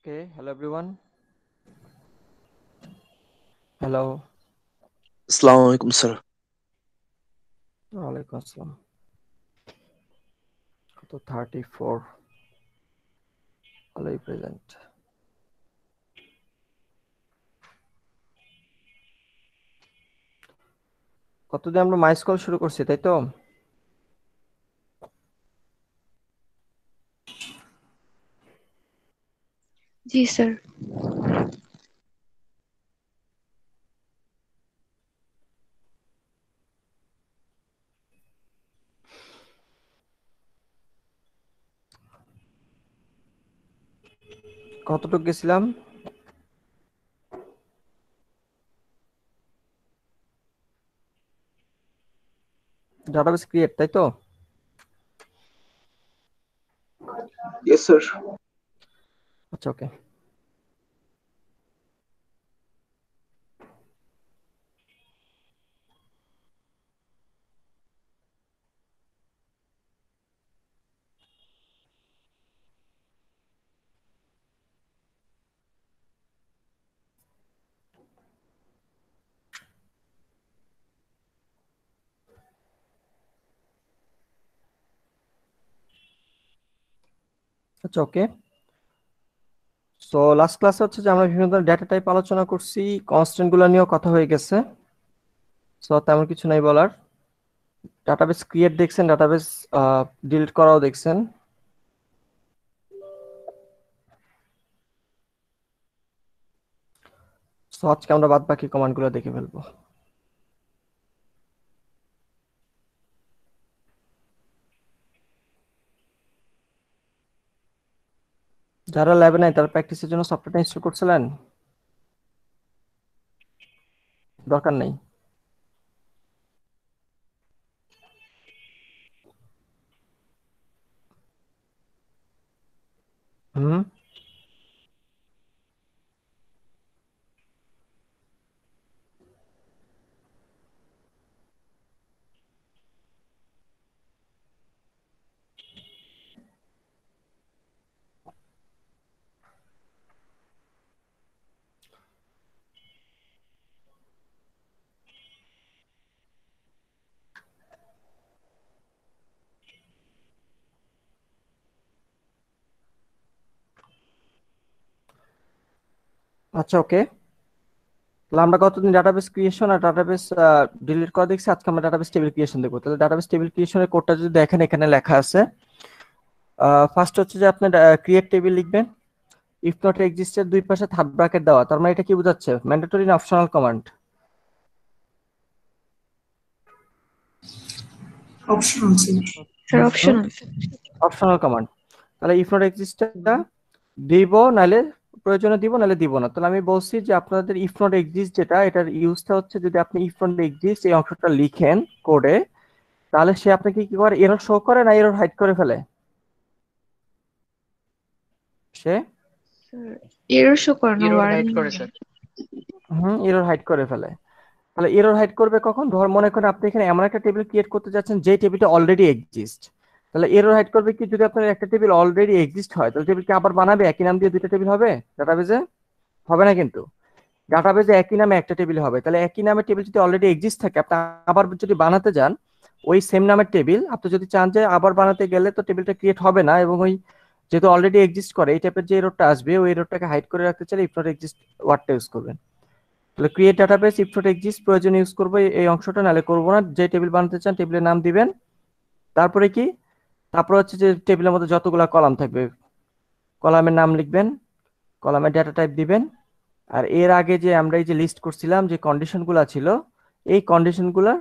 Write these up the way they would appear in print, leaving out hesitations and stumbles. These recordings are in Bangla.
Okay, hello everyone. Hello. আসসালামু আলাইকুম স্যার। ওয়ালাইকুম আসসালাম। কত 34 অলরেডি প্রেজেন্ট। কতদিন আমরা মাইস কল শুরু করছি তাই তো? जी सर। কতটুকু গেছিলাম? ডাটাবেস ক্রিয়েট তাই তো? Yes sir. আচ্ছা ওকে। আচ্ছা ওকে। সো লাস্ট ক্লাসে হচ্ছে যে আমরা বিভিন্ন ধরনের ডেটা টাইপ আলোচনা করছি, কনস্ট্যান্ট গুলো নিয়েও কথা হয়ে গেছে। সো তেমন কিছু নাই বলার। ডাটাবেস ক্রিয়েট দেখছেন, ডাটাবেস ডিলিট করাও দেখছেন। সো আজকে আমরা বাদ বাকি কমান্ড গুলো দেখে ফেলবো। যারা ল্যাবে নাই তারা প্র্যাকটিসের জন্য সফটওয়্যারটা ইনস্টল করছিলেন? দরকার নেই। হুম। আচ্ছা ওকে। তাহলে আমরা কতদিন ডাটাবেস ক্রিয়েশন আর ডাটাবেস ডিলিট করা দেখছি, আজকে আমরা ডাটাবেস টেবিল ক্রিয়েশন দেখবো। তাহলে ডাটাবেস টেবিল ক্রিয়েশনের কোডটা যদি দেখেন, এখানে লেখা আছে ফার্স্ট হচ্ছে যে আপনি ক্রিয়েট টেবিল লিখবেন, ইফ নট এক্সিস্টের দুই পাশে থার্ড ব্র্যাকেট দেওয়া। তার মানে এটা কি বোঝাচ্ছে? ম্যান্ডেটরি না অপশনাল কমান্ড? অপশনাল ছিল। Sir optional. Optional command. তাহলে ইফ নট এক্সিস্টটা দিব, নাহলে প্রয়োজনে দিব, নাহলে দিব না। তাহলে আমি বলছি যে আপনাদের ইফ নট এক্সিস্ট যেটা, এটার ইউজটা হচ্ছে যদি আপনি ইফ নট এক্সিস্ট এই অংশটা লিখেন কোডে, তাহলে সে আপনাকে কি করে, এরর শো করে না এরর হাইড করে ফেলে? সে सर एरर शो करना এরর হাইড वार्निंग করে স্যার। এরর হাইড করে ফেলে। তাহলে এরর হাইড করবে কখন? ধর মনে করেন আপনি এখানে এমন একটা টেবিল ক্রিয়েট করতে যাচ্ছেন যে টেবিলটা অলরেডি এক্সিস্ট। তাহলে এরর হাইড করবে কি? যদি আপনার একটা টেবিল অলরেডি এক্সিস্ট হয়, তাহলে টেবিলকে আবার বানাবে একই নাম দিয়ে দুইটা টেবিল হবে ডাটাবেজে? হবে না কিন্তু। ডাটাবেজে একই নামে একটা টেবিল হবে। তাহলে একই নামের টেবিল যদি অলরেডি এক্সিস্ট থাকে, আপনি আবার যদি বানাতে যান ওই সেম নামের টেবিল, আপনি যদি চান যে আবার বানাতে গেলে তো টেবিলটা ক্রিয়েট হবে না, এবং ওই যেহেতু অলরেডি এক্সিস্ট করে এই টাইপের যে এররটা আসবে, ওই এররটাকে হাইড করে রাখতে চাইলে ইফ নট এক্সিস্ট ওয়ার্ডটা ইউজ করবেন। তাহলে create database if not exist প্রয়োজন ইউজ করবো এই অংশটা, নাহলে করবো না। যে টেবিল বানাতে চান টেবিলের নাম দিবেন। তারপরে কি? তারপর হচ্ছে যে টেবিলের মধ্যে যতগুলা কলাম থাকবে কলামের নাম লিখবেন, কলামের ডেটা টাইপ দিবেন। আর এর আগে যে আমরা এই যে লিস্ট করছিলাম যে কন্ডিশনগুলো ছিল, এই কন্ডিশনগুলো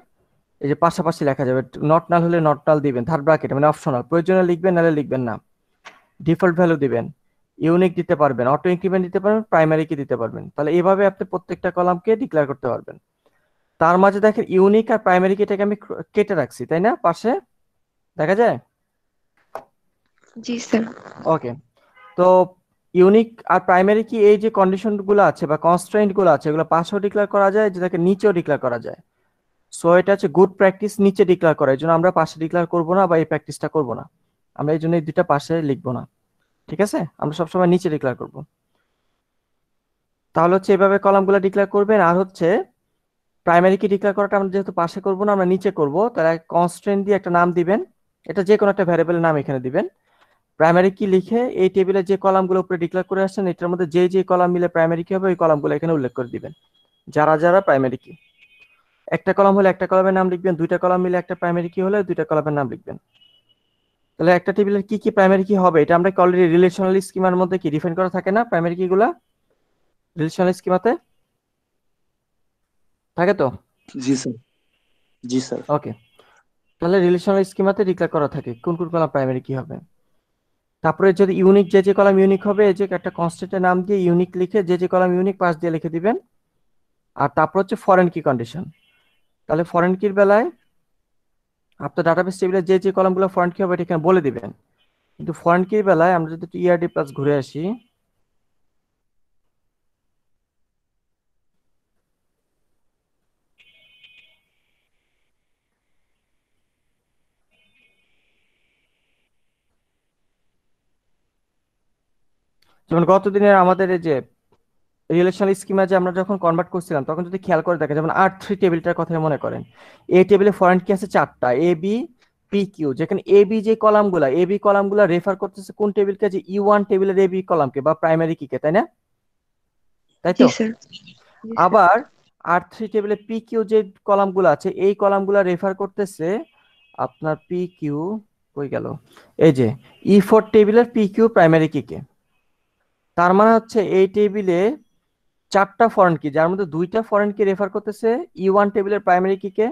এই যে পাশাপাশি লেখা যাবে। নট নাল হলে নট নাল দিবেন, থার্ড ব্র্যাকেট মানে অপশনাল, প্রয়োজনে লিখবেন নাহলে লিখবেন না। ডিফল্ট ভ্যালু দিবেন, ইউনিক দিতে পারবেন, অটো ইনক্রিমেন্ট দিতে পারবেন, প্রাইমারি কি দিতে পারবেন। তাহলে এইভাবে আপনি প্রত্যেকটা কলামকে ডিক্লেয়ার করতে পারবেন। তার মাঝে দেখেন ইউনিক আর প্রাইমারি কি, এটাকে আমি কেটে রাখছি তাই না? পাশে দেখা যায়। जी सर। ওকে। তো ইউনিক আর প্রাইমারি কি, এই যে কন্ডিশন গুলো আছে বা কনস্ট্রেন্ট গুলো আছে, এগুলো পাশেও ডিক্লেয়ার করা যায়, যেটাকে নিচেও ডিক্লেয়ার করা যায়। সো এটা হচ্ছে গুড প্র্যাকটিস নিচে ডিক্লেয়ার করা। এই জন্য আমরা পাশে ডিক্লেয়ার করবো না বা এই প্র্যাকটিসটা করবো না। আমরা এই জন্য এই দুইটা পাশে লিখবো না, ঠিক আছে? আমরা সবসময় নিচে ডিক্লেয়ার করবো। তাহলে হচ্ছে এভাবে কলামগুলো ডিক্লেয়ার করবেন। আর হচ্ছে প্রাইমারি কি ডিক্লেয়ার করাটা আমরা যেহেতু পাশে করব না, আমরা নিচে করব, তাহলে কনস্ট্রেন্ট দিয়ে একটা নাম দিবেন। এটা যে কোনো একটা ভ্যারিয়েবলের নাম এখানে দিবেন। প্রাইমারি কি লিখে এই টেবিলে যে কলামগুলো উপরে ডিক্লেয়ার করে আসছেন এটার মধ্যে যে যে কলাম মিলে প্রাইমারি কি হবে ওই কলামগুলো এখানে উল্লেখ করে দিবেন, যারা যারা প্রাইমারি কি। একটা কলাম হলে একটা কলামের নাম লিখবেন, দুইটা কলাম মিলে একটা প্রাইমারি কি হলে দুইটা কলামের নাম লিখবেন। তাহলে একটা টেবিলের কি কি প্রাইমারি কি হবে এটা আমরা অলরেডি রিলেশনাল স্কিমার মধ্যে কি ডিফাইন করা থাকে না, প্রাইমারি কি গুলা রিলেশনাল স্কিমাতে থাকে তো। जी सर। जी सर। ওকে, তাহলে রিলেশনাল স্কিমাতে ডিক্লেয়ার করা থাকে কোন কোন কলাম প্রাইমারি কি হবে। তারপরে যদি ইউনিক যে যে কলাম ইউনিক হবে এই যে একটা কনস্ট্যান্টের নাম দিয়ে ইউনিক লিখে যে যে কলাম ইউনিক পাশ দিয়ে লিখে দিবেন। আর তারপর হচ্ছে ফরেন কি কন্ডিশন। তাহলে ফরেন কির বেলায় আপনার ডাটাবেস টেবিলে যে যে কলামগুলো ফরেন কি হবে এটা এখানে বলে দিবেন। কিন্তু ফরেন কির বেলায় আমরা যদি ইআরডি প্লাস ঘুরে আসি, যেমন গত দিনের আমাদের এই যে রিলেশনাল স্কিমা যে আমরা যখন কনভার্ট করছিলাম তখন যদি খেয়াল করে দেখেন, যেমন R3 টেবিলটার কথা মনে করেন, এই টেবিলে ফরেন কি আছে চারটা, এ বি পি কিউ, যেখানে এ বি যে কলামগুলা এ বি কলামগুলা রেফার করতেছে কোন টেবিলকে, যে E1 টেবিলের এ বি কলামকে বা প্রাইমারি কিকে, তাই না? তাই জি তো। স্যার। জি স্যার। আবার R3 টেবিলে পি কিউ যে কলামগুলো আছে এই কলামগুলা রেফার করতেছে আপনার পি কিউ, কই গেল, এই যে E4 টেবিলের পি কিউ প্রাইমারি কিকে। তার মানে হচ্ছে এই টেবিলে চারটা ফরেন কি, যার মধ্যে দুইটা ফরেন কি রেফার করতেছে E1 টেবিলের প্রাইমারি কিকে,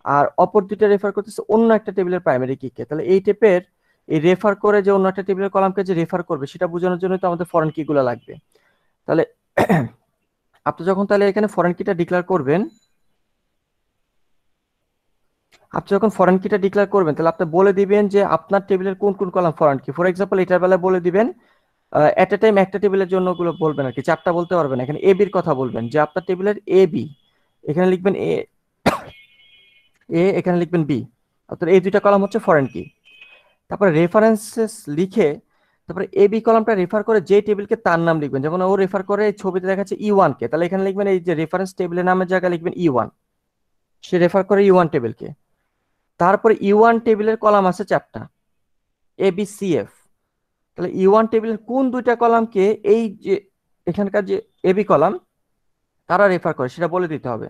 আর অপর দুইটা রেফার করতেছে অন্য একটা টেবিলের প্রাইমারি কিকে। তাহলে এই টাইপের এই রেফার করে যে অন্য একটা টেবিলের কলামকে যে রেফার করবে সেটা বোঝানোর জন্য তো আমাদের ফরেন কি গুলো লাগবে। তাহলে আপনি যখন তাহলে এখানে ফরেন কিটা ডিক্লেয়ার করবেন, আপনি যখন ফরেন কিটা ডিক্লেয়ার করবেন তাহলে আপনি বলে দিবেন যে আপনার টেবিলের কোন কোন কলাম ফরেন কি। ফর এক্সাম্পল এটার বেলায় বলে দিবেন এট এ টাইম একটা টেবিলের জন্য ওগুলো বলবেন আর কি, চারটা বলতে পারবেন। এখানে এ বির কথা বলবেন যে আপনার টেবিলের এ বি, এখানে লিখবেন এ, এখানে লিখবেন বি, অর্থাৎ এই দুইটা কলাম হচ্ছে ফরেন কি। তারপরে রেফারেন্সেস লিখে তারপরে এ বি কলামটা রেফার করে যে টেবিলকে তার নাম লিখবেন, যেমন ও রেফার করে এই ছবিতে দেখাচ্ছে E1 কে, তাহলে এখানে লিখবেন এই যে রেফারেন্স টেবিলের নামের জায়গায় লিখবেন E1, সে রেফার করে E1 টেবিলকে। তারপরে E1 টেবিলের কলাম আছে চারটা, এ বি সি এফ। তাহলে E1 টেবিলের কোন দুইটা কলামকে এই যে এখানকার যে এ বি কলাম তারা রেফার করে সেটা বলে দিতে হবে।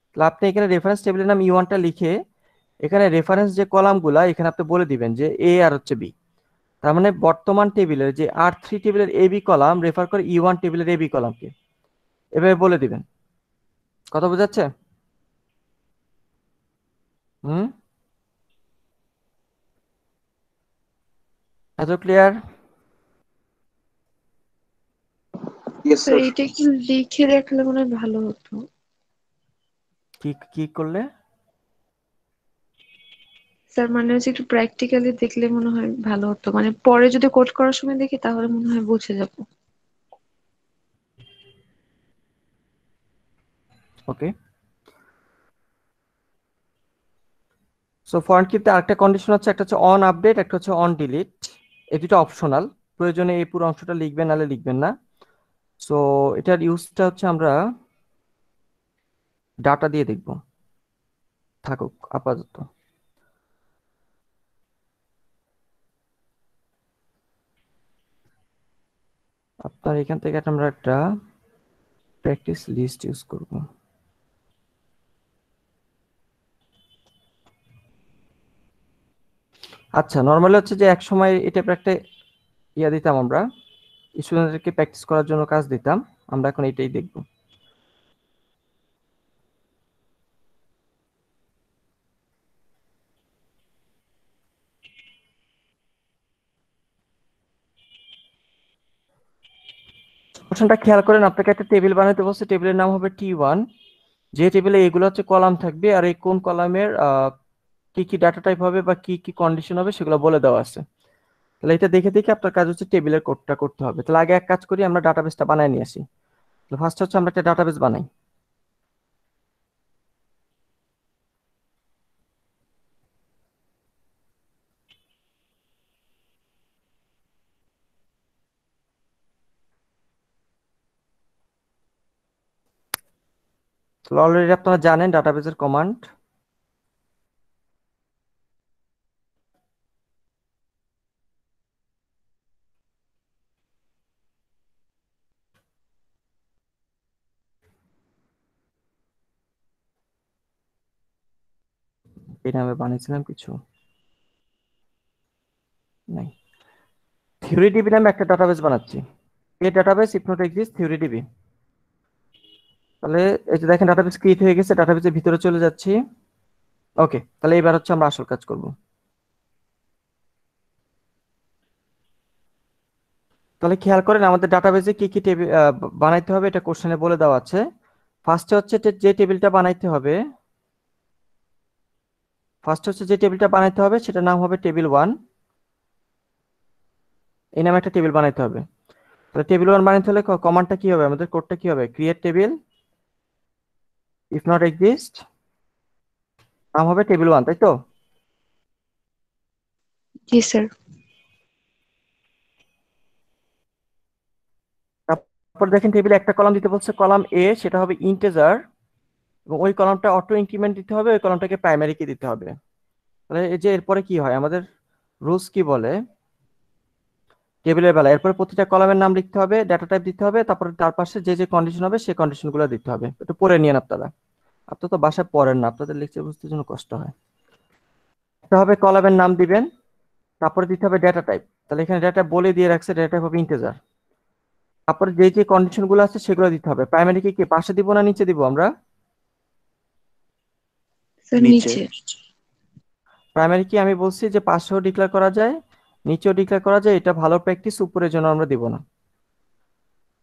তাহলে আপনি এখানে রেফারেন্স টেবিলের নাম E1টা লিখে এখানে রেফারেন্স যে কলামগুলা এখানে আপনি বলে দিবেন যে এ আর হচ্ছে বি। তার মানে বর্তমান টেবিলের যে R3 টেবিলের এ বি কলাম রেফার করে E1 টেবিলের এ বি কলামকে, এভাবে বলে দিবেন। কথা বোঝাচ্ছে? হুম, এত ক্লিয়ার? Yes sir sir. এইটা একটু লিখে রাখলে মনে হয় ভালো হতো। কি কি করলে? স্যার মানে হচ্ছে একটু প্র্যাকটিক্যালি দেখলে মনে হয় ভালো হতো, মানে পরে যদি কোড করার সময় দেখি তাহলে মনে হয় বুঝে যাবো। ওকে, সো ফরেন কিতে আরেকটা কন্ডিশন হচ্ছে, একটা হচ্ছে অন আপডেট, একটা হচ্ছে অন ডিলিট। এই দুটো অপশনাল, প্রয়োজনে এই পুরো অংশটা লিখবেন নাহলে লিখবেন না। সো এটার ইউজটা হচ্ছে আমরা ডাটা দিয়ে দেখব, থাকুক আপাতত। আপনার এখান থেকে আমরা একটা প্র্যাকটিস লিস্ট ইউজ করব। আচ্ছা, নর্মালি হচ্ছে যে এক সময় এটা একটা ইয়া দিতাম আমরা, স্টুডেন্টদেরকে প্র্যাকটিস করার জন্য কাজ দিতাম, আমরা এখন এটাই দেখব। কোশ্চেনটা খেয়াল করেন, আপনাকে একটা টেবিল বানাতে বলছে, টেবিলের নাম হবে T1, যে টেবিলে এগুলো হচ্ছে কলাম থাকবে আর এই কোন কলামের কি কি ডাটা টাইপ হবে বা কি কি কন্ডিশন হবে সেগুলো বলে দেওয়া আছে। তাহলে এটা দেখে দেখে আপনার কাজ হচ্ছে টেবিলের কোডটা করতে হবে। তাহলে আগে এক কাজ করি, আমরা ডাটাবেসটা বানায় নিয়ে আসি। তো ফার্স্ট হচ্ছে আমরা একটা ডাটাবেস বানাই। তাহলে অলরেডি আপনারা জানেন ডাটাবেসের কমান্ড। এই নামে বানিয়েছিলাম কিছু নাই। থিওরিডিবি নামে একটা ডাটাবেস বানাচ্ছি। এই ডাটাবেস ইফ নট এক্সিস্ট থিওরিডিবি। তাহলে এই যে দেখেন ডাটাবেস ক্রিয়েট হয়ে গেছে, ডাটাবেসের ভিতরে চলে যাচ্ছি। ওকে, তাহলে এবার হচ্ছে আমরা আসল কাজ করব। তাহলে খেয়াল করেন আমাদের ডাটাবেসে কি কি টেবিল বানাইতে হবে, এটা কোশ্চেনে বলে দেওয়া আছে। ফার্স্টে হচ্ছে যে টেবিলটা বানাইতে হবে, সেটার নাম হবে টেবিল 1। এই নামে একটা টেবিল বানাইতে হবে। তাহলে টেবিল 1 বানাইতে হলে কমান্ডটা কি হবে, আমাদের কোডটা কি হবে, create table if not exist, নাম হবে টেবিল 1, তাই তো? জি স্যার। তারপর দেখেন টেবিলে একটা কলাম দিতে বলছে, কলাম এ, সেটা হবে ইন্টিজার, এবং ওই কলামটা অটো ইনক্রিমেন্ট দিতে হবে, ওই কলামটাকে প্রাইমারি কি দিতে হবে। তাহলে এই যে এরপরে কি হয়, আমাদের রুলস কি বলে টেবিলের বেলা, এরপরে প্রতিটা কলামের নাম লিখতে হবে, ডেটা টাইপ দিতে হবে, তারপরে তার পাশে যে যে কন্ডিশন হবে সেই কন্ডিশনগুলো দিতে হবে। একটু পড়ে নিয়েন আপনারা, আপনারা তো বাসায় পড়েন না, আপনাদের লিখতে বুঝতে জন্য কষ্ট হয়। এটা হবে কলামের নাম দিবেন, তারপরে দিতে হবে ডেটা টাইপ। তাহলে এখানে ডেটা বলে দিয়ে রাখছে, ডেটা টাইপ হবে ইন্টিজার। তারপরে যে যে কন্ডিশন গুলো আছে সেগুলো দিতে হবে। প্রাইমারি কি পাশে দিব না নিচে দিব আমরা? স্যার নিচে। নিচে। প্রাইমারি কি আমি বলছি যে পাশেও ডিক্লেয়ার করা যায়, নিচেও ডিক্লেয়ার করা যায়, এটা ভালো প্র্যাকটিস, উপরের জন্য আমরা দিব না।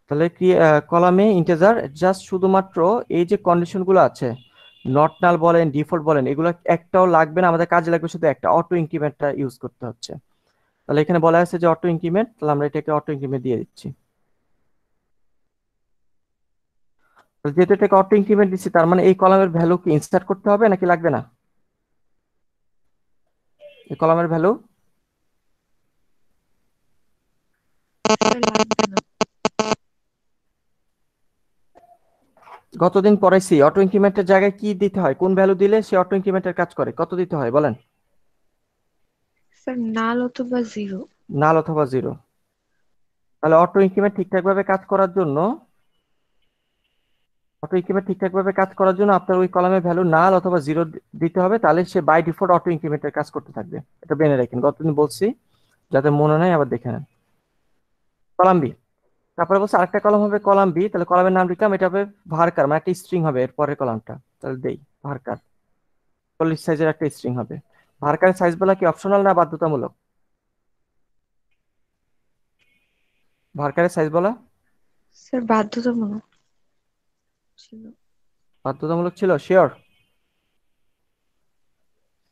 তাহলে কি কলামে ইন্টিজার জাস্ট শুধুমাত্র এই যে কন্ডিশন গুলো আছে, নট নাল বলেন ডিফল্ট বলেন, এগুলো একটাও লাগবে না, আমাদের কাজে লাগবে শুধু একটা, অটো ইনক্রিমেন্টটা ইউজ করতে হচ্ছে। তাহলে এখানে বলা আছে যে অটো ইনক্রিমেন্ট, তাহলে আমরা এটাকে অটো ইনক্রিমেন্ট দিয়ে দিচ্ছি। তো যেহেতু এটাকে অটো ইনক্রিমেন্ট দিচ্ছি, তার মানে এই কলামের ভ্যালু কি ইনসার্ট করতে হবে নাকি লাগবে না? এই কলামের ভ্যালু স্যার লাগবে না। গতদিন পড়াইছি, অটো ইনক্রিমেন্টের জায়গায় কি দিতে হয়, কোন ভ্যালু দিলে সে অটো ইনক্রিমেন্টের কাজ করে, কত দিতে হয় বলেন? স্যার নাল অথবা জিরো। নাল অথবা জিরো। তাহলে অটো ইনক্রিমেন্ট ঠিকঠাক ভাবে কাজ করার জন্য আপনার ওই কলামের ভ্যালু নাল অথবা জিরো দিতে হবে, তাহলে সে বাই ডিফল্ট অটো ইনক্রিমেন্টের কাজ করতে থাকবে। এটা বেনে রাখেন, গতদিন বলছি, যাতে মনে নাই আবার দেখে নেন। কলাম বি, তারপরে বলছে আরেকটা কলাম হবে কলাম বি, তাহলে কলামের নাম লিখলাম, এটা হবে ভার্কার, মানে একটা স্ট্রিং হবে এর পরের কলামটা। তাহলে দেই ভার্কার, 40 সাইজের একটা স্ট্রিং হবে। ভার্কারের সাইজ বলা কি অপশনাল না বাধ্যতামূলক? ভার্কারের সাইজ বলা স্যার বাধ্যতামূলক ছিল। বাধ্যতামূলক ছিল, শিওর?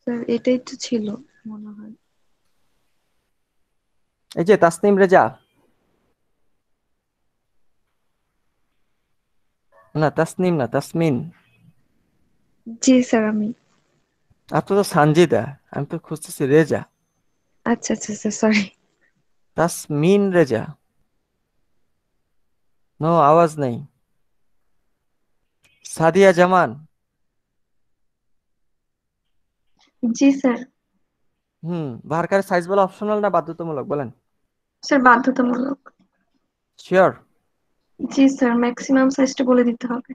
স্যার এটাই তো ছিল মনে হয়। এই যে তাসনিম রেজা, না তাসনিম না, তাসমিন। জি স্যার আমি। আপনার তো সানজিদা, আমি তো খুঁজতেছি রেজা। আচ্ছা আচ্ছা sir sorry. Tasmin Reza, no আওয়াজ নেই। সাদিয়া জামান। জি স্যার। ভার্কারের সাইজ বলা অপশনাল না বাধ্যতামূলক বলেন? স্যার বাধ্যতামূলক। শিওর? জি স্যার ম্যাক্সিমাম সাইজটা বলে দিতে হবে।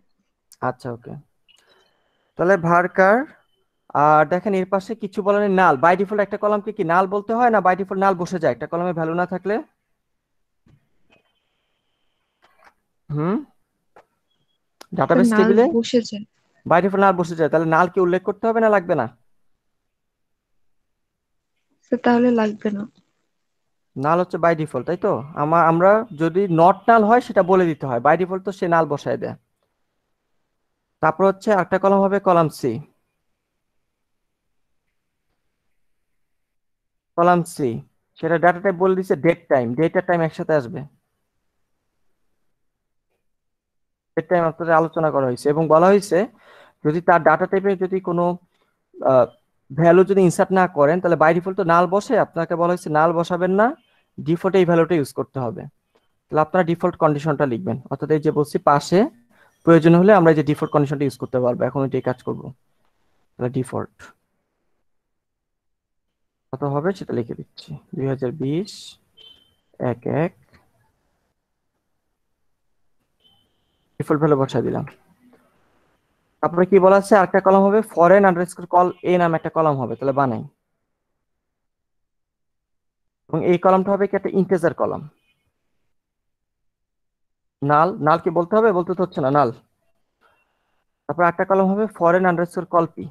আচ্ছা ওকে, তাহলে ভার্কার। আর দেখেন এর পাশে কিছু বলার নেই, নাল। বাই ডিফল্ট একটা কলামকে কি নাল বলতে হয় না বাই ডিফল্ট নাল বসে যায় একটা কলামে ভ্যালু না থাকলে? হুম, স্যার ডাটাবেস নাল টেবিলে বসে যায়। বাই ডিফল্ট নাল বসে যায়, তাহলে নাল কি উল্লেখ করতে হবে না লাগবে না? স্যার তাহলে লাগবে না। নাল হচ্ছে বাই ডিফল্ট, তাই তো? আমরা যদি নট নাল হয় সেটা বলে দিতে হয়, বাই ডিফল্ট তো সে নাল বসায় দেয়। তারপর হচ্ছে একটা কলাম হবে কলাম সি। কলাম সি, সেটা ডাটা টাইপ বলে দিচ্ছে ডেট টাইম, ডেট আর টাইম একসাথে আসবে। ডেট টাইম আপনাদের আলোচনা করা হয়েছে এবং বলা হয়েছে যদি তার ডাটা টাইপে যদি কোনো ভ্যালু যদি ইনসার্ট না করেন, তাহলে বাই ডিফল্ট তো নাল বসে, আপনাকে বলা হয়েছে নাল বসাবেন না, ডিফল্ট এই ভ্যালুটা ইউজ করতে হবে। তাহলে আপনারা ডিফল্ট কন্ডিশনটা লিখবেন, অর্থাৎ এই যে বলছি পাশে প্রয়োজন হলে আমরা এই যে ডিফল্ট কন্ডিশনটা ইউজ করতে পারবো। এখন এটাই কাজ করবো। তাহলে ডিফল্ট কত হবে সেটা লিখে দিচ্ছি, 2020 11 ডিফল্ট ভ্যালু বসাই দিলাম। তারপরে কি বলা আছে, আরেকটা কলাম হবে ফরেন আন্ডারস্কোর কল এ নামে একটা কলাম হবে, তাহলে বানাই। এবং এই কলামটা হবে কি একটা ইন্টিজার কলাম। নাল, নাল কি বলতে হবে? বলতে তো হচ্ছে না, নাল। তারপর একটা কলাম হবে ফরেন আন্ডারস্কোর কল পি।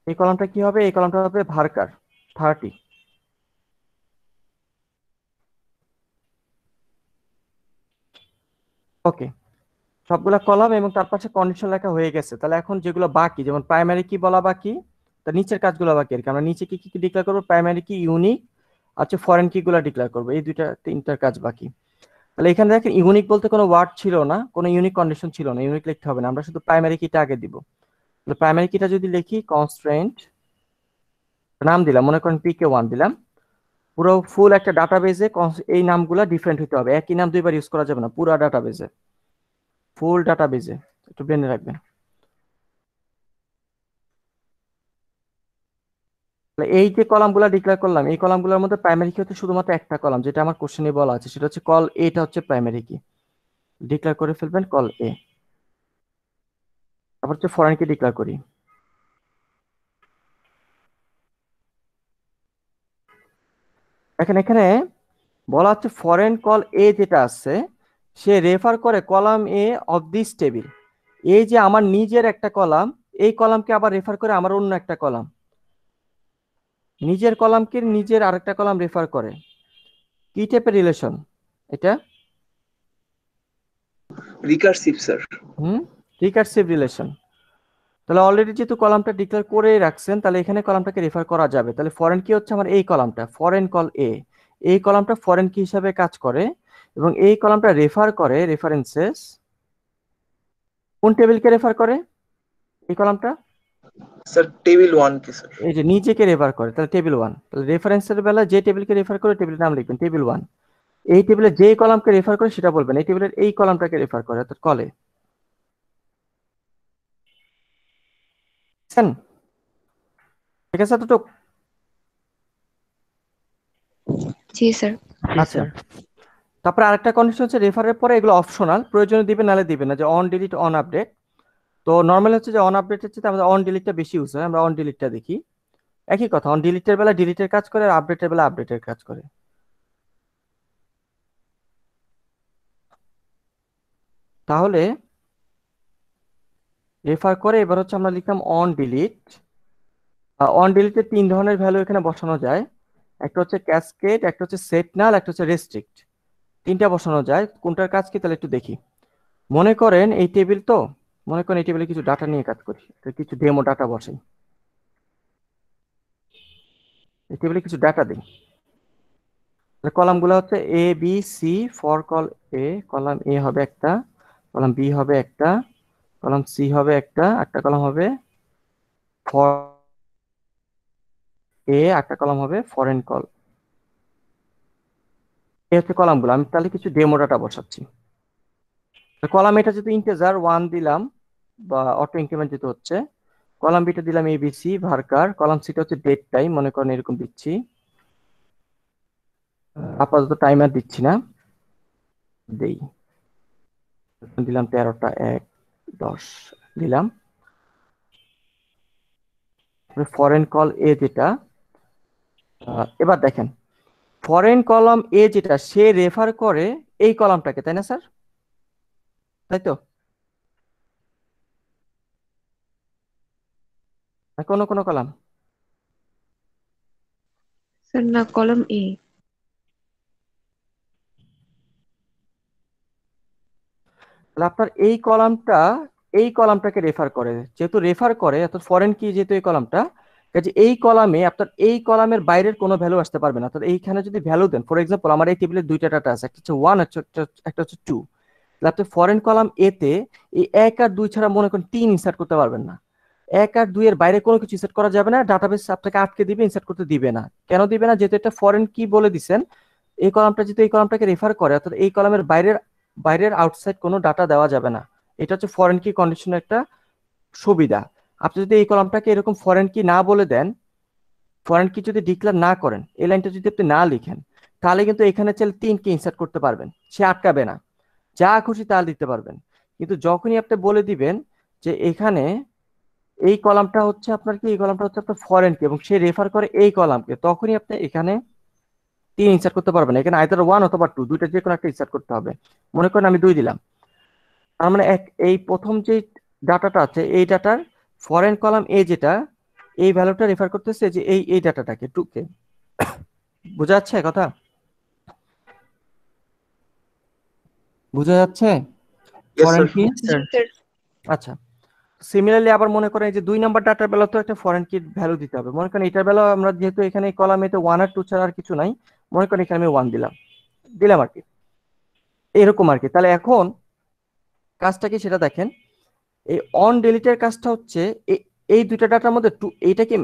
এই কলামটা কি হবে? এই কলামটা হবে ভার্কার 30। ওকে, সবগুলা কলাম এবং তার পাশে কন্ডিশন লেখা হয়ে গেছে। তাহলে এখন যেগুলো বাকি, যেমন প্রাইমারি কি বলা বাকি, তার নিচের কাজগুলো বাকি আর কি। আমরা নিচে কি কি ডিক্লেয়ার করবো? প্রাইমারি কি, ইউনিক, আচ্ছা ফরেন কি গুলা ডিক্লেয়ার করবো। এই দুইটা তিনটার কাজ বাকি। তাহলে এখানে দেখেন ইউনিক বলতে কোনো ওয়ার্ড ছিল না, কোনো ইউনিক কন্ডিশন ছিল না, ইউনিক লিখতে হবে না, আমরা শুধু প্রাইমারি কিটা আগে দিব। তাহলে প্রাইমারি কিটা যদি লিখি কনস্ট্রেন্ট নাম দিলাম, মনে করেন pk1 দিলাম। পুরো ফুল একটা ডাটাবেজে এই নামগুলো ডিফারেন্ট হতে হবে, একই নাম দুইবার ইউজ করা যাবে না। পুরো ডাটাবেজে, ফুল ডাটাবেজে, একটু ব্রেনে রাখবেন। তাহলে এই যে কলামগুলো ডিক্লেয়ার করলাম, এই কলামগুলোর মধ্যে প্রাইমারি কি হচ্ছে শুধুমাত্র একটা কলাম, যেটা আমার কোশ্চেনে বলা আছে, সেটা হচ্ছে কল এটা হচ্ছে প্রাইমারি কি। ডিক্লেয়ার করে ফেলবেন কল এ। তারপর হচ্ছে ফরেন কি ডিক্লেয়ার করি। এখানে বলা হচ্ছে ফরেন কল এ যেটা আছে, সে রেফার করে column A of this table. এই যে আমার নিজের একটা কলাম, এই কলামকে আবার রেফার করে আমার অন্য একটা কলাম। নিজের কলামকে নিজের আরেকটা কলাম রেফার করে। কি টাইপের রিলেশন এটা? Recursive sir. Recursive relation. তাহলে অলরেডি যেহেতু কলামটা ডিক্লেয়ার করে রাখছেন, তাহলে এখানে কলামটাকে রেফার করা যাবে। তাহলে ফরেন কি হচ্ছে আমার এই কলামটা, ফরেন কল এ। এই কলামটা ফরেন কি হিসাবে কাজ করে এবং এই কলামটা রেফার করে রেফারেন্সেস। কোন টেবিলকে রেফার করে এই কলামটা? স্যার টেবিল 1 কে স্যার। এই যে নিজেকে রেফার করে, তাহলে টেবিল 1। তাহলে রেফারেন্সের বেলা যে টেবিলকে রেফার করে টেবিলের নাম লিখবেন টেবিল 1। এই টেবিলে যে কলামকে রেফার করে সেটা বলবেন, এই টেবিলের এই কলামটাকে রেফার করে, অর্থাৎ কলে। ঠিক আছে এতটুকু? জি স্যার। আচ্ছা, তারপরে আরেকটা কন্ডিশন হচ্ছে রেফারের পরে এগুলো অপশনাল, প্রয়োজনে দিবেন নালে দিবেন না, যে অন ডিলিট অন আপডেট। তো নর্মালি হচ্ছে যে অন আপডেট হচ্ছে আমাদের অন ডিলিটটা বেশি ইউজ হয়, আমরা অন ডিলিটটা দেখি। একই কথা, অন ডিলিটের বেলা ডিলিটের কাজ করে আর আপডেটের বেলা আপডেটের কাজ করে। তাহলে রেফার করে এবার হচ্ছে আমরা লিখলাম অন ডিলিট। অন ডিলিটের তিন ধরনের ভ্যালু এখানে বসানো যায়, একটা হচ্ছে ক্যাসকেড, একটা হচ্ছে সেট নাল, একটা হচ্ছে রেস্ট্রিক্ট। তিনটা বসানো যায়, কোনটার কাজ কি তাহলে একটু দেখি। মনে করেন এই টেবিল, তো মনে করেন এই টেবিলে কিছু ডাটা নিয়ে কাজ করি, কিছু ডেমো ডাটা বসাই। এই টেবিলে কিছু ডাটা দিই। কলামগুলো হচ্ছে A B C. For col A, column A হবে একটা, কলাম বি হবে একটা, কলাম সি হবে একটা, একটা কলাম হবে ফর এ, একটা কলাম হবে ফরেন কল। এই হচ্ছে কলামগুলো। আমি তাহলে কিছু ডেমো ডাটা বসাচ্ছি। কলাম এটা যেহেতু ইন্টিজার 1 দিলাম, বা অটো ইনক্রিমেন্ট যেহেতু হচ্ছে, কলাম বিটা দিলাম এবিসি ভার্কার, কলাম সিটা হচ্ছে ডেট টাইম, মনে করেন এরকম দিচ্ছি। আপাতত টাইমার দিচ্ছি না, দেই। দিলাম 13টা 1 10 দিলাম। ফরেন কল এ যেটা, এবার দেখেন ফরেন কলাম এ যেটা, সে রেফার করে এই কলামটাকে, তাই না স্যার? তাই তো? না কোনো কোনো কলাম? স্যার না, কলাম এ। তাহলে আপনার এই কলামটা এই কলামটাকে রেফার করে, যেহেতু রেফার করে অর্থাৎ ফরেন কি যেহেতু এই কলামটা, কাজে এই কলামে আপনার এই কলামের বাইরের কোনো ভ্যালু আসতে পারবে না। অর্থাৎ এইখানে যদি ভ্যালু দেন, ফর এক্সাম্পল আমার এই টেবিলে দুইটা ডাটা আছে, একটা হচ্ছে 1, একটা হচ্ছে 2। তাহলে আপনি ফরেন কলাম এতে এই 1 আর 2 ছাড়া মনে করেন 3 ইনসার্ট করতে পারবেন না। 1 আর 2 এর বাইরে কোনো কিছু ইনসার্ট করা যাবে না, ডাটাবেস আপনাকে আটকে দিবে, ইনসার্ট করতে দিবে না। কেন দিবে না? যেহেতু এটা ফরেন কি বলে দিছেন, এই কলামটা যদি এই কলামটাকে রেফার করে, অর্থাৎ এই কলামের বাইরের আউটসাইড কোনো ডাটা দেওয়া যাবে না। এটা হচ্ছে ফরেন কি কন্ডিশনের একটা সুবিধা। আপনি যদি এই কলামটাকে এরকম ফরেন কি না বলে দেন, ফরেন কি যদি ডিক্লেয়ার না করেন, এই লাইনটা যদি আপনি না লিখেন, তাহলে কিন্তু এখানে চাইলে 3 কে ইনসার্ট করতে পারবেন, সে আটকাবে না, যা খুশি তা দিতে পারবেন। কিন্তু যখনই আপনি বলে দিবেন যে এখানে এই কলামটা হচ্ছে আপনার কি, এই কলামটা হচ্ছে আপনার ফরেন কি এবং সে রেফার করে এই কলামকে, তখনই আপনি এখানে 3 ইনসার্ট করতে পারবেন। এখানে আইদার 1 অথবা 2, দুইটা যে কোনো একটা ইনসার্ট করতে হবে। মনে করেন আমি 2 দিলাম, তার মানে এই প্রথম যে ডাটাটা আছে এই ডাটার ফরেন কলাম এ যেটা, এই ভ্যালুটা রেফার করতেছে যে এই ডাটাটাকে 2 কে। বোঝা যাচ্ছে কথা? বোঝা যাচ্ছে Yes, ফরেন sir. কি? জি স্যার। আচ্ছা, সিমিলারলি আবার মনে করেন যে 2 নাম্বার ডাটার বেলা তো একটা ফরেন কি ভ্যালু দিতে হবে। মনে করেন এটার বেলা আমরা যেহেতু এখানে কলামে তো 1 আর 2 ছাড়া আর কিছু নাই, মনে করেন এখানে আমি 1 দিলাম আর কি, এরকম আর কি। তাহলে এখন কাজটা কি সেটা দেখেন। এই অন ডিলিটের কাজটা হচ্ছে এই দুইটা ডাটার মধ্যে এইটা কি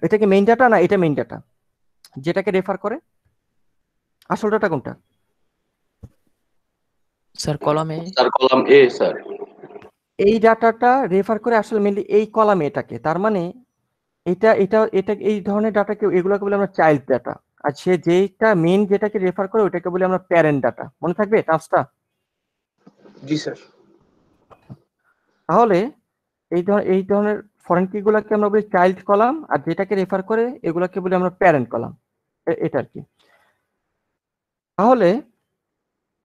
এটা কি মেইন ডাটা না এটা মেইন ডাটা যেটাকে রেফার করে? আসল ডাটা কোনটা? স্যার কলাম এ। স্যার কলাম এ স্যার। এই ডাটাটা রেফার করে আসলে মেইনলি এই কলামে এটাকে, তার মানে এটা এই ধরনের ডাটাকে এগুলোকে বলে আমরা চাইল্ড ডাটা, আর সে যেটা মেইন যেটাকে রেফার করে ওটাকে বলি আমরা প্যারেন্ট ডাটা। মনে থাকবে টার্মসটা? জি স্যার। তাহলে এই ধরনের ফরেন কি গুলাকে আমরা বলি চাইল্ড কলাম, আর যেটাকে রেফার করে এগুলাকে বলি আমরা প্যারেন্ট কলাম, এটা আর কি। তাহলে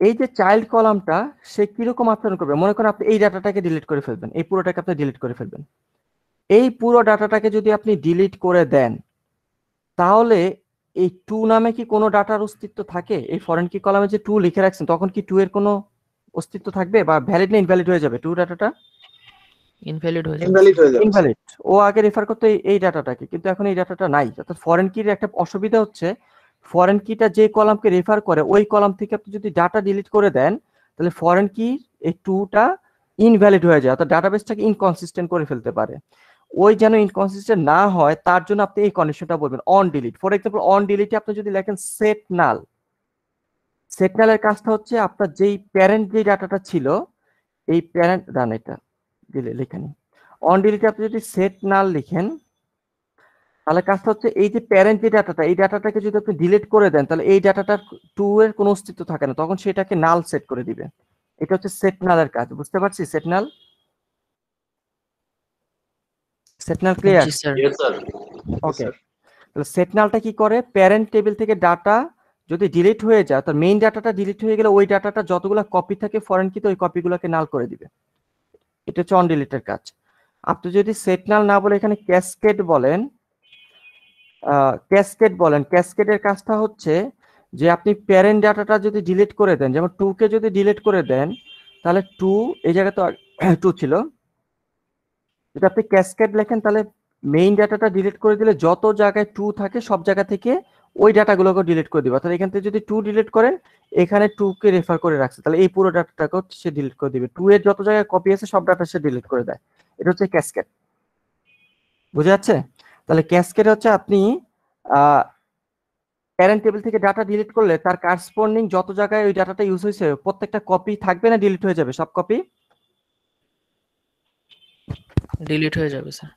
এই যে চাইল্ড কলামটা সে কিরকম আচরণ করবে? মনে করেন আপনি এই ডাটাটাকে ডিলিট করে ফেলবেন, এই পুরোটাকে আপনি ডিলিট করে ফেলবেন। এই পুরো ডাটাটাকে যদি আপনি ডিলিট করে দেন, তাহলে এই 2 নামে কি কোনো ডাটার অস্তিত্ব থাকে? এই ফরেন কি কলামে যে 2 লিখে রাখছেন, তখন কি 2 এর কোনো অস্তিত্ব থাকবে, বা ভ্যালিড না ইনভ্যালিড হয়ে যাবে 2 ডাটাটা? ইনভ্যালিড হয়ে যাবে। ইনভ্যালিড হয়ে যাবে স্যার। ইনভ্যালিড। ও আগে রেফার করতো এই ডাটাটাকে, কিন্তু এখন এই ডাটাটা নাই। অর্থাৎ ফরেন কির একটা অসুবিধা হচ্ছে, ফরেন কিটা যে কলামকে রেফার করে ওই কলাম থেকে আপনি যদি ডাটা ডিলিট করে দেন, তাহলে ফরেন কি এই 2টা ইনভ্যালিড হয়ে যায়, অর্থাৎ ডাটাবেসটাকে ইনকনসিস্টেন্ট করে ফেলতে পারে। ওই যেন ইনকনসিস্টেন্ট না হয় তার জন্য আপনি এই কন্ডিশনটা বলবেন on delete. For example on ডিলিটে আপনি যদি লেখেন সেট নাল, সেট নালের কাজটা হচ্ছে আপনার যেই প্যারেন্ট যে ডাটাটা ছিল, এই প্যারেন্ট রান এটা লেখেন অন ডিলিটে আপনি যদি সেট নাল লিখেন, তাহলে কাজটা হচ্ছে এই যে প্যারেন্ট যে ডাটাটা, এই ডাটাটাকে যদি আপনি ডিলিট করে দেন, তাহলে এই ডাটাটার 2 এর কোনো অস্তিত্ব থাকে না, তখন সেটাকে নাল সেট করে দিবে। এটা হচ্ছে সেট নালের কাজ। বুঝতে পারছি? Set null, set null clear? জি স্যার। Yes sir. ওকে। তাহলে সেট নালটা কি করে? প্যারেন্ট টেবিল থেকে ডাটা যদি ডিলিট হয়ে যায়, তার মেইন ডাটাটা ডিলিট হয়ে গেলে ওই ডাটাটা যতগুলো কপি থাকে ফরেন কিতে ওই কপিগুলোকে নাল করে দিবে। এটা হচ্ছে অন ডিলিটের কাজ। আপনি যদি সেট নাল না বলে এখানে ক্যাসকেড বলেন, ক্যাসকেডের কাজটা হচ্ছে যে আপনি প্যারেন্ট ডাটাটা যদি ডিলিট করে দেন, যেমন 2 কে যদি ডিলিট করে দেন, তাহলে 2 এই জায়গায় তো 2 ছিল, যদি আপনি ক্যাসকেড লেখেন তাহলে মেইন ডাটাটা ডিলিট করে দিলে যত জায়গায় 2 থাকে সব জায়গা থেকে ওই ডাটাগুলোকে ডিলিট করে দিবে। অর্থাৎ এখান থেকে যদি 2 ডিলিট করেন, এখানে 2 কে রেফার করে রাখছে, তাহলে এই পুরো ডাটাটাকে সে ডিলিট করে দিবে। 2 এর যত জায়গায় কপি আছে সব ডাটা সে ডিলিট করে দেয়। এটা হচ্ছে ক্যাসকেড। বুঝা যাচ্ছে? তাহলে ক্যাসকেড হচ্ছে আপনি প্যারেন্ট টেবিল থেকে ডাটা ডিলিট করলে তার করেসপন্ডিং যত জায়গায় ওই ডাটাটা ইউজ হয়েছে প্রত্যেকটা কপি থাকবে না ডিলিট হয়ে যাবে সব কপি? ডিলিট হয়ে যাবে স্যার।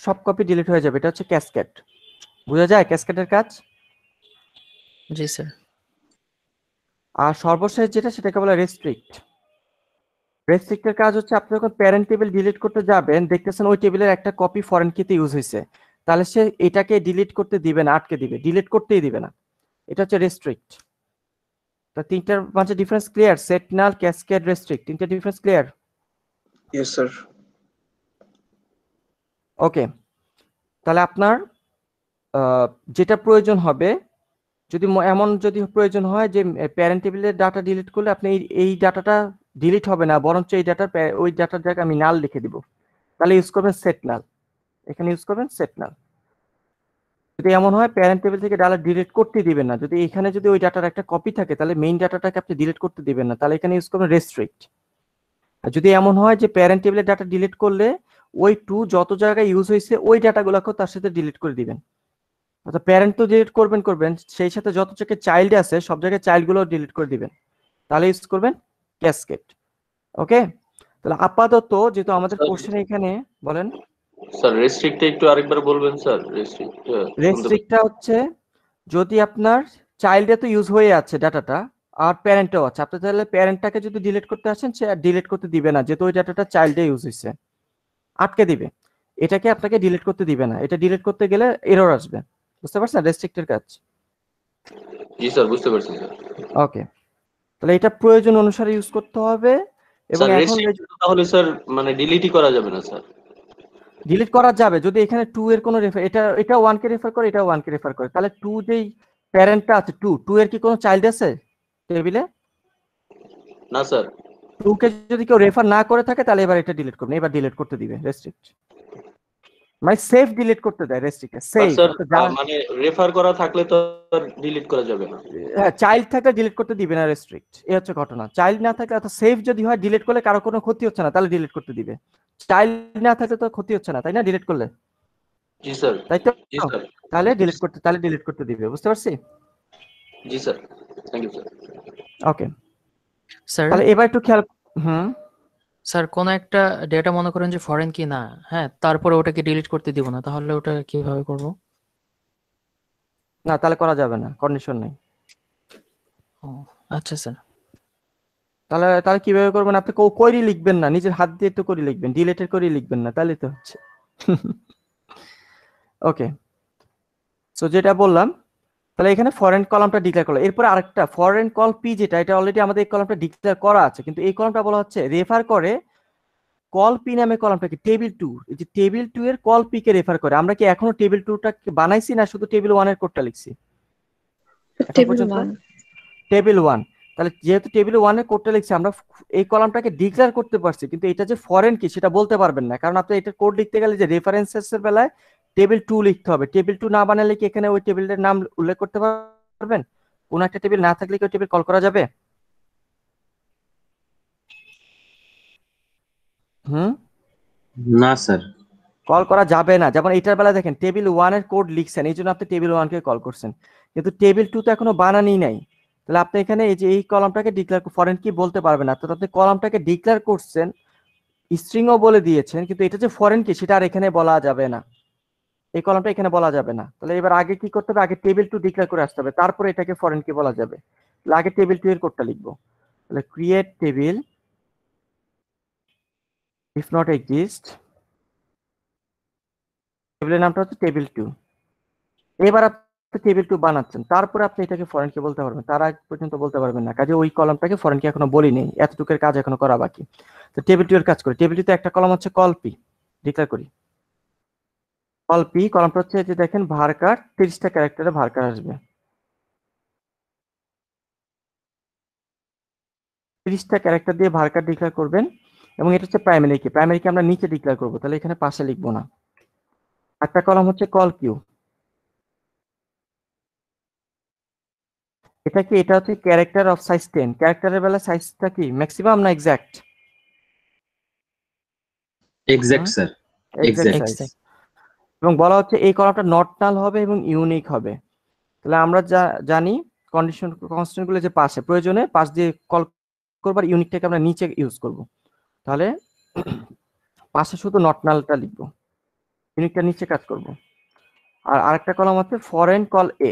সব কপি ডিলিট হয়ে যাবে। এটা হচ্ছে ক্যাসকেড। বুঝা যায় ক্যাসকেডের কাজ? জি স্যার। আর সর্বশেষ যেটা সেটাকে বলে রেস্ট্রিক্ট। রেস্ট্রিক্টের কাজ হচ্ছে আপনি যখন প্যারেন্ট টেবিল ডিলিট করতে যাবেন, দেখতেছেন ওই টেবিলের একটা কপি ফরেন কিতে ইউজ হয়েছে, তাহলে সে এটাকে ডিলিট করতে দিবে না, আটকে দিবে, ডিলিট করতেই দিবে না। এটা হচ্ছে রেস্ট্রিক্ট। তো তিনটার মাঝে difference clear? Set null, cascade, restrict, তিনটা difference clear? Yes sir. Okay. তাহলে আপনার যেটা প্রয়োজন হবে, যদি এমন যদি প্রয়োজন হয় যে প্যারেন্ট টেবিলের ডাটা ডিলিট করলে আপনি এই ডাটাটা ডিলিট হবে না, বরঞ্চ এই ডাটার ওই ডাটার জায়গায় আমি নাল লিখে দিব, তাহলে ইউজ করবেন সেট নাল। এখানে ইউজ করবেন সেট নাল। যদি এমন হয় প্যারেন্ট টেবিল থেকে ডাটা ডিলিট করতে দিবেন না, যদি এখানে যদি ওই ডাটার একটা কপি থাকে তাহলে মেইন ডাটাটাকে আপনি ডিলিট করতে দিবেন না, তাহলে এখানে ইউজ করবেন রেস্ট্রিক্ট। আর যদি এমন হয় যে প্যারেন্ট টেবিলের ডাটা ডিলিট করলে ওই 2 যত জায়গায় ইউজ হয়েছে ওই ডাটাগুলোকেও তার সাথে ডিলিট করে দিবেন, অর্থাৎ প্যারেন্ট তো ডিলিট করবেন, সেই সাথে যত জায়গায় চাইল্ড আছে সব জায়গায় চাইল্ড গুলো ডিলিট করে দিবেন, তাহলে ইউজ করবেন ক্যাসকেড। ওকে, তাহলে আপাতত যেহেতু আমাদের স্যার কোশ্চেন এখানে বলেন, স্যার রেস্ট্রিক্টটা একটু আরেকবার বলবেন স্যার, রেস্ট্রিক্ট শুনতে রেস্ট্রিক্টটা হচ্ছে যদি আপনার চাইল্ডে তো ইউজ হয়ে আছে ডাটাটা আর প্যারেন্টও আছে, আপনি তাহলে প্যারেন্টটাকে যদি ডিলিট করতে আসেন সে ডিলিট করতে দিবে না, যেহেতু ওই ডাটাটা চাইল্ডে ইউজ হয়েছে, আটকে দিবে, এটাকে আপনাকে ডিলিট করতে দিবে না, এটা ডিলিট করতে গেলে এরর আসবে, বুঝতে পারছেন রেস্ট্রিক্টের কাজ। জি স্যার বুঝতে পারছি স্যার। ওকে, তাহলে এটা প্রয়োজন অনুসারে ইউজ করতে হবে। এবং স্যার এখন রেস্ট্রিক্ট তাহলে স্যার মানে ডিলিটই করা যাবে না স্যার? ডিলিট করা যাবে যদি এখানে 2 এর কোনো রেফার, এটা 1 কে রেফার করে, এটা 1 কে রেফার করে, তাহলে 2 যেই প্যারেন্টটা আছে 2 এর কি কোনো চাইল্ড আছে টেবিলে? না স্যার। 2 কে যদি কেউ রেফার না করে থাকে তাহলে এবার এটা ডিলিট করবে, এবার ডিলিট করতে দিবে রেস্ট্রিক্ট, মানে সেফ ডিলিট করতে দেয় রেস্ট্রিক্ট সেফ। স্যার মানে রেফার করা থাকলে তো ডিলিট করা যাবে না। হ্যাঁ, চাইল্ড থাকলে ডিলিট করতে দিবে না রেস্ট্রিক্ট, এই হচ্ছে ঘটনা। চাইল্ড না থাকলে অর্থাৎ সেফ যদি হয়, ডিলিট করলে কারো কোনো ক্ষতি হচ্ছে না তাহলে ডিলিট করতে দিবে, চাইল্ড না থাকলে তো ক্ষতি হচ্ছে না তাই না ডিলিট করলে, জি স্যার। তাই তো? জি স্যার। তাহলে ডিলিট করতে দিবে, বুঝতে পারছি? জি sir, thank you sir. Okay, sir তাহলে এবার একটু খেয়াল, স্যার কোন একটা ডেটা মনে করেন যে ফরেন কি না, হ্যাঁ, তারপরে ওটাকে ডিলিট করতে দিব না, তাহলে ওটা কিভাবে করব? না তাহলে করা যাবে না, কন্ডিশন নেই। ও আচ্ছা স্যার। তাহলে তাহলে কিভাবে করবেন? আপনি কোয়েরি লিখবেন না, নিজের হাত দিয়ে তো কোয়েরি লিখবেন, ডিলিটের কোয়েরি লিখবেন না, তাহলে তো হচ্ছে। ওকে, সো যেটা বললাম, তাহলে এখানে ফরেন কলামটা ডিক্লেয়ার করলো, এরপরে আরেকটা ফরেন কল পি, যেটা এটা অলরেডি আমাদের এই কলামটা ডিক্লেয়ার করা আছে, কিন্তু এই কলামটা বলা হচ্ছে রেফার করে কল পি নামে কলামটাকে, টেবিল 2, এই যে টেবিল 2 এর কল পি কে রেফার করে। আমরা কি এখনো টেবিল 2 টা বানাইছি না শুধু টেবিল 1 এর কোডটা লিখছি এখন টেবিল পর্যন্ত? 1। টেবিল 1, তাহলে যেহেতু টেবিল 1 এর কোডটা লিখছি আমরা, এই কলামটাকে ডিক্লেয়ার করতে পারছি, কিন্তু এটা যে ফরেন কি সেটা বলতে পারবেন না, কারণ আপনি এটা কোড লিখতে গেলে যে রেফারেন্সেস এর বেলায় টেবিল 2 লিখতে হবে। টেবিল 2 না বানালে কি এখানে ওই টেবিলের নাম উল্লেখ করতে পারবেন? কোন একটা টেবিল না থাকলে কি ওই টেবিল কল করা যাবে? না স্যার। কল করা যাবে না। যেমন এটার বেলা দেখেন টেবিল 1 এর কোড লিখছেন, এই জন্য আপনি টেবিল 1 কে কল করছেন, কিন্তু টেবিল 2 তো এখনো বানানি নাই, তাহলে আপনি এখানে এই যে এই কলামটাকে ডিক্লেয়ার ফরেন কি বলতে পারবেন না, তো আপনি কলামটাকে ডিক্লেয়ার করছেন, স্ট্রিংও বলে দিয়েছেন, কিন্তু এটা যে ফরেন কি সেটা আর এখানে বলা যাবে না, এই কলামটা এখানে বলা যাবে না। তাহলে এবার আগে কি করতে হবে? আগে টেবিল 2 ডিক্লেয়ার করে আসতে হবে, তারপরে এটাকে ফরেন কি বলা যাবে। তাহলে আগে টেবিল 2 এর কোডটা লিখবো, তাহলে create table if not exist, টেবিলের নামটা হচ্ছে টেবিল 2। এবার আপনি টেবিল 2 বানাচ্ছেন, তারপরে আপনি এটাকে ফরেন কি বলতে পারবেন, তার আগ পর্যন্ত বলতে পারবেন না, কাজে ওই কলামটাকে ফরেন কি এখনো বলি নেই, এতটুকুর কাজ এখনো করা বাকি। তো টেবিল 2 এর কাজ করি, টেবিল 2 তে একটা কলাম হচ্ছে কল পি, ডিক্লেয়ার করি কল পি, কলামটা হচ্ছে যে দেখেন ভার্কার 30টা ক্যারেক্টারে ভার্কার আসবে, 30টা ক্যারেক্টার দিয়ে ভার্কার ডিক্লেয়ার করবেন, এবং এটা হচ্ছে প্রাইমারি কি, প্রাইমারি কি আমরা নিচে ডিক্লেয়ার করবো, তাহলে এখানে পাশে লিখবো না। একটা কলাম হচ্ছে কল কিউ, এটা কি, এটা হচ্ছে ক্যারেক্টার অফ সাইজ 10, ক্যারেক্টারের বেলা সাইজটা কি ম্যাক্সিমাম না exact? Exact sir, exact exact. Size. এবং বলা হচ্ছে এই কলামটা নট নাল হবে এবং ইউনিক হবে। তাহলে আমরা জানি কন্ডিশন কনস্ট্যান্ট গুলো যে পাশে প্রয়োজনে পাশ দিয়ে কল করবার, ইউনিকটাকে আমরা নিচে ইউজ করব, তাহলে পাশে শুধু নট নালটা লিখবো, ইউনিকটা নিচে কাজ করব। আর আরেকটা কলাম আছে ফরেন কল এ,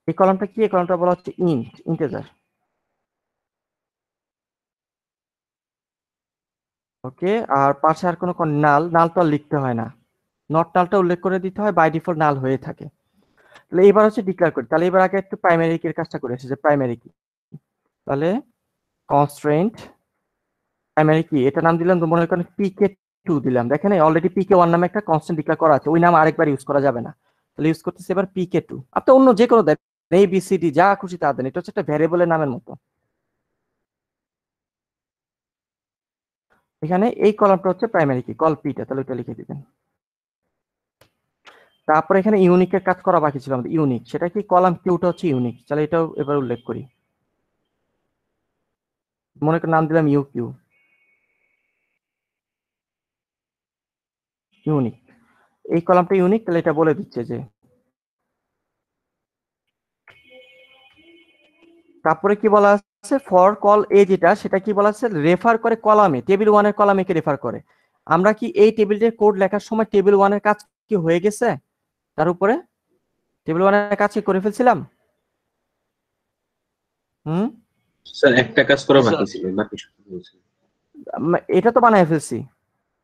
এই কলামটা কি, এই কলামটা বলা হচ্ছে ইন্টিজার। ওকে, আর পাশে আর কোনো নাল তো আর লিখতে হয় না, নট নালটা উল্লেখ করে দিতে হয়, বাই ডিফল্ট নাল হয়ে থাকে। তাহলে এবার হচ্ছে ডিক্লেয়ার করি, তাহলে এবার আগে একটু প্রাইমারি কি এর কাজটা করে আসি, যে প্রাইমারি কি, তাহলে কনস্ট্রেন্ট প্রাইমারি কি, এটা নাম দিলাম তো মনে করেন পিকে 2 দিলাম, দেখেন অলরেডি পিকে 1 নামে একটা কনস্ট্যান্ট ডিক্লেয়ার করা আছে, ওই নাম আরেকবার ইউজ করা যাবে না, তাহলে ইউজ করতেছি এবার পিকে 2। আপনি অন্য যে কোনো দেন, এই বিসিডি যা খুশি তা দেন, এটা হচ্ছে একটা ভ্যারিয়েবলের নামের মতো। এখানে এই কলামটা হচ্ছে প্রাইমারি কি, কল পিটা, তাহলে ওইটা লিখে দিবেন। তারপর এখানে ইউনিকের কাজ করা বাকি ছিল আমাদের, ইউনিক সেটা কি, কলাম কিউটা হচ্ছে ইউনিক, তাহলে এটাও এবার উল্লেখ করি, মনে করেন নাম দিলাম ইউ কিউ। ইউনিক, এই কলামটা ইউনিক, তাহলে এটা বলে দিচ্ছে যে তারপরে কি বলা আছে ফর কল এ যেটা সেটা কি বলা আছে রেফার করে কলামে, টেবিল 1 এর কলামে কে রেফার করে। আমরা কি এই টেবিলের কোড লেখার সময় টেবিল 1 এর কাজ কি হয়ে গেছে, তার উপরে টেবিল 1 এর কাজ কি করে ফেলছিলাম? হুম, স্যার একটা কাজ করা স্যার। বাকি ছিল, বাকি সব হয়েছে। এটা তো বানায় ফেলছি,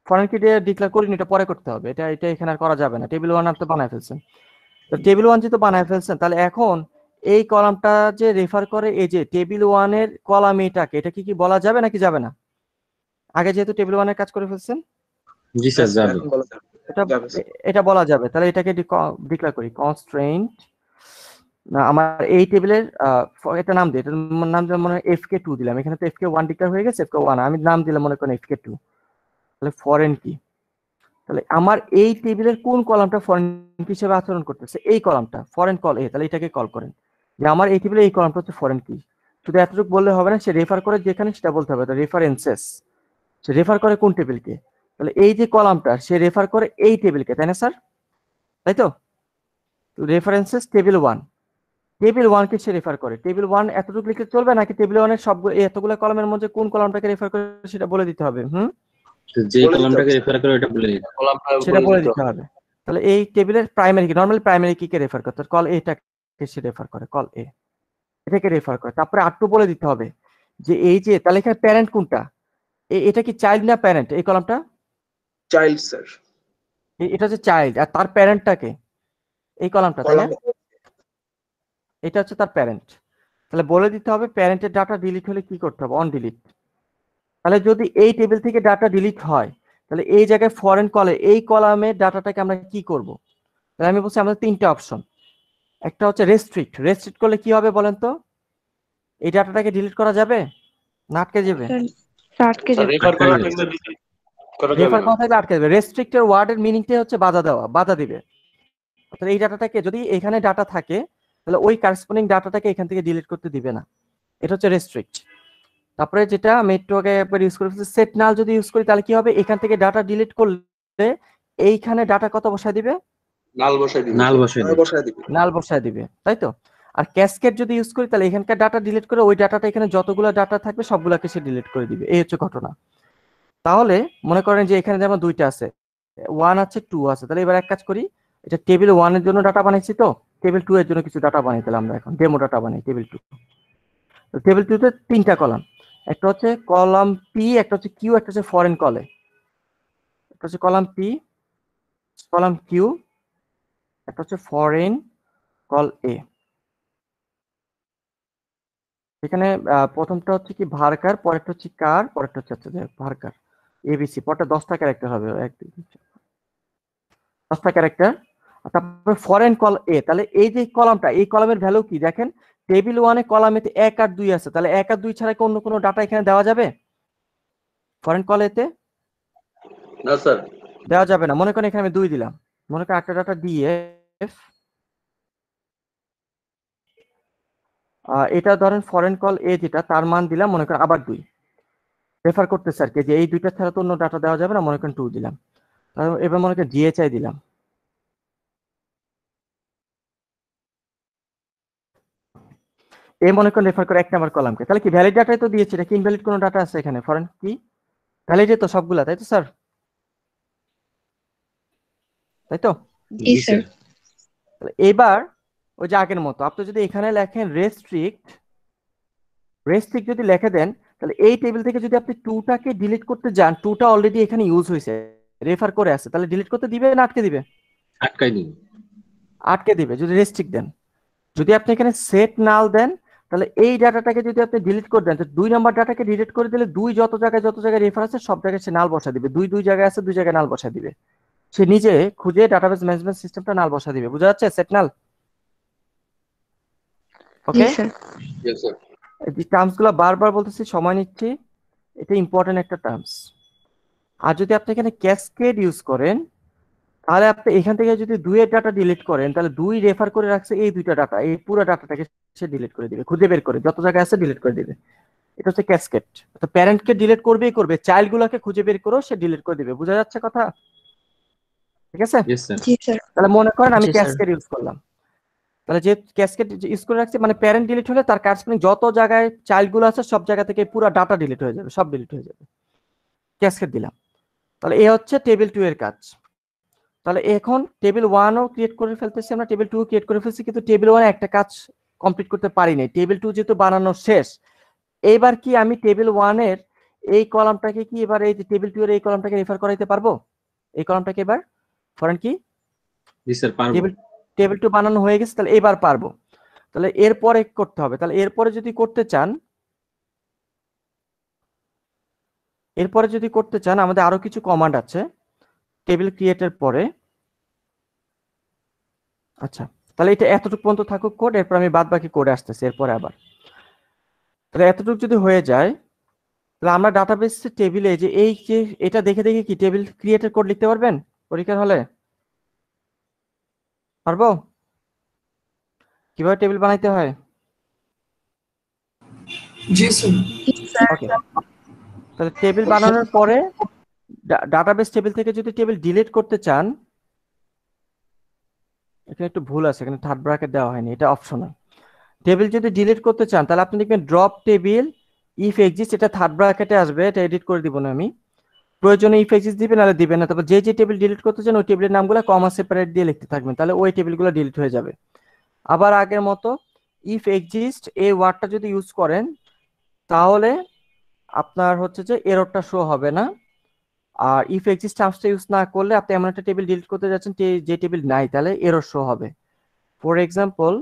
ফরেন কি দিয়ে ডিক্লেয়ার করিনি, এটা পরে করতে হবে, এটা এটা এখানে আর করা যাবে না। টেবিল 1 আর তো বানায় ফেলছেন, তো টেবিল 1 যেহেতু বানায় ফেলছেন তাহলে এখন এই কলামটা যে রেফার করে এই যে টেবিল 1 এর কলাম এটাকে, এটা কি কি বলা যাবে নাকি যাবে না? আগে যেহেতু টেবিল 1 এর কাজ করে ফেলছেন, জি স্যার যাবে। এখন বলা যাবে। এটা যাবে স্যার। এটা বলা যাবে, তাহলে এটাকে ডিক্লেয়ার করি কনস্ট্রেইন্ট না আমার এই টেবিলের একটা নাম দিই, এটার নাম দিলাম মনে হয় fk2 দিলাম, এখানে তো fk1 ডিক্লেয়ার হয়ে গেছে, fk1 আমি নাম দিলাম মনে করেন fk2, তাহলে ফরেন কি, তাহলে আমার এই টেবিলের কোন কলামটা ফরেন কি হিসেবে আচরণ করতেছে, এই কলামটা ফরেন কল এ, তাহলে এটাকে কল করেন যে আমার এই টেবিলে এই কলামটা হচ্ছে ফরেন কি। শুধু এতটুকু বললে হবে না, সে রেফার করে যেখানে সেটা বলতে হবে, রেফারেন্সেস, সে রেফার করে কোন টেবিলকে, তাহলে এই যে কলামটা সে রেফার করে এই টেবিলকে, তাই না স্যার? তাই তো, রেফারেন্সেস টেবিল 1, টেবিল 1 কে সে রেফার করে, টেবিল 1 এতটুকু লিখে চলবে নাকি টেবিল 1 এর সবগুলো এতগুলো কলামের মধ্যে কোন কলামটাকে রেফার করে সেটা বলে দিতে হবে? তো যে বলে দিতে কলামটাকে হবে, রেফার করে ওটা বলে দিন। কলামটা সেটা বলে দিতে দিতে হবে। তাহলে এই টেবিলের প্রাইমারি কি, নরমালি প্রাইমারি কি কে রেফার করতে, কল এটাকে সে রেফার করে, কল এ এটাকে রেফার করে। তারপরে আর টু বলে দিতে হবে যে এই যে, তাহলে এখানে প্যারেন্ট কোনটা, এটা কি চাইল্ড না প্যারেন্ট, এই কলামটা চাইল্ড স্যার। এটা হচ্ছে চাইল্ড, আর তার প্যারেন্টটাকে এই কলামটা, তাই না? কলাম এটা হচ্ছে তার প্যারেন্ট, তাহলে বলে দিতে হবে প্যারেন্টের ডাটা ডিলিট হলে কি করতে হবে, অন ডিলিট। তাহলে যদি এই টেবিল থেকে ডাটা ডিলিট হয় তাহলে এই জায়গায় ফরেন কলে এই কলামের ডাটাটাকে আমরা কি করব, তাহলে আমি বলছি আমাদের তিনটা অপশন, একটা হচ্ছে রেস্ট্রিক্ট, রেস্ট্রিক্ট করলে কি হবে বলেন তো, এই ডাটাটাকে ডিলিট করা যাবে না আটকে যাবে? আটকে যাবে। রেফার করা থাকলে delete করা যাবে রেফার না। করা থাকলে আটকে যাবে। রেস্ট্রিক্টের ওয়ার্ডের মিনিংটাই হচ্ছে বাধা দেওয়া, বাধা দিবে। অর্থাৎ এই ডাটাটাকে যদি এখানে ডাটা থাকে তাহলে ওই কারেসপন্ডিং ডাটাটাকে এখান থেকে ডিলিট করতে দিবে না, এটা হচ্ছে রেস্ট্রিক্ট। তারপরে যেটা আমি একটু আগে একবার ইউজ করে ফেলছি, সেট নাল যদি ইউজ করি তাহলে কি হবে, এখান থেকে ডাটা ডিলিট করলে এইখানে ডাটা কত বসায় দিবে, নাল বসাই দিবেন নাল বসে দিন। বসায় দিবে। নাল বসায় দিবে, তাই তো। আর ক্যাসকেড যদি ইউজ করি তাহলে এখানকার ডাটা ডিলিট করে ওই ডাটাটা এখানে যতগুলো ডাটা থাকবে সবগুলোকে সে ডিলিট করে দিবে, এই হচ্ছে ঘটনা। তাহলে মনে করেন যে এখানে যেমন দুইটা আছে, 1 আছে 2 আছে, তাহলে এবার এক কাজ করি, এটা টেবিল 1 এর জন্য ডাটা বানাইছি, তো টেবিল 2 এর জন্য কিছু ডাটা বানাই দিলাম আমরা, এখন ডেমো ডাটা বানাই টেবিল 2। তো টেবিল 2 তে তিনটা কলাম, একটা হচ্ছে কলাম পি, একটা হচ্ছে কিউ, একটা হচ্ছে ফরেন কলে, একটা হচ্ছে কলাম পি, কলাম কিউ, একটা হচ্ছে ফরেন কল এ। এখানে প্রথমটা হচ্ছে কি ভার্কার, পরেরটা হচ্ছে কার, পরেরটা হচ্ছে ভার্কার এবিসি, পরটা 10টা ক্যারেক্টার হবে, 1 2 3 4 10টা ক্যারেক্টার। তারপরে ফরেন কল এ, তাহলে এই যে কলামটা, এই কলামের ভ্যালু কি দেখেন, টেবিল 1 এ কলামেতে 1 আর 2 আছে, তাহলে 1 আর 2 ছাড়া কি অন্য কোনো ডাটা এখানে দেওয়া যাবে ফরেন কল এতে? না স্যার। দেওয়া যাবে না। মনে করেন এখানে আমি 2 দিলাম, মনে করেন একটা ডাটা ডিএফ, এটা ধরেন ফরেন কল এ যেটা, তার মান দিলাম মনে করেন আবার 2, রেফার করতেছে আর কি যে এই দুইটা ছাড়া তো অন্য ডাটা দেওয়া যাবে না, মনে করেন 2 দিলাম। এবার মনে করেন জিএচআই দিলাম, এই মনে করেন রেফার করে 1 নাম্বার কলামকে, তাহলে কি ভ্যালিড ডাটাই তো দিয়েছে, এটা কি ইনভ্যালিড কোনো ডাটা আছে এখানে, ফরেন কি ভ্যালিডে তো সবগুলা, তাই তো স্যার? তাই তো। জি স্যার। তাহলে এবার ওই যে আগের মতো আপনি যদি এখানে লেখেন রেস্ট্রিক্ট, রেস্ট্রিক্ট যদি লিখে দেন তাহলে এই টেবিল থেকে যদি আপনি 2টাকে ডিলিট করতে যান, 2টা অলরেডি এখানে ইউজ হয়েছে, রেফার করে আছে, তাহলে ডিলিট করতে দিবে না আটকে দিবে? আটকাই দিন। আটকে দিবে যদি রেস্ট্রিক্ট দেন। যদি আপনি এখানে সেট নাল দেন তাহলে এই ডাটাটাকে যদি আপনি ডিলিট করে দেন, তো 2 নাম্বার ডাটাকে ডিলিট করে দিলে 2 যত জায়গায় রেফার আছে সব জায়গায় সে নাল বসা দিবে, 2 জায়গায় আছে 2 জায়গায় নাল বসা দিবে, সে নিজে খুঁজে ডাটাবেস ম্যানেজমেন্ট সিস্টেমটা নাল বসা দিবে। বুঝা যাচ্ছে সেট নাল? জি ওকে, স্যার। Yes sir. এই টার্মস গুলো বারবার বলতেছি, সময় নিচ্ছি, এটা ইম্পর্টেন্ট একটা টার্মস। আর যদি আপনি এখানে ক্যাসকেড ইউজ করেন তাহলে আপনি এখান থেকে যদি 2 এর ডাটা ডিলিট করেন তাহলে 2 রেফার করে রাখছে এই দুইটা ডাটা, এই পুরো ডাটাটাকে সে ডিলিট করে দিবে, খুঁজে বের করে যত জায়গায় আছে ডিলিট করে দিবে। এটা হচ্ছে ক্যাসকেড। তো প্যারেন্টকে ডিলিট করবেই করবে, চাইল্ড গুলোকে খুঁজে বের করেও সে ডিলিট করে দিবে। বুঝা যাচ্ছে কথা? ঠিক আছে? Yes sir. জি স্যার। তাহলে মনে করেন আমি জি, স্যার। ক্যাসকেড ইউজ করলাম, তাহলে যে ক্যাসকেড ইউজ করে রাখছি মানে প্যারেন্ট ডিলিট হলে তার কারেসপন্ডিং যত জায়গায় চাইল্ড গুলো আছে সব জায়গা থেকে পুরো ডাটা ডিলিট হয়ে যাবে, সব ডিলিট হয়ে যাবে, ক্যাসকেড দিলাম। তাহলে এই হচ্ছে টেবিল 2 এর কাজ। তাহলে এখন টেবিল 1 ও ক্রিয়েট করে ফেলতেছি আমরা, টেবিল 2 ক্রিয়েট করে ফেলছি, কিন্তু টেবিল 1 একটা কাজ কমপ্লিট করতে পারি নাই, টেবিল 2 যেহেতু বানানো শেষ। এইবার কি আমি টেবিল 1 এর এই কলামটাকে কি এবার এই টেবিল 2 এর এই কলামটাকে রেফার করাইতে পারবো? এই কলামটাকে এবার ফরেন কি জি স্যার পারবো। টেবিল 2 বানানো হয়ে গেছে, তাহলে এবার পারবো। তাহলে এরপরে করতে হবে, তাহলে এরপরে যদি করতে চান আমাদের আরো কিছু কমান্ড আছে টেবিল ক্রিয়েটের পরে। আচ্ছা, তাহলে এটা এতটুকু পর্যন্ত থাকুক কোড, এরপর আমি বাদ বাকি কোডে আসতেছি এরপরে আবার। তাহলে এতটুকু যদি হয়ে যায়, তাহলে আমরা ডাটাবেস টেবিলে যে এই যে এটা দেখে দেখে কি টেবিল ক্রিয়েটের কোড লিখতে পারবেন পরীক্ষার হলে? পারবো? কিভাবে টেবিল বানাইতে হয়? জি স্যার। ওকে, তাহলে টেবিল বানানোর পরে ডাটাবেস টেবিল থেকে যদি টেবিল ডিলিট করতে চান, এখানে একটু ভুল আছে, এখানে থার্ড ব্র্যাকেট দেওয়া হয়নি, এটা অপশনাল। টেবিল যদি ডিলিট করতে চান তাহলে আপনি দেখবেন ড্রপ টেবিল ইফ এক্সিস্ট, এটা থার্ড ব্র্যাকেটে আসবে, এটা এডিট করে দিব না আমি, প্রয়োজনে ইফ এক্সিস্ট দিবেন নাহলে দিবেন না। তারপর যে টেবিল ডিলিট করতে চান ওই টেবিলের নামগুলো কমা সেপারেট দিয়ে লিখতে থাকবেন, তাহলে ওই টেবিলগুলো ডিলিট হয়ে যাবে। আবার আগের মতো ইফ এক্সিস্ট এই ওয়ার্ডটা যদি ইউজ করেন তাহলে আপনার হচ্ছে যে এররটা শো হবে না। আর ইফ এক্সিস্ট টার্মসটা ইউজ না করলে আপনি এমন একটা টেবিল ডিলিট করতে যাচ্ছেন যে টেবিল নাই, তাহলে এরর শো হবে। ফর এক্সাম্পল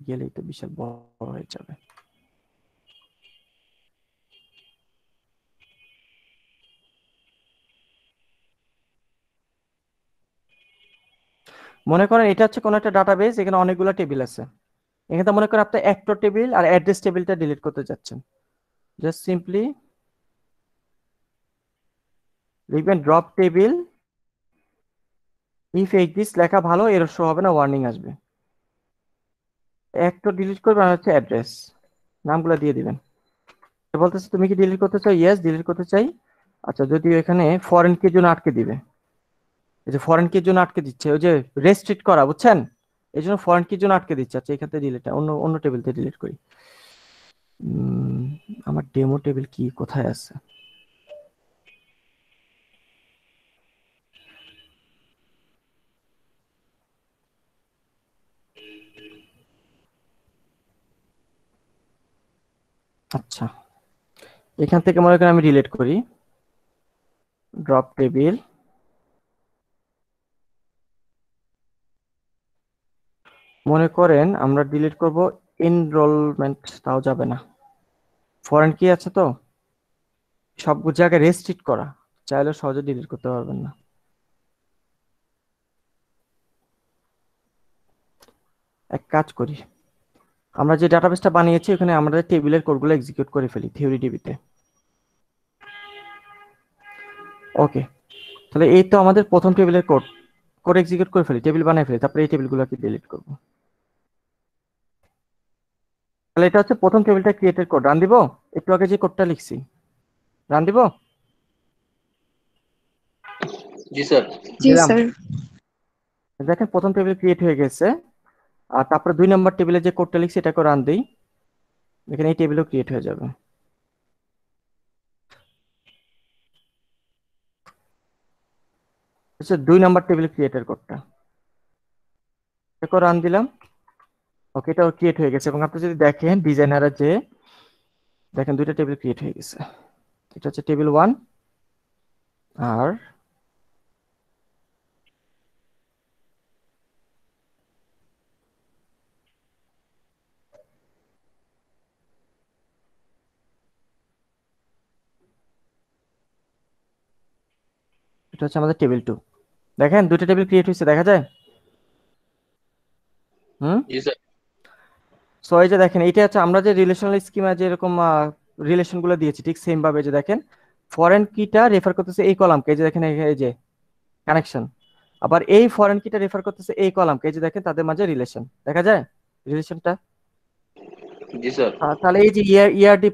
গেলেই তো বিশাল বড় হয়ে যাবে। মনে করেন এটা হচ্ছে কোন একটা ডাটাবেস, এখানে অনেকগুলো টেবিল আছে, এখানে মনে করেন আপনি অ্যাক্টর টেবিল আর অ্যাড্রেস টেবিলটা ডিলিট করতে যাচ্ছেন, জাস্ট সিম্পলি লিখবেন ড্রপ টেবিল ইফ এক্সিস্ট, লেখা ভালো, এরর শো হবে না, ওয়ার্নিং আসবে। অ্যাক্টর ডিলিট করবেন আর হচ্ছে অ্যাড্রেস, নামগুলো দিয়ে দিবেন। বলতেছে তুমি কি ডিলিট করতে চাও? ইয়েস ডিলিট করতে চাই। আচ্ছা, যদি এখানে ফরেন কির জন্য আটকে দিবে, এই যে ফরেন কির জন্য আটকে দিচ্ছে, ওই যে রেস্ট্রিক্ট করা, বুঝছেন, এই জন্য ফরেন কির জন্য আটকে দিচ্ছে। আচ্ছা, এখান থেকে ডিলিট, অন্য টেবিল থেকে ডিলিট করি। আমার ডেমো টেবিল কি কোথায় আছে? আচ্ছা, এখান থেকে মনে করেন আমি ডিলিট করি ড্রপ টেবিল, মনে করেন আমরা ডিলিট করব এনরোলমেন্ট, তাও যাবে না, ফরেন কি আছে তো, সব জায়গায় রেস্ট্রিক্ট করা, চাইলে সহজে ডিলিট করতে পারবেন না। এক কাজ করি, আমরা যে ডাটাবেসটা বানিয়েছি ওখানে আমাদের টেবিলের কোডগুলো এক্সিকিউট করে ফেলি থিওরি ডিবিতে। ওকে, তাহলে এই তো আমাদের প্রথম টেবিলের কোড এক্সিকিউট করে ফেলি, টেবিল বানিয়ে ফেলি, তারপরে এই টেবিলগুলোকে ডিলিট করব। তাহলে এটা হচ্ছে প্রথম টেবিলটা ক্রিয়েটেড কোড, রান দিব। একটু আগে যে কোডটা লিখছি, রান দিব। জি স্যার। জি দিলাম। স্যার। দেখেন প্রথম টেবিল ক্রিয়েট হয়ে গেছে, আর তারপরে 2 নম্বর টেবিলে যে কোডটা লিখছি এটাকে রান দিই, এখানে এই টেবিলও ক্রিয়েট হয়ে যাবে। আচ্ছা, 2 নম্বর টেবিল ক্রিয়েটের কোডটা, এটাকে রান দিলাম। ওকে, এটাও ক্রিয়েট হয়ে গেছে, এবং আপনি যদি দেখেন ডিজাইনারে যে দেখেন 2টা টেবিল ক্রিয়েট হয়ে গেছে, এটা হচ্ছে টেবিল 1 আর এটা হচ্ছে আমাদের টেবিল 2। দেখেন 2টা টেবিল ক্রিয়েট হয়েছে, দেখা যায়। জি স্যার। সো এই যে দেখেন, এটা হচ্ছে আমরা যে রিলেশনাল স্কিমা যেরকম রিলেশন গুলো দিয়েছি ঠিক সেম ভাবে, যে দেখেন ফরেন কিটা রেফার করতেছে এই কলামকে, এই যে দেখেন এই যে কানেকশন, আবার এই ফরেন কিটা রেফার করতেছে এই কলামকে, এই যে দেখেন তাদের মাঝে রিলেশন, দেখা যায় রিলেশনটা। জি স্যার। তাহলে এই যে ইআরডি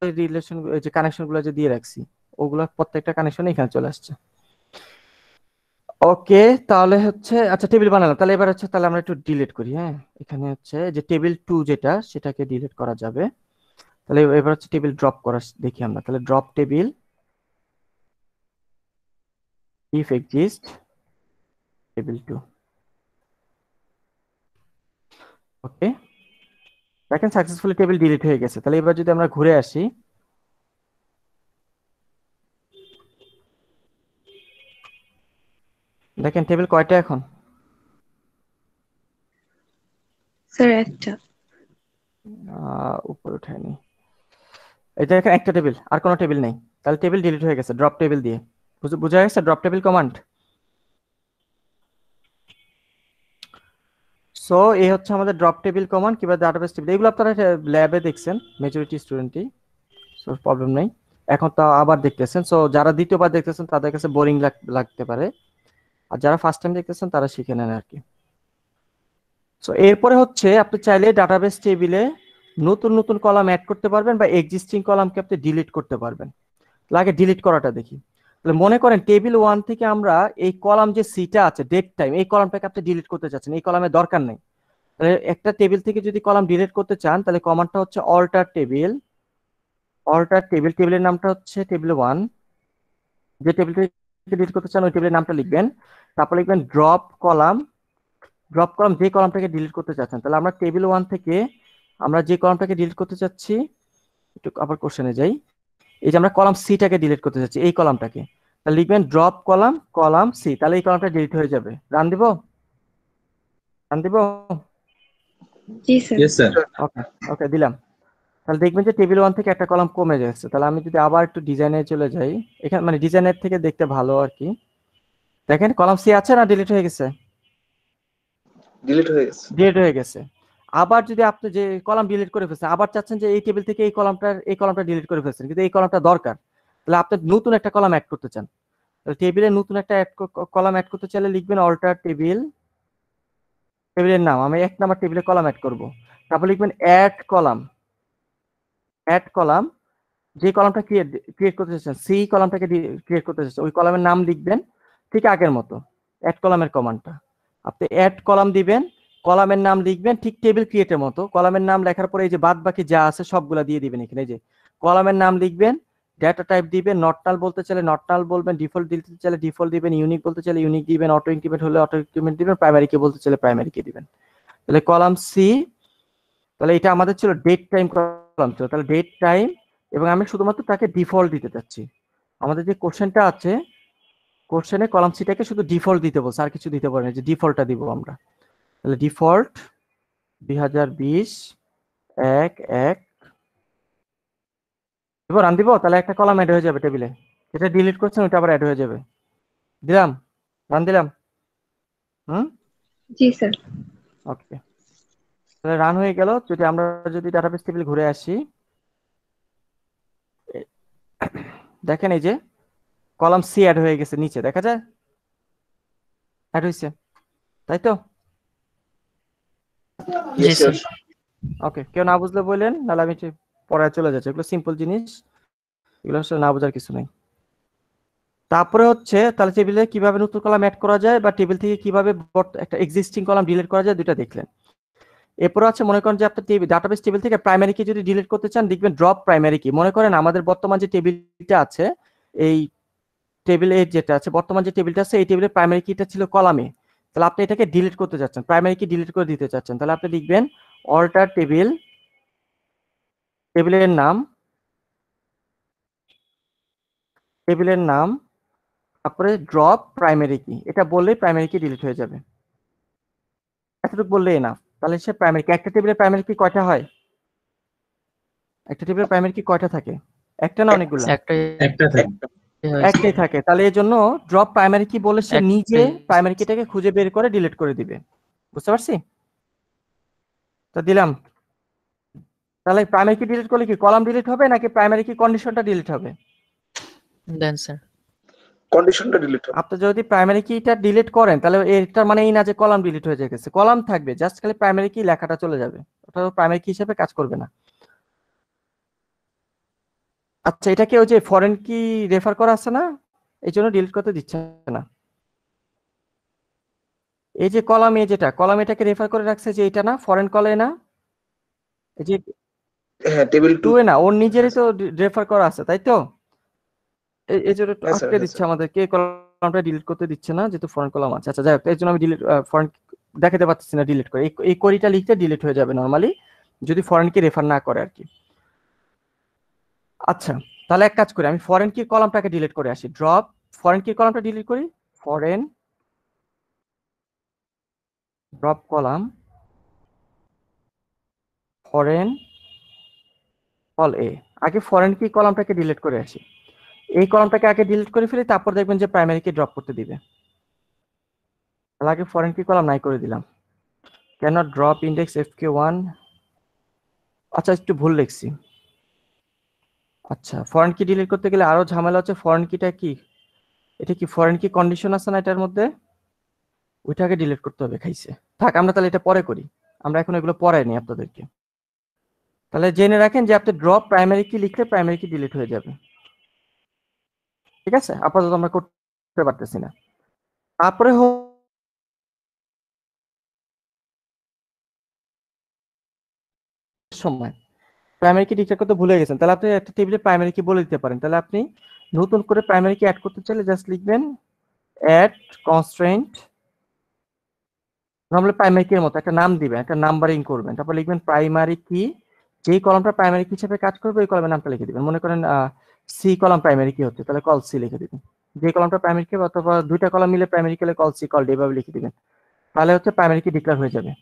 রিলেশন যে কানেকশন গুলো যে দিয়ে রাখছি ওগুলো প্রত্যেকটা কানেকশন এখানে চলে আসছে। ওকে, তাহলে হচ্ছে আচ্ছা টেবিল বানালাম, তাহলে এবার হচ্ছে তাহলে আমরা একটু ডিলিট করি। হ্যাঁ, এখানে হচ্ছে যে টেবিল 2 যেটা সেটাকে ডিলিট করা যাবে। তাহলে এবার হচ্ছে টেবিল ড্রপ করা দেখি আমরা, তাহলে drop table if exist table 2। ওকে, দেখেন সাকসেসফুলি টেবিল ডিলিট হয়ে গেছে। তাহলে এবার যদি আমরা ঘুরে আসি, দেখেন টেবিল কয়টা এখন? স্যার একটা। উপরে উঠায়নি, এটা এখানে একটা টেবিল, আর কোনো টেবিল নেই। তাহলে টেবিল ডিলিট হয়ে গেছে ড্রপ টেবিল দিয়ে। বোঝা গেছে ড্রপ টেবিল কমান্ড? সো এই হচ্ছে আমাদের ড্রপ টেবিল কমান্ড কিংবা ডাটাবেস টেবিল। এগুলো আপনারা ল্যাবে দেখছেন মেজরিটি স্টুডেন্টই, সো প্রবলেম নাই। এখন তো আবার দেখতেছেন, সো যারা দ্বিতীয়বার দেখতেছেন তাদের কাছে বোরিং লাগতে পারে, আর যারা ফার্স্ট টাইম দেখতেছেন তারা শিখে নেন আর কি। সো এরপরে হচ্ছে আপনি চাইলে ডাটাবেস টেবিলে নতুন নতুন কলাম অ্যাড করতে পারবেন বা এক্সিস্টিং কলামকে আপনি ডিলিট করতে পারবেন। আগে ডিলিট করাটা দেখি। তাহলে মনে করেন টেবিল 1 থেকে আমরা এই কলাম যে সিটা আছে ডেট টাইম, এই কলামটাকে আপনি ডিলিট করতে চাচ্ছেন, এই কলামের দরকার নেই। তাহলে একটা টেবিল থেকে যদি কলাম ডিলিট করতে চান তাহলে কমান্ডটা হচ্ছে অল্টার টেবিল। টেবিলের নামটা হচ্ছে টেবিল 1। যে টেবিল থেকে ডিলিট করতে চান ওই টেবিলের নামটা লিখবেন, তারপর লিখবেন ড্রপ কলাম যে কলামটাকে ডিলিট করতে চাচ্ছেন। তাহলে আমরা টেবিল 1 থেকে আমরা যে কলামটাকে ডিলিট করতে চাচ্ছি, একটু আবার কোশ্চেনে যাই। এই যে আমরা কলাম সিটাকে ডিলিট করতে চাচ্ছি, এই কলামটাকে, তাহলে লিখবেন ড্রপ কলাম সি। তাহলে এই কলামটা ডিলিট হয়ে যাবে। রান দিব? জি sir. Yes sir. Okay okay দিলাম। তাহলে দেখবেন যে টেবিল 1 থেকে একটা কলাম কমে যাচ্ছে। তাহলে আমি যদি আবার একটু ডিজাইনে চলে যাই, এখানে মানে ডিজাইনের থেকে দেখতে ভালো আর কি। দেখেন কলাম সি আছে না ডিলিট হয়ে গেছে? ডিলিট হয়ে গেছে। ডিলিট হয়ে গেছে। আবার যদি আপনি যে কলাম ডিলিট করে ফেলছেন, আবার চাচ্ছেন যে এই টেবিল থেকে এই কলামটা ডিলিট করে ফেলছেন, কিন্তু এই কলামটা দরকার, তাহলে আপনি নতুন একটা কলাম অ্যাড করতে চান। তাহলে টেবিলে নতুন একটা কলাম অ্যাড করতে চাইলে লিখবেন অল্টার টেবিলের নাম, আমি 1 নাম্বার টেবিলে কলাম অ্যাড করব। তারপর লিখবেন অ্যাড কলাম যে কলামটা ক্রিয়েট করতে চাচ্ছেন, সি কলামটাকে ক্রিয়েট করতে চাচ্ছেন, ওই কলামের নাম লিখবেন ঠিক আগের মতো, অ্যাড কলামের কমান্ডটা। আপনি অ্যাড কলাম দিবেন, কলামের নাম লিখবেন ঠিক টেবিল ক্রিয়েটের মতো। কলামের নাম লেখার পরে এই যে বাদ বাকি যা আছে সবগুলা দিয়ে দিবেন এখানে। এই যে কলামের নাম লিখবেন, ডেটা টাইপ দিবেন, নট নাল বলতে চাইলে নট নাল বলবেন, ডিফল্ট দিতে চাইলে ডিফল্ট দিবেন, ইউনিক বলতে চাইলে ইউনিক দিবেন, অটো ইনক্রিমেন্ট হলে অটো ইনক্রিমেন্ট দিবেন, প্রাইমারি কি বলতে চাইলে প্রাইমারি কি দিবেন। তাহলে কলাম সি, তাহলে এটা আমাদের ছিল ডেট টাইম কলাম ছিল, তাহলে ডেট টাইম, এবং আমি শুধুমাত্র তাকে ডিফল্ট দিতে চাচ্ছি। আমাদের যে কোশ্চেনটা আছে, কোশ্চেনে কলাম সিটাকে শুধু ডিফল্ট দিতে বলছে, আর কিছু দিতে পারে না, যে ডিফল্টটা দিব আমরা। তাহলে ডিফল্ট 2020 1 দিব, রান দিব। তাহলে একটা কলাম অ্যাড হয়ে যাবে টেবিলে, যেটা ডিলিট করছেন ওটা আবার অ্যাড হয়ে যাবে। দিলাম, রান দিলাম। জি স্যার। ওকে, তাহলে রান হয়ে গেল। যদি ডাটাবেস টেবিল ঘুরে আসি, দেখেন এই যে কলাম সি অ্যাড হয়ে গেছে, নিচে দেখা যায় অ্যাড হয়েছে, তাই তো? জি Yes, স্যার। sir. ওকে, কেউ না বুঝলে বললেন, নাহলে আমি পড়ায় চলে যাচ্ছি। এগুলো সিম্পল জিনিস, এগুলো আসলে না বোঝার কিছু নেই। তারপরে হচ্ছে তাহলে টেবিলে কিভাবে নতুন কলাম অ্যাড করা যায় বা টেবিল থেকে কিভাবে একটা এক্সিস্টিং কলাম ডিলিট করা যায়, দুইটা দেখলেন। এরপর আছে মনে করেন যে আপনি ডাটাবেস টেবিল থেকে প্রাইমারি কি যদি ডিলিট করতে চান, লিখবেন ড্রপ প্রাইমারি কি। মনে করেন আমাদের বর্তমান যে টেবিলটা আছে, এই টেবিলে যেটা আছে বর্তমান যে টেবিলটা আছে, এই টেবিলের প্রাইমারি কিটা ছিল কলামে, তাহলে আপনি এটাকে ডিলিট করতে চাচ্ছেন, প্রাইমারি কি ডিলিট করে দিতে চাচ্ছেন, তাহলে আপনি লিখবেন অল্টার টেবিলের নাম তারপরে ড্রপ প্রাইমারি কি। এটা বললেই প্রাইমারি কি ডিলিট হয়ে যাবে, এতটুকু বললেই না। তাহলে সে প্রাইমারি কি, একটা টেবিলের প্রাইমারি কি কয়টা হয়? একটা টেবিলের প্রাইমারি কি কয়টা থাকে? একটা না অনেকগুলো? একটা থাকে। একটাই থাকে। তাহলে এই জন্য ড্রপ প্রাইমারি কি বলে সে নিজে একটাই। প্রাইমারি কিটাকে খুঁজে বের করে ডিলিট করে দিবে। বুঝতে পারছি? তো দিলাম। তাহলে প্রাইমারি কি ডিলিট করলে কি কলাম ডিলিট হবে নাকি প্রাইমারি কি কন্ডিশনটা ডিলিট হবে? দেন স্যার। কন্ডিশনটা ডিলিট হবে। আপনি যদি প্রাইমারি কিটা ডিলিট করেন তাহলে এটার মানে এই না যে কলাম ডিলিট হয়ে গেছে, কলাম থাকবে, জাস্ট খালি প্রাইমারি কি লেখাটা চলে যাবে, ওটা প্রাইমারি কি হিসেবে কাজ করবে না। আচ্ছা, এটাকে ওই যে ফরেন কি রেফার করা আছে না, এই জন্য ডিলিট করতে দিচ্ছে না। এই যে কলাম এ, যেটা কলাম এটাকে রেফার করে রাখছে যে এটা না, ফরেন কলে না, এই যে হ্যাঁ, টেবিল 2 2। এ না, ওর নিজেরই তো রেফার করা আছে, তাই তো? এই জন্য একটু হ্যাঁ স্যার, আটকে হ্যাঁ দিচ্ছে স্যার। আমাদেরকে, কলামটা ডিলিট করতে দিচ্ছে না যেহেতু ফরেন কলাম আছে। আচ্ছা যাই হোক, এর জন্য আমি ডিলিট ফরেন দেখাতে পারতেছি না ডিলিট করে। এই কোয়েরিটা লিখতে ডিলিট হয়ে যাবে নরমালি, যদি ফরেন কি রেফার না করে আর কি। আচ্ছা, তাহলে এক কাজ করি, আমি ফরেন কি কলামটাকে ডিলিট করে আসি। ড্রপ ফরেন কি কলামটা ডিলিট করি, foreign drop column foreign col A. আগে ফরেন কি কলামটাকে ডিলিট করে আসি, এই কলামটাকে আগে ডিলিট করে ফেলি, তারপর দেখবেন যে প্রাইমারি কি ড্রপ করতে দিবে। তাহলে আগে ফরেন কি কলাম নাই করে দিলাম, কেন ড্রপ ইন্ডেক্স fk1। আচ্ছা একটু ভুল লিখছি। আচ্ছা, ফরেন কি ডিলিট করতে গেলে আরো ঝামেলা হচ্ছে। ফরেন কিটা কি, এটা কি ফরেন কি কন্ডিশন আছে না এটার মধ্যে, ওইটাকে ডিলিট করতে হবে, খাইছে। থাক, আমরা তাহলে এটা পরে করি, আমরা এখন এগুলো পড়াইনি আপনাদেরকে। তাহলে জেনে রাখেন যে আপনি ড্রপ প্রাইমারি কি লিখলে প্রাইমারি কি ডিলিট হয়ে যাবে, ঠিক আছে? আপাতত আমরা করতে পারতেছি না। তারপরে সময় প্রাইমারি কি ডিক্লেয়ার করতে ভুলে গেছেন, তাহলে আপনি একটা টেবিলে প্রাইমারি কি বলে দিতে পারেন। তাহলে আপনি নতুন করে প্রাইমারি কি অ্যাড করতে চাইলে জাস্ট লিখবেন অ্যাড কনস্ট্রেন্ট, নরমালি প্রাইমারি কির মতো একটা নাম দিবেন, একটা নাম্বারিং করবেন, তারপর লিখবেন প্রাইমারি কি, যেই কলামটা প্রাইমারি কি হিসেবে কাজ করবে ওই কলামের নামটা লিখে দিবেন। মনে করেন সি কলাম প্রাইমারি কি হচ্ছে, তাহলে কল সি লিখে দিবেন। যে কলামটা প্রাইমারি কি অথবা দুইটা কলাম মিলে প্রাইমারি কি হলে কল সি কল ডি এভাবে লিখে দিবেন, তাহলে হচ্ছে প্রাইমারি কি ডিক্লেয়ার হয়ে যাবে।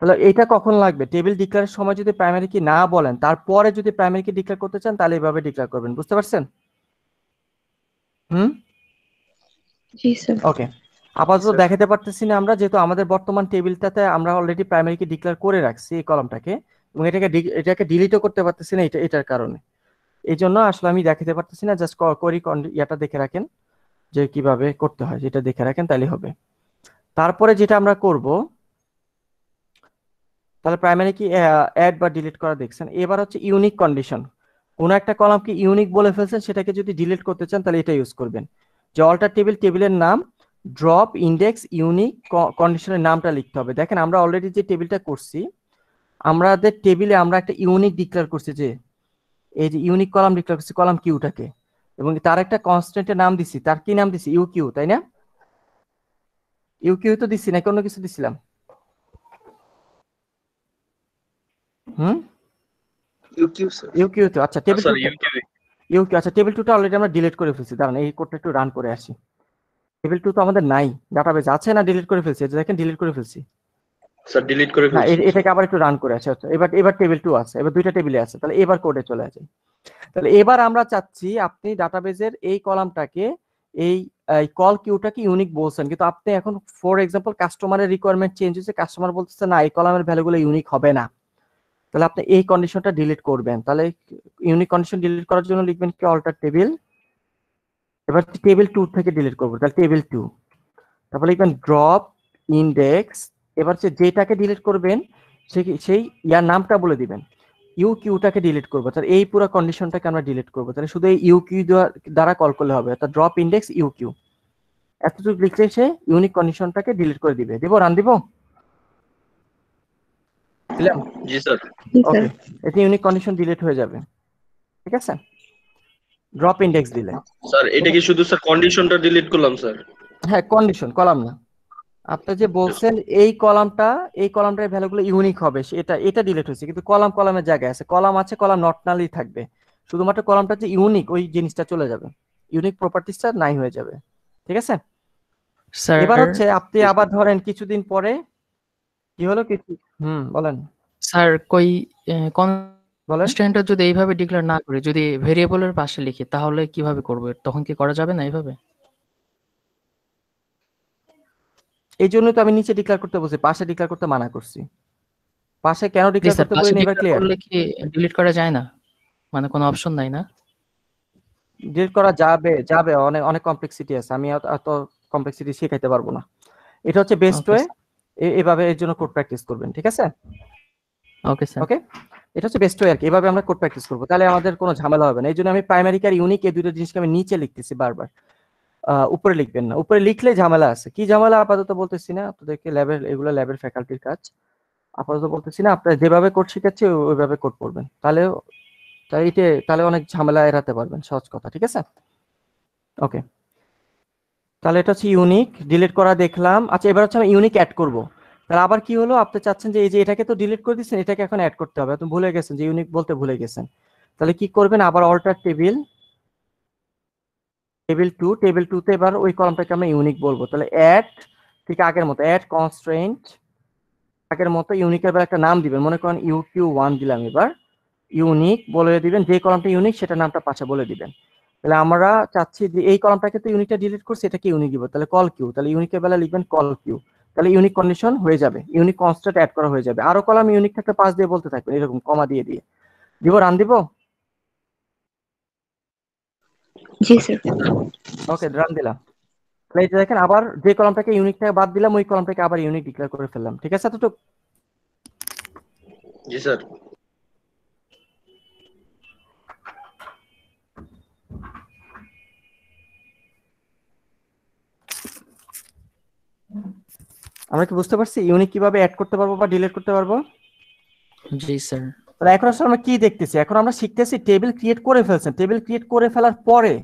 তাহলে এটা কখন লাগবে, টেবিল ডিক্লেয়ারের সময় যদি প্রাইমারি কি না বলেন, তারপরে যদি প্রাইমারি কি ডিক্লেয়ার করতে চান তাহলে এইভাবে ডিক্লেয়ার করবেন, বুঝতে পারছেন? হুম, জি স্যার। ওকে। আপাতত স্যার। দেখাতে পারতেছি না আমরা, যেহেতু আমাদের বর্তমান টেবিলটাতে আমরা অলরেডি প্রাইমারি কি ডিক্লেয়ার করে রাখছি এই কলামটাকে, এবং এটাকে ডিলিটও করতে পারতেছি না এটার কারণে। এই জন্য আসলে আমি দেখাতে পারতেছি না, জাস্ট ইয়াটা দেখে রাখেন যে কিভাবে করতে হয়, যেটা দেখে রাখেন তাহলে হবে। তারপরে যেটা আমরা করব, তাহলে প্রাইমারি কি অ্যাড বা ডিলিট করা দেখছেন। এবার হচ্ছে ইউনিক কন্ডিশন, কোন একটা কলামকে ইউনিক বলে ফেলছেন, সেটাকে যদি ডিলিট করতে চান তাহলে এটা ইউজ করবেন, যে অল্টার টেবিল, টেবিলের নাম ড্রপ ইন্ডেক্স ইউনিক কন্ডিশনের নামটা লিখতে হবে। দেখেন আমরা অলরেডি যে টেবিলটা করছি, আমাদের টেবিলে আমরা একটা ইউনিক ডিক্লেয়ার করছি, যে এই যে ইউনিক কলাম ডিক্লেয়ার করছি কলাম কিউটাকে, এবং তার একটা কনস্ট্যান্টের নাম দিছি, তার কি নাম দিছি, ইউ কিউ, তাই না? ইউ কিউ তো দিছি নাকি অন্য কিছু দিছিলাম? হুম, ইউকিউ স্যার। ইউ কিউ তো। আচ্ছা table sir 2, UQ you Q, আচ্ছা টেবিল 2টা অলরেডি আমরা ডিলিট করে ফেলছি। দাঁড়ান এই কোডটা একটু রান করে আসি। টেবিল 2 তো আমাদের নাই, ডাটাবেজ আছে না, ডিলিট করে ফেলছি, এই যে দেখেন ডিলিট করে ফেলছি। স্যার ডিলিট করে হ্যাঁ, ফেলছি এটাকে আবার একটু রান করে আসি। আচ্ছা, এবার টেবিল 2 আছে, এবার দুইটা টেবিলে আছে, তাহলে এবার কোডে চলে আসে। তাহলে এবার আমরা চাচ্ছি আপনি ডাটাবেজের এই কলামটাকে, এই কল কিউটাকে ইউনিক বলছেন, কিন্তু আপনি এখন ফর এক্সাম্পল কাস্টমারের রিকোয়ারমেন্ট চেঞ্জ হয়েছে, কাস্টমার বলতেছে না এই কলামের ভ্যালুগুলো ইউনিক হবে না, তাহলে আপনি এই কন্ডিশনটা ডিলিট করবেন। তাহলে ইউনিক কন্ডিশন ডিলিট করার জন্য লিখবেন কি অল্টার টেবিল, এবার টেবিল 2 থেকে ডিলিট করবো, তাহলে টেবিল 2, তারপর লিখবেন ড্রপ ইন্ডেক্স, এবার যেটাকে ডিলিট করবেন সেই ইয়ার নামটা বলে দিবেন, ইউ কিউটাকে ডিলিট করবো, তাহলে এই পুরো কন্ডিশনটাকে আমরা ডিলিট করবো, তাহলে শুধু এই ইউ কিউ দ্বারা কল করলে হবে, অর্থাৎ ড্রপ ইন্ডেক্স ইউ কিউ, এতটুকু লিখলে সে ইউনিক কন্ডিশনটাকে ডিলিট করে দিবে। দেবো, রান দিব, দিলাম, জি স্যার। জি স্যার। ওকে, এতে ইউনিক কন্ডিশন ডিলিট হয়ে যাবে, ঠিক আছে, ড্রপ ইন্ডেক্স দিলে। স্যার এটা কি শুধু স্যার কন্ডিশনটা ডিলিট করলাম স্যার? হ্যাঁ, কন্ডিশন, কলাম না। আপনি যে বলছেন এই কলামটার ভ্যালুগুলো ইউনিক হবে, এটা ডিলিট হয়েছে, কিন্তু কলামের জায়গায় আছে, কলাম আছে, কলাম নট নালই থাকবে, শুধুমাত্র কলামটা যে ইউনিক ওই জিনিসটা চলে যাবে, ইউনিক প্রপার্টিসটা নাই হয়ে যাবে, ঠিক আছে? স্যার এবার হচ্ছে আপনি আবার ধরেন কিছুদিন পরে কি হলো, কিছু বলেন স্যার কই বলেন। কনস্ট্যান্টটা যদি এইভাবে ডিক্লেয়ার না করে যদি ভেরিয়েবলের পাশে লিখি তাহলে কিভাবে করব? তখন কি করা যাবে না এইভাবে? এই জন্যই তো আমি নিচে ডিক্লেয়ার করতে বলছি, পাশে ডিক্লেয়ার করতে মানা করছি। পাশে কেন জি ডিক্লেয়ার স্যার, করতে পাশে বলিনি এবার ডিক্লেয়ার ক্লিয়ার? করলে কি ডিলিট করা যায় না? মানে কোনো অপশন নাই না? ডিলিট করা যাবে, অনেক অনেক কমপ্লেক্সিটি আছে, আমি এত কমপ্লেক্সিটি শেখাইতে পারবো না। এটা হচ্ছে বেস্ট ওকে ওয়ে, এভাবে এর জন্য কোড প্র্যাকটিস করবেন, ঠিক আছে? Okay sir. ওকে, এটা হচ্ছে বেস্ট ওয়ে আর কি। এভাবে আমরা কোড প্র্যাকটিস করবো, তাহলে আমাদের কোনো ঝামেলা হবে না। এই জন্য আমি প্রাইমারি আর ইউনিক এই দুটো জিনিসকে আমি নিচে লিখতেছি বারবার, উপরে লিখবেন না। উপরে লিখলে ঝামেলা আছে। কি ঝামেলা আপাতত বলতেছি না, আপনাদেরকে ল্যাবের এগুলো ল্যাবের ফ্যাকাল্টির কাজ, আপাতত বলতেছি না। আপনারা যেভাবে কোড শিখাচ্ছি ওইভাবে কোড করবেন, তাহলে তাহলে অনেক ঝামেলা এড়াতে পারবেন, সহজ কথা। ঠিক আছে, ওকে। তাহলে এটা হচ্ছে ইউনিক ডিলিট করা দেখলাম। আচ্ছা, এবার হচ্ছে আমি ইউনিক অ্যাড করব। তাহলে আবার কি হলো, আপনি চাচ্ছেন যে এই যে এটাকে তো ডিলিট করে দিচ্ছেন, এটাকে এখন অ্যাড করতে হবে। আপনি ভুলে গেছেন যে ইউনিক বলতে ভুলে গেছেন। তাহলে কি করবেন, আবার অল্টার টেবিল, টেবিল 2 তে এবার ওই কলামটাকে আমরা ইউনিক বলবো। তাহলে অ্যাড, ঠিক আগের মতো অ্যাড কনস্ট্রেইন্ট, আগের মতো ইউনিকের এবার একটা নাম দিবেন। মনে করেন UQ1 দিলাম। এবার ইউনিক বলে দিবেন, যে কলামটা ইউনিক সেটা নামটা পাশে বলে দিবেন। তাহলে আমরা চাচ্ছি যে এই কলামটাকে তো ইউনিকটা ডিলিট করছি, এটাকে ইউনিক দিব। তাহলে কল কিউ, তাহলে ইউনিকের বেলা লিখবেন কল কিউ। তাহলে ইউনিক কন্ডিশন হয়ে যাবে, ইউনিক কনস্ট্যান্ট অ্যাড করা হয়ে যাবে। আরো কলাম ইউনিক থাকলে পাস দিয়ে বলতে থাকবেন, এরকম কমা দিয়ে দিয়ে দিব। রান দিব। জি স্যার। ওকে, রান দিলাম। তাহলে এই যে দেখেন, আবার যে কলামটাকে ইউনিক থেকে বাদ দিলাম ওই কলামটাকে আবার ইউনিক ডিক্লেয়ার করে ফেললাম। ঠিক আছে এতটুকু? জি স্যার। আমরা কি বুঝতে পারছি ইউনিক কিভাবে অ্যাড করতে পারবো বা ডিলিট করতে পারবো? জি স্যার। তাহলে এখন আসলে আমরা কি দেখতেছি, এখন আমরা শিখতেছি টেবিল ক্রিয়েট করে ফেলছেন। টেবিল ক্রিয়েট করে ফেলার পরে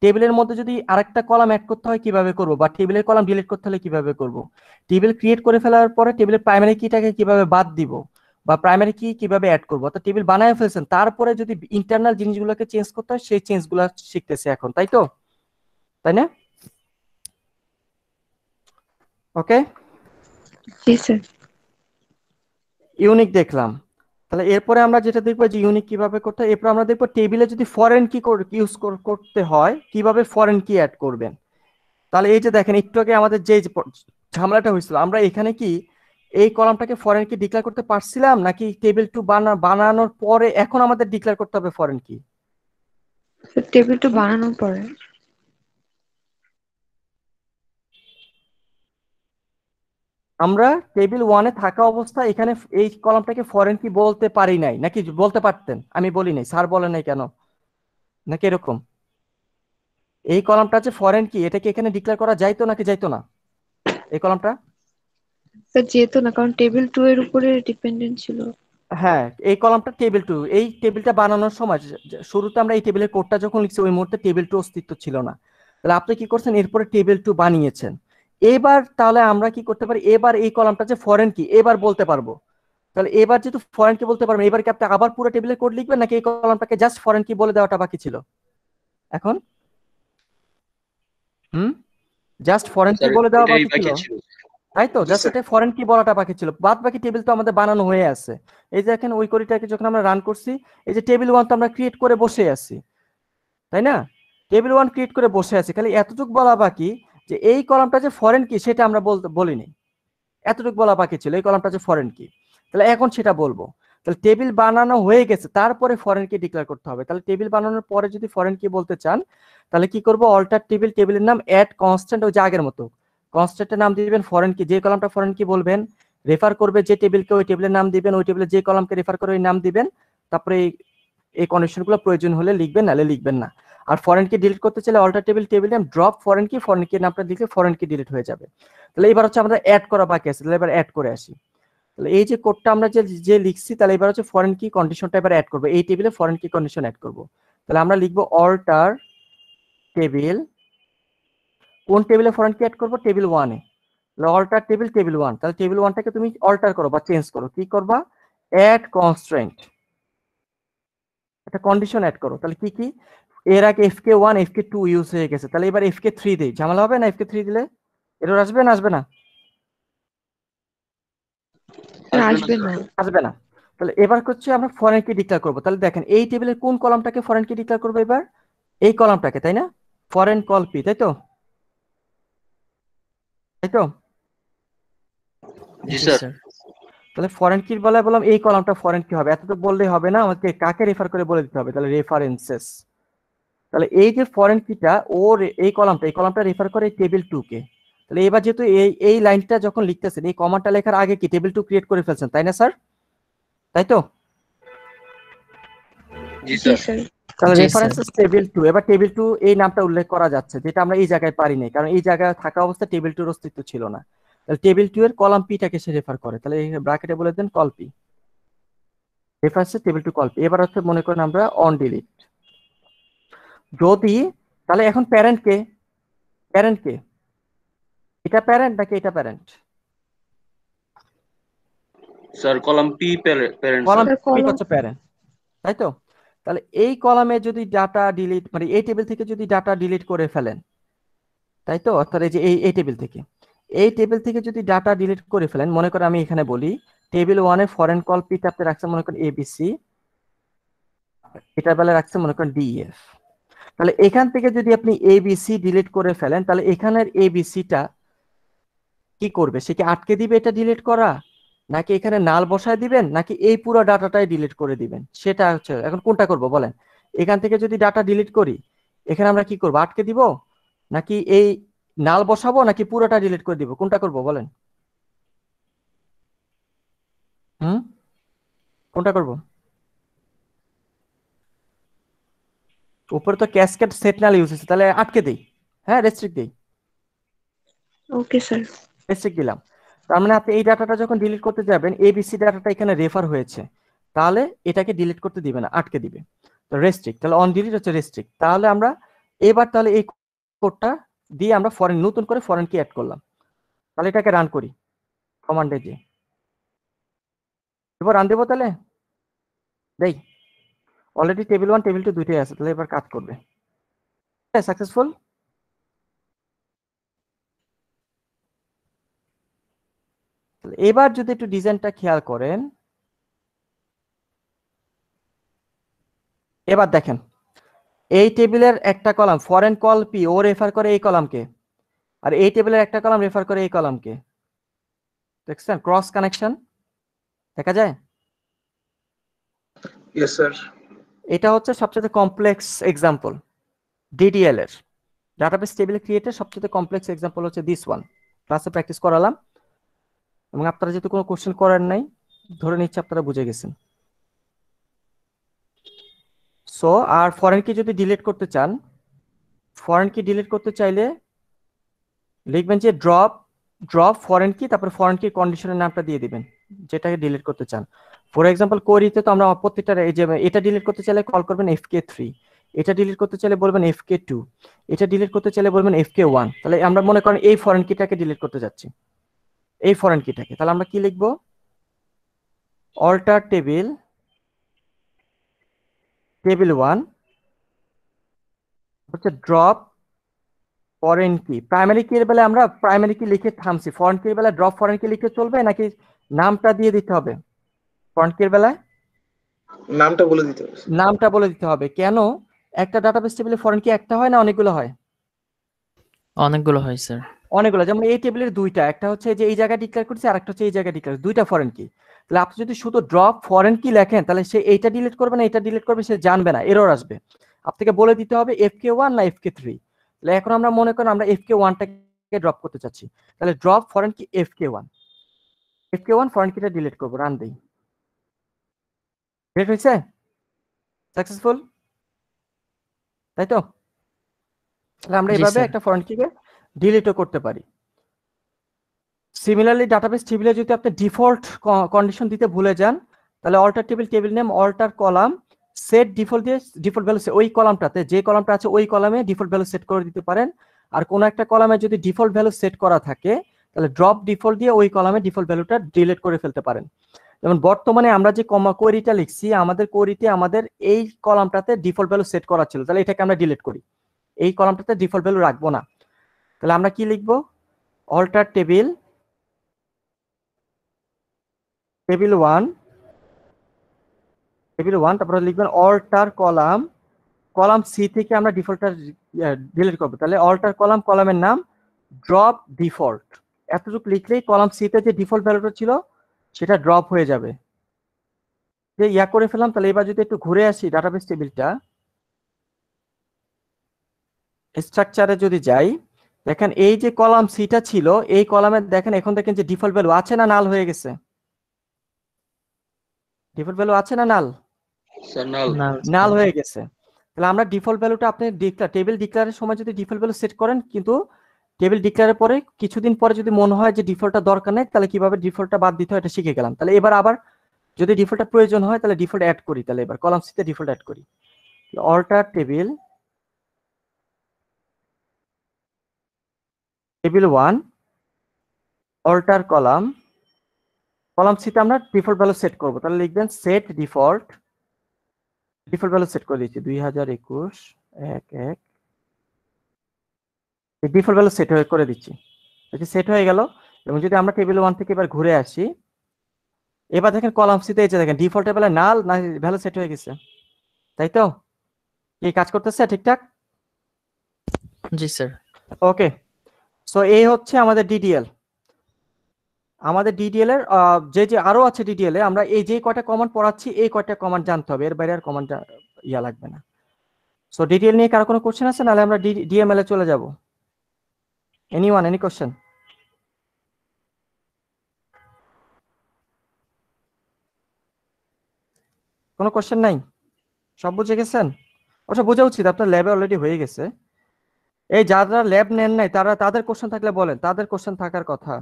টেবিলের মধ্যে যদি আরেকটা কলাম অ্যাড করতে হয় কিভাবে করব, বা টেবিলের কলাম ডিলিট করতে হলে কিভাবে করব। টেবিল ক্রিয়েট করে ফেলার পরে টেবিলের প্রাইমারি কিটাকে কিভাবে বাদ দিব, বা প্রাইমারি কি কিভাবে অ্যাড করবো। অর্থাৎ টেবিল বানায় ফেলছেন, তারপরে যদি ইন্টারনাল জিনিসগুলোকে চেঞ্জ করতে হয় সেই চেঞ্জগুলো শিখতেছে এখন, তাই তো? তাই না? ওকে, জি স্যার। ইউনিক দেখলাম। তাহলে এরপরে আমরা যেটা দেখবো যে ইউনিক কিভাবে করতে হয়। এরপর আমরা দেখবো টেবিলে যদি ফরেন কি ইউজ করতে হয়, কিভাবে ফরেন কি অ্যাড করবেন। তাহলে এই যে দেখেন, একটু আগে আমাদের যে ঝামেলাটা হয়েছিল, আমরা এখানে কি এই কলামটাকে ফরেন কি ডিক্লেয়ার করতে পারছিলাম, নাকি টেবিল 2 বানানোর পরে এখন আমাদের ডিক্লেয়ার করতে হবে ফরেন কি? টেবিলটা বানানোর পরে। আমরা টেবিল 1-এ থাকা অবস্থা এখানে এই কলামটাকে ফরেন কি বলতে পারি নাই, নাকি বলতে পারতেন? আমি বলি নাই, স্যার বলে নাই কেন, নাকি এরকম? এই কলামটা আছে ফরেন কি, এটাকে এখানে ডিক্লেয়ার করা যাইতো নাকি যাইতো না এই কলামটা? স্যার যেহেতু না, কারণ টেবিল 2 এর উপরে ডিপেন্ডেন্ট ছিল। হ্যাঁ, এই কলামটা টেবিল 2, এই টেবিলটা বানানোর সময় শুরুতে আমরা এই টেবিলের কোডটা যখন লিখছি ওই মুহূর্তে টেবিল 2 অস্তিত্ব ছিল না। তাহলে আপনি কি করছেন, এরপরে টেবিল 2 বানিয়েছেন। এবার তাহলে আমরা কি করতে পারি, এবার এই কলামটা যে ফরেন কি এবার বলতে পারবো। তাহলে এবার যেহেতু ফরেন কি বলতে পারবেন, এবার কি আপনি আবার পুরো টেবিলের কোড লিখবেন, নাকি এই কলামটাকে জাস্ট ফরেন কি বলে দেওয়াটা বাকি ছিল এখন? হুম, জাস্ট ফরেন কি স্যার বলে দেওয়া এটাই বাকি ছিল, বাকি ছিল। তাই তো? জি জাস্ট স্যার। এটা ফরেন কি বলাটা বাকি ছিল, বাদ বাকি টেবিল তো আমাদের বানানো হয়ে আছে। এই যে দেখেন, ওই কোডটাকে যখন আমরা রান করছি, এই যে টেবিল 1 তো আমরা ক্রিয়েট করে বসে আছি, তাই না? টেবিল 1 ক্রিয়েট করে বসে আছি, খালি এতটুকু বলা বাকি যে এই কলামটা যে ফরেন কি সেটা আমরা বলিনি। এতটুকু বলা বাকি ছিল, এই কলামটা যে ফরেন কি। তাহলে এখন সেটা বলবো। তাহলে টেবিল বানানো হয়ে গেছে, তারপরে ফরেন কি ডিক্লেয়ার করতে হবে। তাহলে টেবিল বানানোর পরে যদি ফরেন কি বলতে চান, তাহলে কি করব, অল্টার টেবিল, টেবিলের নাম অ্যাড কনস্ট্যান্ট, ওই যে আগের মতো কনস্ট্যান্টের নাম দিবেন ফরেন কি, যে কলামটা ফরেন কি বলবেন, রেফার করবে যে টেবিলকে ওই টেবিলের নাম দিবেন, ওই টেবিলে যে কলামকে রেফার করে ওই নাম দিবেন। তারপরে এই কন্ডিশনগুলো প্রয়োজন হলে লিখবেন, নাহলে লিখবেন না। আর ফরেন কি ডিলিট করতে চাইলে alter table, table name drop foreign key নামটা লিখলে ফরেন কি ডিলিট হয়ে যাবে। তাহলে এবার হচ্ছে আমাদের অ্যাড করা বাকি আছে, তাহলে এবার অ্যাড করে আসি। তাহলে এই যে কোডটা আমরা যে লিখছি, তাহলে এবার হচ্ছে ফরেন কি কন্ডিশনটা এবার অ্যাড করবো, এই টেবিলে ফরেন কি কন্ডিশন অ্যাড করব। তাহলে আমরা লিখবো অল্টার টেবিল, কোন টেবিলে ফরেন কি অ্যাড করবো, টেবিল 1-এ। তাহলে অল্টার টেবিল, টেবিল 1, তাহলে টেবিল 1টাকে তুমি অল্টার করো বা চেঞ্জ করো, কি করবা, অ্যাড কনস্ট্রেন্ট, একটা কন্ডিশন অ্যাড করো। তাহলে কি কি, এর আগে FK1 FK2 ইউজ হয়ে গেছে, তাহলে এবার FK3 দেই, ঝামেলা হবে না? FK3 দিলে এরর আসবে না আসবে না? আসবে না। আসবে না। তাহলে এবার হচ্ছে আমরা ফরেন কি ডিক্লেয়ার করবো। তাহলে দেখেন, এই টেবিলের কোন কলামটাকে ফরেন কি ডিক্লেয়ার করবো এবার, এই কলামটাকে, তাই না? ফরেন কল পি, তাই তো? তাই তো? জি জি স্যার। স্যার। তাহলে ফরেন কির বেলায় বললাম এই কলামটা ফরেন কি হবে, এতটুকু বললেই হবে না, আমাকে কাকে রেফার করে বলে দিতে হবে। তাহলে রেফারেন্সেস, তাহলে এই যে ফরেন কিটা এই কলামটা রেফার করে টেবিল 2 কে। তাহলে এবার যেহেতু এই লাইনটা যখন লিখতেছেন, এই কমান্ডটা লেখার আগে কি টেবিল 2 ক্রিয়েট করে ফেলছেন, তাই না স্যার? তাই তো? জি জি স্যার। স্যার। তাহলে জি, রেফারেন্সেস টেবিল 2, এবার টেবিল 2 এই নামটা উল্লেখ করা যাচ্ছে, যেটা আমরা এই জায়গায় পারিনি, কারণ এই জায়গায় থাকা অবস্থায় টেবিল 2 এর অস্তিত্ব ছিল না। তাহলে টেবিল 2 এর কলাম পিটাকে সে রেফার করে, তাহলে এই ব্র্যাকেটে বলে দেন col P, references table 2 col P. এবার হচ্ছে মনে করেন আমরা অন ডিলিট, যদি তাহলে এখন প্যারেন্ট কে? প্যারেন্ট কে? এটা প্যারেন্ট নাকি এটা parent? Sir column P parent column sir. P হচ্ছে প্যারেন্ট, তাই তো? তাহলে এই কলামে যদি ডাটা ডিলিট, মানে এই টেবিল থেকে যদি ডাটা ডিলিট করে ফেলেন, তাই তো? অর্থাৎ এই যে এই টেবিল থেকে, এই টেবিল থেকে যদি ডাটা ডিলিট করে ফেলেন, মনে করেন আমি এখানে বলি টেবিল 1 এর ফরেন কল পিটা আপনি রাখছেন মনে করেন এবিসি, এটার বেলা রাখছেন মনে করেন ডিএফ। তাহলে এখান থেকে যদি আপনি এবিসি ডিলিট করে ফেলেন, তাহলে এখানের এবিসিটা কি করবে? সে কি আটকে দিবে এটা ডিলিট করা, নাকি এখানে নাল বসায় দিবেন, নাকি এই পুরো ডাটাটাই ডিলিট করে দিবেন? সেটা হচ্ছে এখন কোনটা করব বলেন। এখান থেকে যদি ডাটা ডিলিট করি, এখানে আমরা কি করব? আটকে দিব, নাকি এই নাল বসাবো, নাকি পুরোটা ডিলিট করে দিব? কোনটা করব বলেন? হুম, কোনটা করব? উপরে তো ক্যাসকেড সেট নাল ইউজ হচ্ছে, তাহলে আটকে দেই, হ্যাঁ রেস্ট্রিক্ট দেই, ওকে স্যার। রেস্ট্রিক্ট দিলাম। তার মানে আপনি এই ডাটাটা যখন ডিলিট করতে যাবেন, এবিসি ডাটাটা এখানে রেফার হয়েছে, তাহলে এটাকে ডিলিট করতে দিবে না, আটকে দিবে। তো রেস্ট্রিক্ট, তাহলে অন ডিলিট হচ্ছে রেস্ট্রিক্ট। তাহলে আমরা এবার তাহলে এই কোডটা দিয়ে আমরা ফরেন, নতুন করে ফরেন কি অ্যাড করলাম। তাহলে এটাকে রান করি কমান্ডে যে, এবার রান দেবো, তাহলে দেই। অলরেডি টেবিল 1 টেবিল 2 দুইটাই আছে, তাহলে এবার কাজ করবে, সাকসেসফুল। এবার যদি একটু ডিজাইনটা খেয়াল করেন, এবার দেখেন এই টেবিলের একটা কলাম ফরেন কল পি ও রেফার করে এই কলামকে, আর এই টেবিলের একটা কলাম রেফার করে এই কলামকে। দেখছেন ক্রস কানেকশন দেখা যায়? Yes sir. এটা হচ্ছে সবচেয়ে কমপ্লেক্স এক্সাম্পল ডিডিএল এর, ডাটাবেস টেবিল ক্রিয়েটের সবচেয়ে কমপ্লেক্স এক্সাম্পল হচ্ছে দিস ওয়ান। ক্লাসে প্র্যাকটিস করালাম, এবং আপনারা যেহেতু কোনো কোশ্চেন করেন নাই, ধরে নিচ্ছি আপনারা বুঝে গেছেন। সো আর ফরেন কি যদি ডিলিট করতে চান, ফরেন কি ডিলিট করতে চাইলে লিখবেন যে ড্রপ ড্রপ ফরেন কি, তারপর ফরেন কি কন্ডিশনের নামটা দিয়ে দিবেন যেটাকে ডিলিট করতে চান। ফর এক্সাম্পল কোয়েরিতে তো আমরা প্রত্যেকটা, এই যে এটা ডিলিট করতে চাইলে কল করবেন fk3, এটা ডিলিট করতে চাইলে বলবেন fk2, এটা ডিলিট করতে চাইলে বলবেন fk1। তাহলে আমরা মনে করেন এই ফরেন কিটাকে ডিলিট করতে যাচ্ছি, এই ফরেন কিটাকে, তাহলে আমরা কি লিখবো? অল্টার টেবিল টেবিল 1 হচ্ছে ড্রপ ফরেন কি। প্রাইমারি কি এর বেলায় আমরা প্রাইমারি কি লিখে থামছি, ফরেন কি এর বেলায় ড্রপ ফরেন কি লিখে চলবে, নাকি নামটা দিয়ে দিতে হবে? ফরেন কি এর বেলায় নামটা বলে দিতে হবে। নামটা বলে দিতে হবে। কেন? একটা ডাটাবেস টেবিলে ফরেন কি একটা হয় না অনেকগুলো হয়? অনেকগুলো হয় স্যার। অনেকগুলো, যেমন এই টেবিলের দুইটা, একটা হচ্ছে যে এই জায়গায় ডিক্লেয়ার করছে, আর একটা হচ্ছে এই জায়গায় ডিক্লেয়ার, দুইটা ফরেন কি। তাহলে আপনি যদি শুধু ড্রপ ফরেন কি লেখেন, তাহলে সে এইটা ডিলিট করবে না এটা ডিলিট করবে, সে জানবে না, এরর আসবে। আপনাকে বলে দিতে হবে fk1 না fk3। তাহলে এখন আমরা মনে করেন আমরা fk1টাকে ড্রপ করতে চাচ্ছি, তাহলে ড্রপ ফরেন কি fk1, fk1 ফরেন কিটা ডিলিট করবো, রান দেই। ডিলিট হয়েছে, সাকসেসফুল, তাই তো? তাহলে আমরা জি এভাবে স্যার। একটা ফরেন কিকে ডিলিটও করতে পারি। সিমিলারলি ডাটাবেস টেবিলে যদি আপনি ডিফল্ট কন্ডিশন দিতে ভুলে যান, তাহলে alter table table name alter column set default দিয়ে ডিফল্ট ভ্যালু, ওই কলামটাতে যে কলামটা আছে ওই কলামে ডিফল্ট ভ্যালু সেট করে দিতে পারেন। আর কোন একটা কলামে যদি ডিফল্ট ভ্যালু সেট করা থাকে, তাহলে ড্রপ ডিফল্ট দিয়ে ওই কলামে ডিফল্ট ভ্যালুটা ডিলিট করে ফেলতে পারেন। যেমন বর্তমানে আমরা যে কোয়েরিটা লিখছি, আমাদের কোয়েরিতে আমাদের এই কলামটাতে ডিফল্ট ভ্যালু সেট করা ছিল, তাহলে এটাকে আমরা ডিলিট করি, এই কলামটাতে ডিফল্ট ভ্যালু রাখবো না। তাহলে আমরা কি লিখবো? অল্টার টেবিল টেবিল 1 তারপরে লিখবেন অল্টার কলাম, কলাম সি থেকে আমরা ডিফল্টটা ডিলিট করবো, তাহলে অল্টার কলাম, কলামের নাম ড্রপ ডিফল্ট। এতটুকু লিখলেই কলাম সি তে যে ডিফল্ট ভ্যালুটা ছিল সেটা ড্রপ হয়ে যাবে। যে ইয়া করে ফেললাম। তাহলে এবার যদি একটু ঘুরে আসি ডাটাবেস টেবিলটা, স্ট্রাকচারে যদি যাই, দেখেন এই যে কলাম সিটা ছিল, এই কলামে দেখেন এখন দেখেন যে ডিফল্ট ভ্যালু আছে না নাল হয়ে গেছে? ডিফল্ট ভ্যালু আছে না নাল? স্যার নাল। না নাল হয়ে গেছে। তাহলে আমরা ডিফল্ট ভ্যালুটা আপনি টেবিল ডিক্লেয়ারের সময় যদি ডিফল্ট ভ্যালু সেট করেন, কিন্তু টেবিল ডিক্লেয়ারের পরে কিছুদিন পরে যদি মনে হয় যে ডিফল্টটা দরকার নেই, তাহলে কিভাবে ডিফল্টটা বাদ দিতে হয় এটা শিখে গেলাম। তাহলে এবার আবার যদি ডিফল্টটা প্রয়োজন হয় তাহলে ডিফল্ট অ্যাড করি। তাহলে এবার কলাম সিতে ডিফল্ট অ্যাড করি। অল্টার টেবিল 1 অল্টার কলাম সিতে আমরা ডিফল্ট ভ্যালু সেট করব। তাহলে লিখবেন সেট ডিফল্ট ভ্যালু সেট করে দিচ্ছি 2021 11 এই ডিফল্ট ভ্যালু সেট করে দিচ্ছি। সেট হয়ে গেল। এবং যদি আমরা টেবিল 1 থেকে এবার ঘুরে আসি, এবার দেখেন কলাম সিতে এই যে দেখেন ডিফল্টের বেলায় নাল না ভ্যালু সেট হয়ে গেছে, তাই তো? এই কাজ করতেছে ঠিকঠাক? জি স্যার। ওকে, সো এই হচ্ছে আমাদের ডিডিএল। আমাদের ডিডিএল এর যে আরো আছে ডিডিএল এ, আমরা এই যে কয়টা কমান্ড পড়াচ্ছি এই কয়টা কমান্ড জানতে হবে, এর বাইরে আর কমান্ড ইয়া লাগবে না। সো ডিডিএল নিয়ে কারো কোনো কোশ্চেন আছে? নাহলে আমরা ডিএমএল এ চলে যাব। Anyone, any question? কোনো কোশ্চেন নাই? সব বুঝে গেছেন? অবশ্য বোঝা উচিত, আপনার ল্যাবে অলরেডি হয়ে গেছে। এই যারা ল্যাব নেন নাই তাদের কোশ্চেন থাকলে বলেন, তাদের কোশ্চেন থাকার কথা।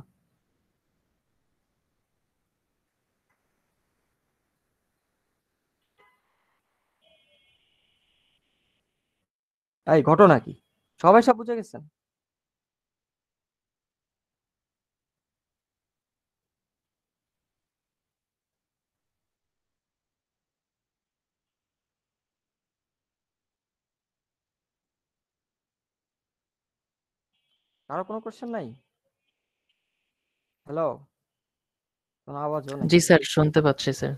এই ঘটনা কি সবাই সব বুঝে গেছেন? কারো কোনো কোশ্চেন নাই? হ্যালো, কোনো আওয়াজও নেই। জি স্যার, শুনতে পাচ্ছি স্যার।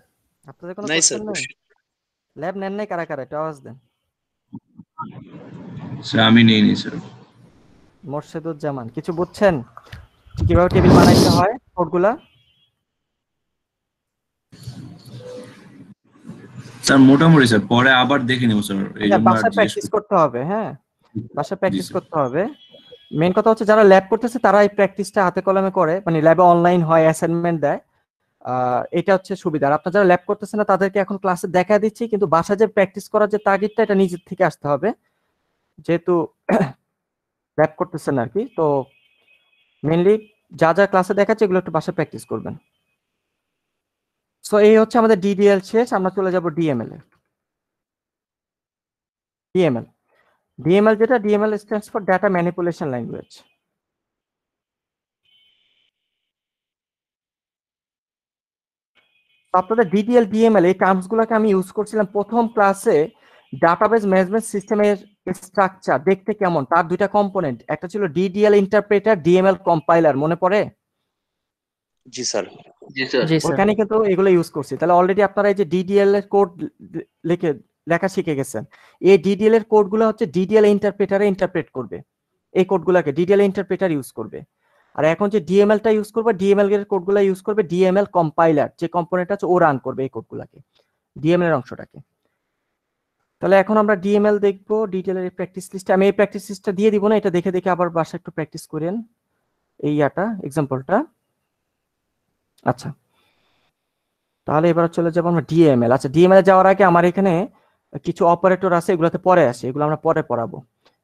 আপনাদের কোনো নাই স্যার, কোশ্চেন নাই? ল্যাব নেন নাই কারা কারা? একটু আওয়াজ দেন। স্যার আমি নেইনি স্যার। মোর্শেদুজ্জামান, কিছু বুঝছেন কিভাবে টেবিল বানাইতে হয় কোডগুলা? স্যার মোটামুটি স্যার, পরে আবার দেখে নেবো স্যার, এই জন্য আর বাসায় জিজ্ঞেস প্র্যাকটিস করছি। করতে হবে। হ্যাঁ, বাসায় জি প্র্যাকটিস স্যার। করতে হবে। মেন কথা হচ্ছে যারা ল্যাব করতেছে তারা এই প্র্যাকটিসটা হাতে কলমে করে, মানে ল্যাবে অনলাইন হয়, অ্যাসাইনমেন্ট দেয়। এটা হচ্ছে সুবিধা। আর আপনারা যারা ল্যাব করতেছে না তাদেরকে এখন ক্লাসে দেখা দিচ্ছি, কিন্তু বাসায় যে প্র্যাকটিস করার যে তাগিদটা এটা নিজের থেকে আসতে হবে, যেহেতু ল্যাব করতেছেন আর কি। তো মেনলি যা যা ক্লাসে দেখাচ্ছে এগুলো একটু বাসায় প্র্যাকটিস করবেন। সো এই হচ্ছে আমাদের ডিডিএল শেষ, আমরা চলে যাব ডিএমএল এ। ডিএমএল যেটা, DML stands for data manipulation language. আপনাদের ডিডিএল ডিএমএল এই টার্মস গুলোকে আমি ইউজ করছিলাম প্রথম ক্লাসে। ডাটাবেস ম্যানেজমেন্ট সিস্টেমের স্ট্রাকচার দেখতে কেমন, তার দুইটা কম্পোনেন্ট, একটা ছিল ডিডিএল ইন্টারপ্রেটার, ডিএমএল কম্পাইলার, মনে পড়ে? জি স্যার। জি স্যার। জি স্যার। ওখানে কিন্তু এগুলো ইউজ করছি। তাহলে অলরেডি আপনারা এই যে ডিডিএল এর কোড লেখা শিখে গেছেন। এই ডিডিএল এর কোডগুলো হচ্ছে ডিডিএল ইন্টারপ্রেটারে ইন্টারপ্রেট করবে, এই কোডগুলোকে ডিডিএল ইন্টারপ্রেটার ইউজ করবে। আর এখন যে ডিএমএলটা ইউজ করবে, ডিএমএল এর কোডগুলো ইউজ করবে ডিএমএল কম্পাইলার, যে কম্পোনেন্ট আছে ও রান করবে এই কোডগুলোকে, ডিএমএল এর অংশটাকে। তাহলে এখন আমরা ডিএমএল দেখবো, ডিটেইল এর প্র্যাকটিস লিস্ট। আমি এই প্র্যাকটিস লিস্টটা দিয়ে দিব না, এটা দেখে দেখে আবার বাসায় একটু প্র্যাকটিস করেন এই এক্সাম্পলটা। আচ্ছা, তাহলে এবার চলে যাবো আমরা ডিএমএল। আচ্ছা, ডিএমএল যাওয়ার আগে আমার এখানে কিছু অপারেটর আছে, এগুলোতে পরে আসে, এগুলো আমরা পরে পড়াবো,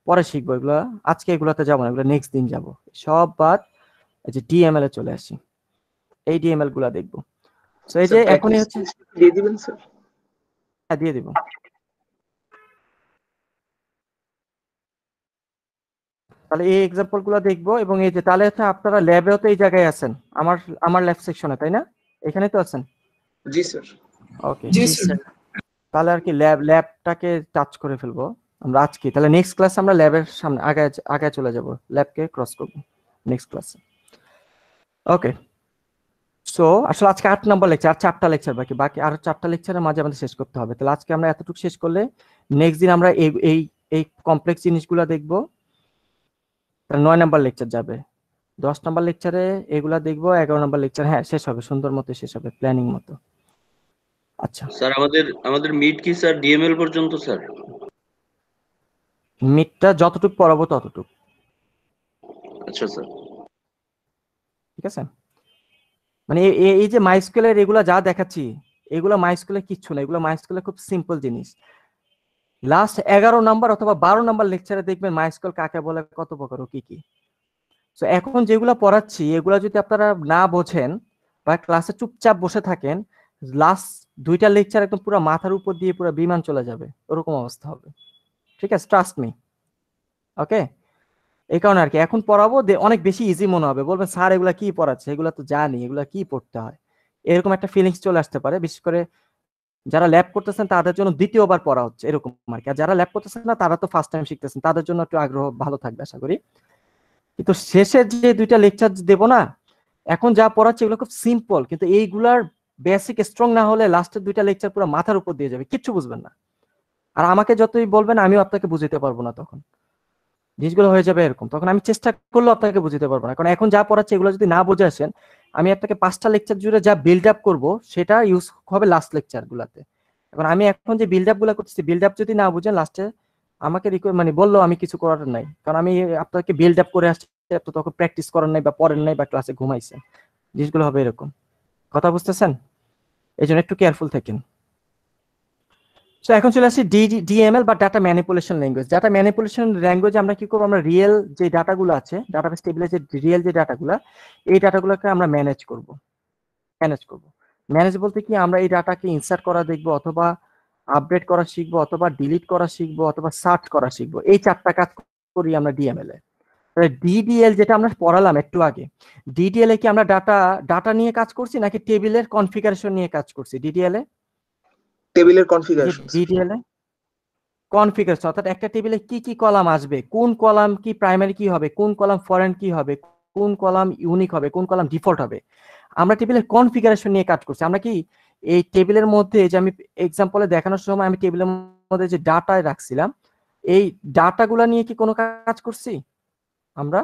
পরে শিখবো এগুলো। আজকে এগুলোতে যাবো না, এগুলো নেক্সট দিন যাবো সব বাদ। এই যে ডিএমএল এ চলে আসি, এই ডিএমএল গুলা দেখবো। তো এই যে স্যার, এখনই practice হচ্ছে, list দিয়ে দিবেন স্যার? হ্যাঁ দিয়ে দিব। তাহলে এই এক্সাম্পল গুলো দেখবো, এবং এই যে তাহলে হচ্ছে আপনারা ল্যাবেও তো এই জায়গায় আছেন, আমার আমার ল্যাব সেকশনে, তাই না? এখানে তো আছেন। জি স্যার। ওকে, জি স্যার। তাহলে আর কি ল্যাবটাকে টাচ করে ফেলবো আমরা আজকে। তাহলে নেক্সট ক্লাসে আমরা ল্যাবের সামনে আগে আগে চলে যাব, ল্যাবকে ক্রস করব নেক্সট ক্লাসে। ওকে, সো আসলে আজকে 8 নম্বর লেকচার, আর 4টা লেকচার বাকি, আর 4টা লেকচারের মাঝে আমাদের শেষ করতে হবে। তাহলে আজকে আমরা এতটুকু শেষ করলে নেক্সট দিন আমরা এই এই এই কমপ্লেক্স জিনিসগুলো দেখবো। তাহলে 9 নম্বর লেকচার যাবে, 10 নম্বর লেকচারে এগুলা দেখবো, 11 নম্বর লেকচার হ্যাঁ শেষ হবে, সুন্দর মতো শেষ হবে, প্ল্যানিং মতো। আচ্ছা, স্যার আমাদের মিড কি স্যার ডিএমএল পর্যন্ত স্যার? মিডটা যতটুকু পড়াবো ততটুকু, আচ্ছা স্যার। ঠিক আছে? মানে এই যে মাইস্কুয়েলের এগুলা যা দেখাচ্ছি এগুলো মাইস্কুলে কিচ্ছু না, এগুলো মাইস্কুলে খুব সিম্পল জিনিস। লাস্ট 11 নাম্বার অথবা 12 নাম্বার লেকচারে দেখবেন মাইস্কুল কাকে বলে, কত প্রকার ও কি কি। তো এখন যেগুলো পড়াচ্ছি এগুলো যদি আপনারা না বোঝেন বা ক্লাসে চুপচাপ বসে থাকেন, লাস্ট 2টা লেকচার একদম পুরো মাথার উপর দিয়ে পুরো বিমান চলে যাবে, ওরকম অবস্থা হবে। ঠিক আছে, ট্রাস্ট মি। ওকে, এই কারণে আর কি এখন পড়াবো অনেক বেশি ইজি মনে হবে, বলবেন স্যার এগুলা কি পড়াচ্ছে, এগুলা তো জানি, এগুলা কি পড়তে হয়, এরকম একটা ফিলিংস চলে আসতে পারে। বিশেষ করে যারা ল্যাব করতেছেন তাদের জন্য দ্বিতীয়বার পড়া হচ্ছে এরকম আর কি, আর যারা ল্যাব করতেছেন না তারা তো ফার্স্ট টাইম শিখতেছেন, তাদের জন্য একটু আগ্রহ ভালো থাকবে আশা করি। কিন্তু শেষে যে 2টা লেকচার দেবো না, এখন যা পড়াচ্ছে এগুলো খুব সিম্পল, কিন্তু এইগুলার বেসিক স্ট্রং না হলে লাস্টের 2টা লেকচার পুরো মাথার উপর দিয়ে যাবে, কিচ্ছু বুঝবেন না। আর আমাকে যতই বলবেন আমিও আপনাকে বুঝাতে পারবো না, তখন জিনিসগুলো হয়ে যাবে এরকম, তখন আমি চেষ্টা করলেও আপনাকে বুঝতে পারবো না। কারণ এখন যা পড়াচ্ছে এগুলো যদি না বুঝে আসেন, আমি আপনাকে 5টা লেকচার জুড়ে যা বিল্ড আপ করবো সেটা ইউজ হবে লাস্ট লেকচার গুলাতে। এখন আমি এখন যে বিল্ড আপ গুলা করতেছি, বিল্ড আপ যদি না বুঝেন লাস্টে আমাকে মানে বললেও আমি কিছু করার নাই, কারণ আমি আপনাকে বিল্ড আপ করে আসছি, তো তখন প্র্যাকটিস করার নাই বা পড়েন নাই বা ক্লাসে ঘুমাইছেন, জিনিসগুলো হবে এরকম। কথা বুঝতেছেন? এই জন্য একটু কেয়ারফুল থাকেন। সো এখন চলে আসি ডিএমএল বা data manipulation language. Data manipulation ল্যাঙ্গুয়েজে আমরা কি করবো, আমরা রিয়েল যে ডাটাগুলো আছে, ডাটাবেস টেবিলে যে রিয়েল যে ডাটাগুলো, এই ডাটাগুলোকে আমরা ম্যানেজ করব। ম্যানেজ বলতে কি, আমরা এই ডাটাকে ইনসার্ট করা দেখবো, অথবা আপডেট করা শিখবো, অথবা ডিলিট করা শিখবো, অথবা সার্চ করা শিখবো। এই 4টা কাজ করি আমরা ডিএমএল এ। ডিডিএল যেটা আমরা পড়ালাম একটু আগে, ডিডিএল এ কি আমরা ডাটা নিয়ে কাজ করছি নাকি টেবিলের কনফিগারেশন নিয়ে কাজ করছি? ডিডিএল এ টেবিলের কনফিগারেশন। ডিডিএল এ কনফিগারেশন, অর্থাৎ একটা টেবিলে কি কি কলাম আসবে, কোন কলাম কি প্রাইমারি কি হবে, কোন কলাম ফরেন কি হবে, কোন কলাম ইউনিক হবে, কোন কলাম ডিফল্ট হবে, আমরা টেবিলের কনফিগারেশন নিয়ে কাজ করছি। আমরা কি এই টেবিলের মধ্যে, যে আমি এক্সাম্পলে দেখানোর সময় আমি টেবিলের মধ্যে যে ডাটা রাখছিলাম, এই ডাটাগুলো নিয়ে কি কোনো কাজ করছি? আমরা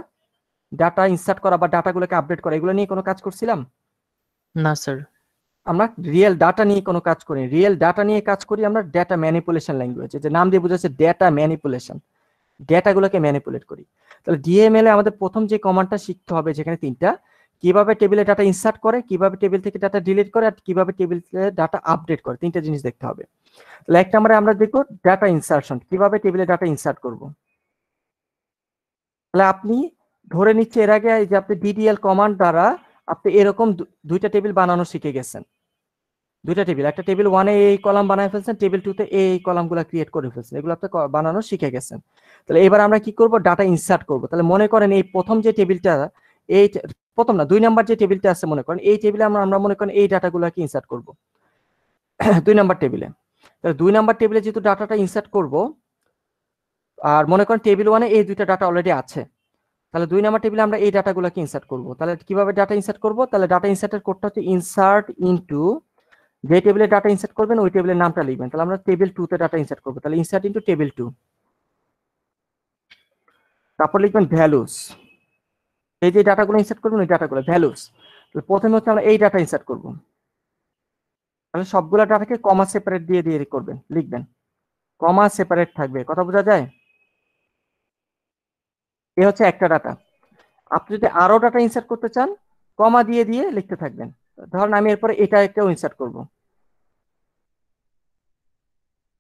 ডাটা ইনসার্ট করা বা ডাটাগুলোকে আপডেট করা, এগুলো নিয়ে কোনো কাজ করছিলাম না স্যার। আমরা? রিয়েল ডাটা নিয়ে কোনো কাজ করি, রিয়েল ডাটা নিয়ে কাজ করি আমরা ডেটা ম্যানিপুলেশন ল্যাঙ্গুয়েজ, যে নাম দিয়ে বোঝাচ্ছে ডেটা ম্যানিপুলেশন, ডেটাগুলোকে ম্যানিপুলেট করি। তাহলে ডিএমএল এ আমাদের প্রথম যে কমান্ডটা শিখতে হবে, যেখানে 3টা, কিভাবে টেবিলে ডাটা ইনসার্ট করে, কিভাবে টেবিল থেকে ডাটা ডিলিট করে, আর কিভাবে টেবিলে ডাটা আপডেট করে, 3টা জিনিস দেখতে হবে। তাহলে 1 নম্বরে আমরা দেখবো ডাটা ইনসার্শন, কিভাবে টেবিলে ডাটা ইনসার্ট করব। তাহলে আপনি ধরে নিচ্ছে এর আগে যে আপনি ডিডিএল কমান্ড দ্বারা আপনি এরকম 2টা টেবিল বানানো শিখে গেছেন, 2টা টেবিল, একটা টেবিল 1 এ এই কলাম বানায় ফেলছেন, টেবিল 2 তে এই কলামগুলো ক্রিয়েট করে ফেলছেন, এগুলো আপনি বানানো শিখে গেছেন। তাহলে এবার আমরা কি করব, ডাটা ইনসার্ট করব। তাহলে মনে করেন এই প্রথম যে টেবিলটা, এই প্রথম না 2 নাম্বার যে টেবিলটা আছে, মনে করেন এই টেবিলে আমরা মনে করেন এই ডাটাগুলোকে ইনসার্ট করব 2 নাম্বার টেবিলে। তাহলে 2 নাম্বার টেবিলে যেহেতু ডাটাটা ইনসার্ট করব, আর মনে করেন টেবিল 1 এ এই 2টা ডাটা অলরেডি আছে, তাহলে 2 নাম্বার টেবিলে আমরা এই ডাটাগুলোকে ইনসার্ট করব। তাহলে কিভাবে ডাটা ইনসার্ট করব? তাহলে ডাটা ইনসার্টের কোডটা হচ্ছে ইনসার্ট ইনটু, যে টেবিলে ডাটা ইনসার্ট করবেন ওই টেবিলের নামটা লিখবেন। তাহলে আমরা টেবিল 2 তে ডাটা ইনসার্ট করব, তাহলে ইনসার্ট ইনটু টেবিল 2, তারপর লিখবেন ভ্যালুস, এই যে ডাটাগুলো ইনসার্ট করবেন ওই ডাটাগুলো ভ্যালুস। তাহলে প্রথমে হচ্ছে আমরা এই ডাটা ইনসার্ট করব, তাহলে সবগুলো ডাটাকে কমা সেপারেট দিয়ে দিয়ে করবেন, লিখবেন কমা সেপারেট থাকবে। কথা বোঝা যায়? এই হচ্ছে একটা ডাটা। আপনি যদি আরো ডাটা ইনসার্ট করতে চান, কমা দিয়ে দিয়ে লিখতে থাকবেন। ধরেন আমি এরপরে এটা একটাও ইনসার্ট করব,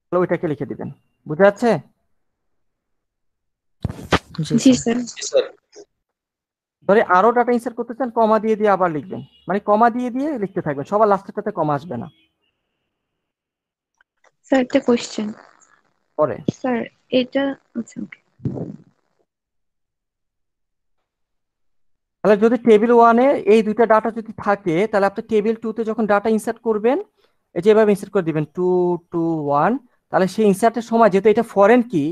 তাহলে ওইটাকে লিখে দিবেন। বুঝা যাচ্ছে? জি জি স্যার। স্যার। জি স্যার। ধরে আরো ডাটা ইনসার্ট করতে চান, কমা দিয়ে দিয়ে আবার লিখবেন, মানে কমা দিয়ে দিয়ে লিখতে থাকবেন, সবার লাস্টেরটাতে কমা আসবে না। স্যার একটা কোশ্চেন। পরে স্যার এটা, আচ্ছা ওকে। তাহলে যদি টেবিল 1 এ এই 2টা ডাটা যদি থাকে, তাহলে আপনি টেবিল 2 তে যখন ডাটা ইনসার্ট করবেন, এই যে এভাবে ইনসার্ট করে দিবেন 2 2 1, তাহলে সেই ইনসার্টের সময় যেহেতু এটা ফরেন কি,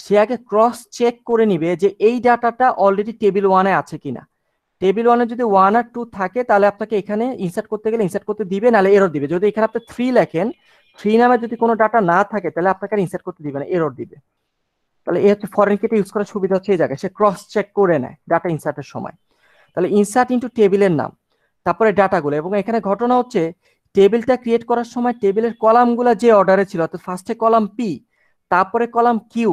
সে আগে ক্রস চেক করে নিবে যে এই ডাটাটা অলরেডি টেবিল 1 এ আছে কিনা। টেবিল 1 এ যদি 1 আর 2 থাকে, তাহলে আপনাকে এখানে ইনসার্ট করতে গেলে ইনসার্ট করতে দিবে, নাহলে এরর দিবে। যদি এখানে আপনি 3 লেখেন, 3 নামে যদি কোনো ডাটা না থাকে, তাহলে আপনাকে আর ইনসার্ট করতে দিবে না, এরর দিবে। তাহলে এই হচ্ছে ফরেন কিটা ইউজ করার সুবিধা হচ্ছে এই জায়গায়, সে ক্রস চেক করে নেয় ডাটা ইনসার্টের সময়। তাহলে ইনসার্ট ইনটু টেবিলের নাম, তারপরে ডাটাগুলো, এবং এখানে ঘটনা হচ্ছে টেবিলটা ক্রিয়েট করার সময় টেবিলের কলামগুলো যে অর্ডারে ছিল, অর্থাৎ ফার্স্টে কলাম পি, তারপরে কলাম কিউ,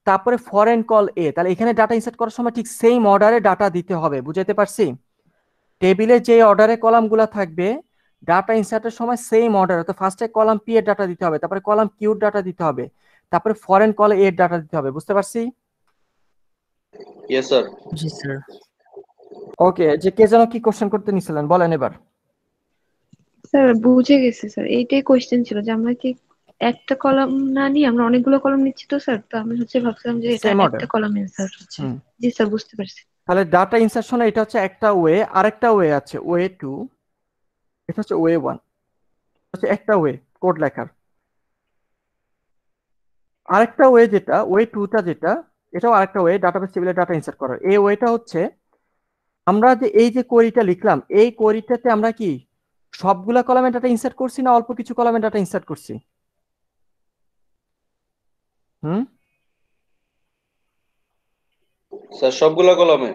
তারপরে ফরেন কল এ, তাহলে এখানে ডাটা ইনসার্ট করার সময় ঠিক সেম অর্ডারে ডাটা দিতে হবে। বুঝাতে পারছি? টেবিলে যে অর্ডারে কলামগুলো থাকবে ডাটা ইনসার্টের সময় সেম অর্ডার, তো ফার্স্টে কলাম পি এর ডাটা দিতে হবে, তারপরে কলাম কিউ এর ডাটা দিতে হবে, তারপরে ফরেন কলে এর ডাটা দিতে হবে। বুঝতে পারছি? Yes sir. জি স্যার। ওকে, যে কে যেন কি কোশ্চেন করতে নিছিলেন, বলেন এবার। স্যার বুঝে গেছি স্যার, এইটাই কোয়েশ্চেন ছিল যে আমরা কি একটা কলাম না নিয়ে আমরা অনেকগুলো কলাম নিচ্ছি তো স্যার, তো আমি ভাবছিলাম যে এটা সেম অর্ডার। একটা কলাম ইনসার্ট হচ্ছে। জি স্যার, বুঝতে পারছি। তাহলে ডাটা ইনসার্শনে এটা হচ্ছে একটা ওয়ে, আরেকটা ওয়ে আছে ওয়ে টু, এটা হচ্ছে ওয়ে ওয়ান, হচ্ছে একটা ওয়ে কোড লেখার। আরেকটা ওয়ে যেটা ওয়ে টুটা যেটা, এটাও আরেকটা ওয়ে ডাটাবেস টেবিলে ডাটা ইনসার্ট করার। এই ওয়েটা হচ্ছে আমরা যে এই যে কোয়েরিটা লিখলাম, এই কোয়েরিটাতে আমরা কি সবগুলা কলামে ডাটা ইনসার্ট করছি না অল্প কিছু কলামে ডাটা ইনসার্ট করছি? হুম, স্যার সবগুলা কলমে।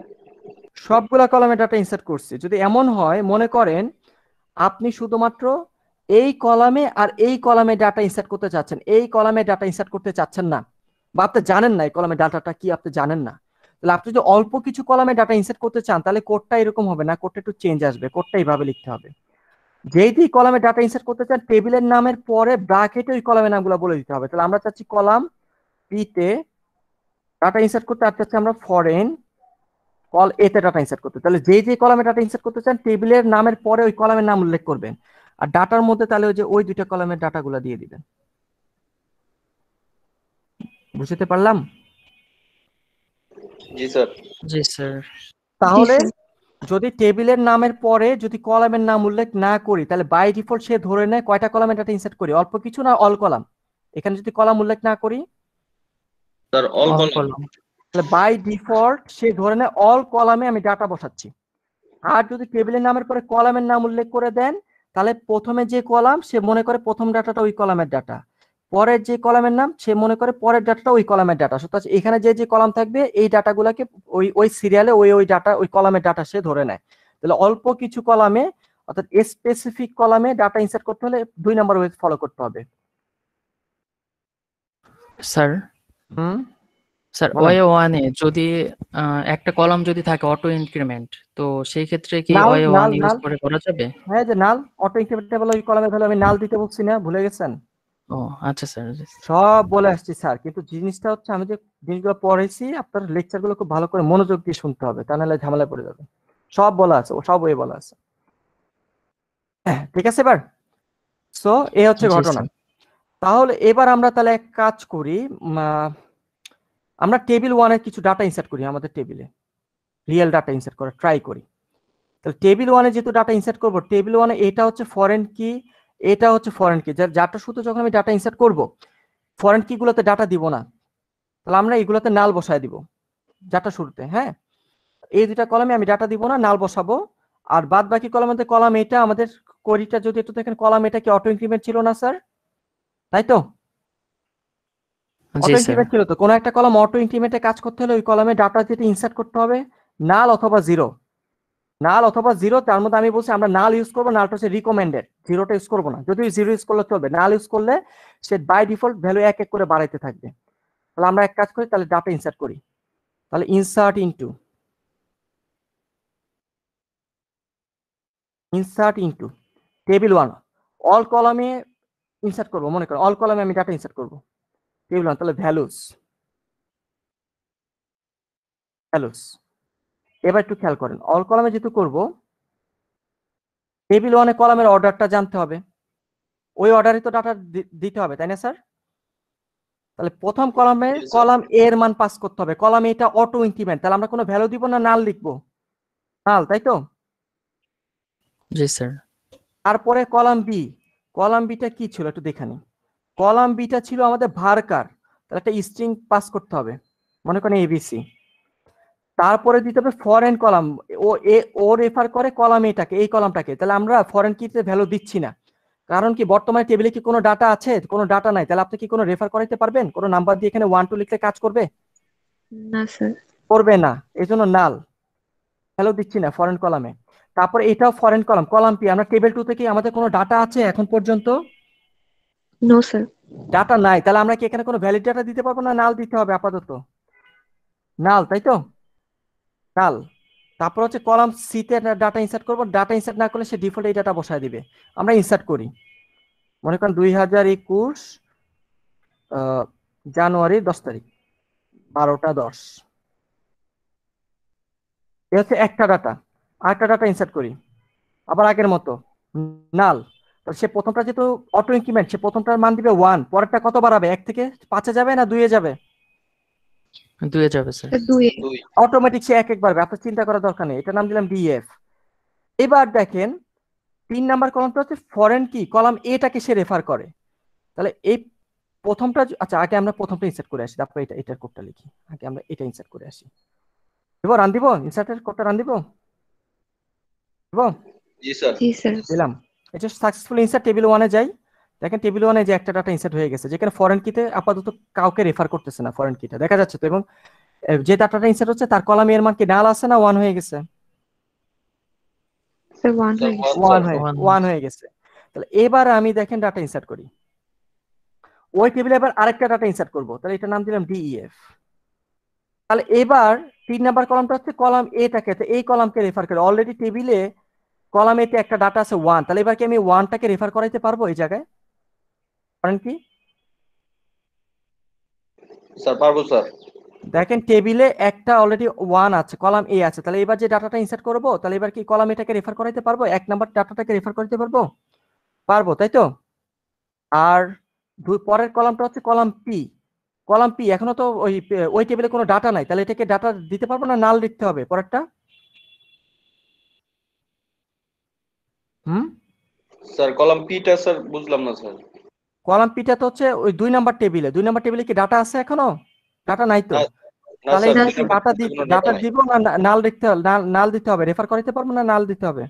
সবগুলা কলামে ডাটা ইনসার্ট করছি। যদি এমন হয়, মনে করেন আপনি শুধুমাত্র এই কলামে আর এই কলামে ডাটা ইনসার্ট করতে চাচ্ছেন, এই কলামে ডাটা ইনসার্ট করতে চাচ্ছেন না, বা আপনি জানেন না এই কলামে ডাটাটা কি, আপনি জানেন না, তাহলে আপনি যদি অল্প কিছু কলামে ডাটা ইনসার্ট করতে চান, তাহলে কোডটা এরকম হবে না, কোডটা একটু চেঞ্জ আসবে, কোডটা এইভাবে লিখতে হবে। যেই যেই কলামে ডাটা ইনসার্ট করতে চান, টেবিলের নামের পরে ব্র্যাকেটে ওই কলামের নামগুলো বলে দিতে হবে। তাহলে আমরা চাচ্ছি কলাম পি তে ডাটা ইনসার্ট করতে, আর চাচ্ছি আমরা ফরেন কল এ তে ডাটা ইনসার্ট করতে। তাহলে যেই যে কলামে ডাটা ইনসার্ট করতে চান, টেবিলের নামের পরে ওই কলামের নাম উল্লেখ করবেন, আর ডাটার মধ্যে তাহলে ওই যে ওই দুইটা কলামের ডাটাগুলো দিয়ে দিবেন। বুঝতে পারলাম? জি স্যার। জি স্যার। তাহলে স্যার। যদি টেবিলের নামের পরে যদি কলামের নাম উল্লেখ না করি, তাহলে বাই ডিফল্ট সে ধরে নেয় কয়টা কলামে ডাটা ইনসার্ট করি, অল্প কিছু না অল কলাম। এখানে যদি কলাম উল্লেখ না করি, স্যার অল অল কলম। কলাম। তাহলে বাই ডিফল্ট সে ধরে নেয় অল কলামে আমি ডাটা বসাচ্ছি। আর যদি টেবিলের নামের পরে কলামের নাম উল্লেখ করে দেন, তাহলে প্রথমে যে কলাম সে মনে করে প্রথম ডাটাটা ওই কলামের ডাটা, পরের যে কলামের নাম সে মনে করে পরের ডাটাটা ওই কলামের ডাটা। সুতরাং এখানে যে যে কলাম থাকবে এই ডাটাগুলোকে ওই ওই সিরিয়ালে ওই ওই ডাটা ওই কলামের ডাটা সে ধরে নেয়। তাহলে অল্প কিছু কলামে, অর্থাৎ স্পেসিফিক কলামে ডাটা ইনসার্ট করতে হলে 2 নম্বর ওয়ে ফলো করতে হবে। স্যার হুম, স্যার বলেন। ওয়ে ওয়ানে যদি একটা কলাম যদি থাকে অটো ইনক্রিমেন্ট, তো সেই ক্ষেত্রে কি নাল ওয়ে ওয়ান নাল ইউজ নাল করে করা যাবে? হ্যাঁ, যে নাল অটো ইনক্রিমেন্টেবল ওই কলামের ভ্যালু আমি নাল দিতে বলছি না, ভুলে গেছেন? ও আচ্ছা স্যার। সব বলে আসছি স্যার, কিন্তু জিনিসটা হচ্ছে আমি যে জিনিসগুলো পড়াইছি আপনার লেকচার গুলো খুব ভালো করে মনোযোগ দিয়ে শুনতে হবে, তা নাহলে ঝামেলায় পড়ে যাবে। সব বলা আছে, ও সব ওই বলা আছে। ঠিক আছে এবার। সো এ হচ্ছে জি ঘটনা। স্যার। তাহলে এবার আমরা তাহলে এক কাজ করি, আমরা টেবিল ওয়ানের কিছু ডাটা ইনসার্ট করি আমাদের টেবিলে, রিয়েল ডাটা ইনসার্ট করা ট্রাই করি। তাহলে টেবিল ওয়ানে যেহেতু ডাটা ইনসার্ট করবো, টেবিল ওয়ানে এটা হচ্ছে ফরেন কি, এটা হচ্ছে ফরেন কি, যারটা শুধু যখন আমি ডাটা ইনসার্ট করব, ফরেন কি গুলোতে ডাটা দিব না, তাহলে আমরা এগুলোতে নাল বসায় দিব ডাটা শুরুতে। হ্যাঁ, এই দুটা কলামে আমি ডাটা দিব না, নাল বসাবো। আর বাদ বাকি কলামে কলাম এটা আমাদের কোয়েরিটা যদি একটু দেখেন, কলাম এটা কি অটো ইনক্রিমেন্ট ছিল না স্যার? তাই তো, জি অটো স্যার। ইনক্রিমেন্ট ছিল তো। কোনো একটা কলাম অটো ইনক্রিমেন্টে কাজ করতে হলে ওই কলামে ডাটা যেটা ইনসার্ট করতে হবে নাল অথবা জিরো, নাল অথবা জিরো। তার মধ্যে আমি বলছি আমরা নাল ইউজ করবো, নালটা হচ্ছে রিকমেন্ডেড, জিরোটা ইউজ করবো না। যদি জিরো ইউজ করলে চলবে, নাল ইউজ করলে সে বাই ডিফল্ট ভ্যালু এক এক করে বাড়াইতে থাকবে। তাহলে আমরা এক কাজ করি, তাহলে ডাটা ইনসার্ট করি। তাহলে insert into table one, all কলামে ইনসার্ট করবো। মনে করো অল কলামে আমি ডাটা ইনসার্ট করবো টেবিল ওয়ান, তাহলে ভ্যালুস। এবার একটু খেয়াল করেন, অল কলামে যেহেতু করবো, টেবিল ওয়ানে কলামের অর্ডারটা জানতে হবে, ওই অর্ডারে তো ডাটা দিতে হবে, তাই না স্যার? তাহলে প্রথম কলামে Yes, sir. কলাম এ এর মান পাস করতে হবে, কলাম এটা অটো ইনক্রিমেন্ট, তাহলে আমরা কোনো ভ্যালু দিব না, নাল লিখবো, নাল, তাই তো? জি স্যার। তারপরে কলাম বি, কলাম বিটা কি ছিল একটু দেখে নিই। কলাম বিটা ছিল আমাদের ভার্কার, তাহলে একটা স্ট্রিং পাস করতে হবে, মনে করেন এবিসি। তারপরে দিতে হবে ফরেন কলাম, ও রেফার করে কলাম এটাকে, এই কলামটাকে। তাহলে আমরা ফরেন কিতে ভ্যালু দিচ্ছি না, কারণ কি বর্তমানে টেবিলে কি কোনো ডাটা আছে? কোনো ডাটা নাই। তাহলে আপনি কি কোনো রেফার করাইতে পারবেন? কোনো নাম্বার দিয়ে এখানে 1 2 লিখলে কাজ করবে? না স্যার। করবে না, এই জন্য নাল, ভ্যালু দিচ্ছি না ফরেন কলামে। তারপরে এটাও ফরেন কলাম, কলাম পি। আমরা টেবিল 2 থেকে আমাদের কোনো ডাটা আছে এখন পর্যন্ত? No sir. ডাটা নাই, তাহলে আমরা কি এখানে কোনো ভ্যালিড ডাটা দিতে পারবো না? নাল দিতে হবে আপাতত, নাল, তাই তো? নাল। তারপর হচ্ছে কলাম সি তে ডাটা ইনসার্ট করব, ডাটা ইনসার্ট না করলে সে ডিফল্ট এই ডাটা বসায় দিবে। আমরা ইনসার্ট করি, মনে করেন 2021 জানুয়ারি 10 তারিখ 12টা 10। এ হচ্ছে একটা ডাটা। আরেকটা ডাটা ইনসার্ট করি, আবার আগের মতো নাল। তো সে প্রথমটা যেহেতু অটো ইনক্রিমেন্ট, সে প্রথমটার মান দিবে 1, পরেরটা কত বাড়াবে, 1 থেকে 5-এ যাবে না 2-এ যাবে? 2-এ যাবে স্যার। স্যার 2 2 অটোমেটিক সে এক বাড়বে, আপনার চিন্তা করার দরকার নেই। এটার নাম দিলাম ডিএফ। এবার দেখেন 3 নাম্বার কলামটা হচ্ছে ফরেন কি, কলাম এটাকে সে রেফার করে। তাহলে এই প্রথমটা আচ্ছা, আগে আমরা প্রথমটা ইনসার্ট করে আসি, তারপর এটার কোডটা লিখি। আগে আমরা এটা ইনসার্ট করে আসি। দিব, রান দিব, ইনসার্টের কোডটা রান দিব। দিব, জি স্যার। জি স্যার। দিলাম। এটা সাকসেসফুল ইনসার্ট টেবিল 1-এ যাই। দেখেন টেবিল 1-এ যে একটা ডাটা ইনসার্ট হয়ে গেছে, যেখানে ফরেন কিতে আপাতত কাউকে রেফার করতেছে না, ফরেন কিটা দেখা যাচ্ছে তো। এবং যে ডাটাটা ইনসার্ট হচ্ছে তার কলামে এর মান কি নাল আছে না 1 হয়ে গেছে? স্যার 1 হয়ে গেছে। 1 হয়ে গেছে। তাহলে এবার আমি দেখেন ডাটা ইনসার্ট করি, ওই টেবিলে এবার আরেকটা ডাটা ইনসার্ট করব। তাহলে এটার নাম দিলাম ডিইএফ। তাহলে এবার 3 নাম্বার কলামটা হচ্ছে কলাম এটাকে, তো এই কলামকে রেফার করে। অলরেডি টেবিলে কলাম এতে একটা ডাটা আছে 1, তাহলে এবার কি আমি 1টাকে রেফার করাইতে পারবো এই জায়গায়? কারণ কি স্যার পারবো স্যার। দেখেন টেবিলে একটা অলরেডি 1 আছে, কলাম এ আছে। তাহলে এবার যে ডাটাটা ইনসার্ট করব, তাহলে এবার কি কলাম এটাকে রেফার করাইতে পারবো? 1 নাম্বার ডাটাটাকে রেফার করতে পারবো? পারবো, তাই তো? আর পরের কলামটা হচ্ছে কলাম পি। কলাম পি এখনো তো ওই টেবিলে কোনো ডাটা নাই, তাহলে এটাকে ডাটা দিতে পারবো না, নাল লিখতে হবে পরেরটা? হুম, স্যার কলাম পিটা স্যার বুঝলাম না স্যার। কলাম পিটা তো হচ্ছে ওই 2 নাম্বার টেবিলে। 2 নাম্বার টেবিলে কি ডাটা আছে এখনো? ডাটা নাই তো। না, না তাহলে স্যার, এটা দুই কি নাম্বার ডাটা টেবিলে কোনো ডাটা ডাটা নাই। দিব না নাল লিখতে হবে? নাল দিতে হবে। রেফার করাইতে পারবো না নাল দিতে হবে?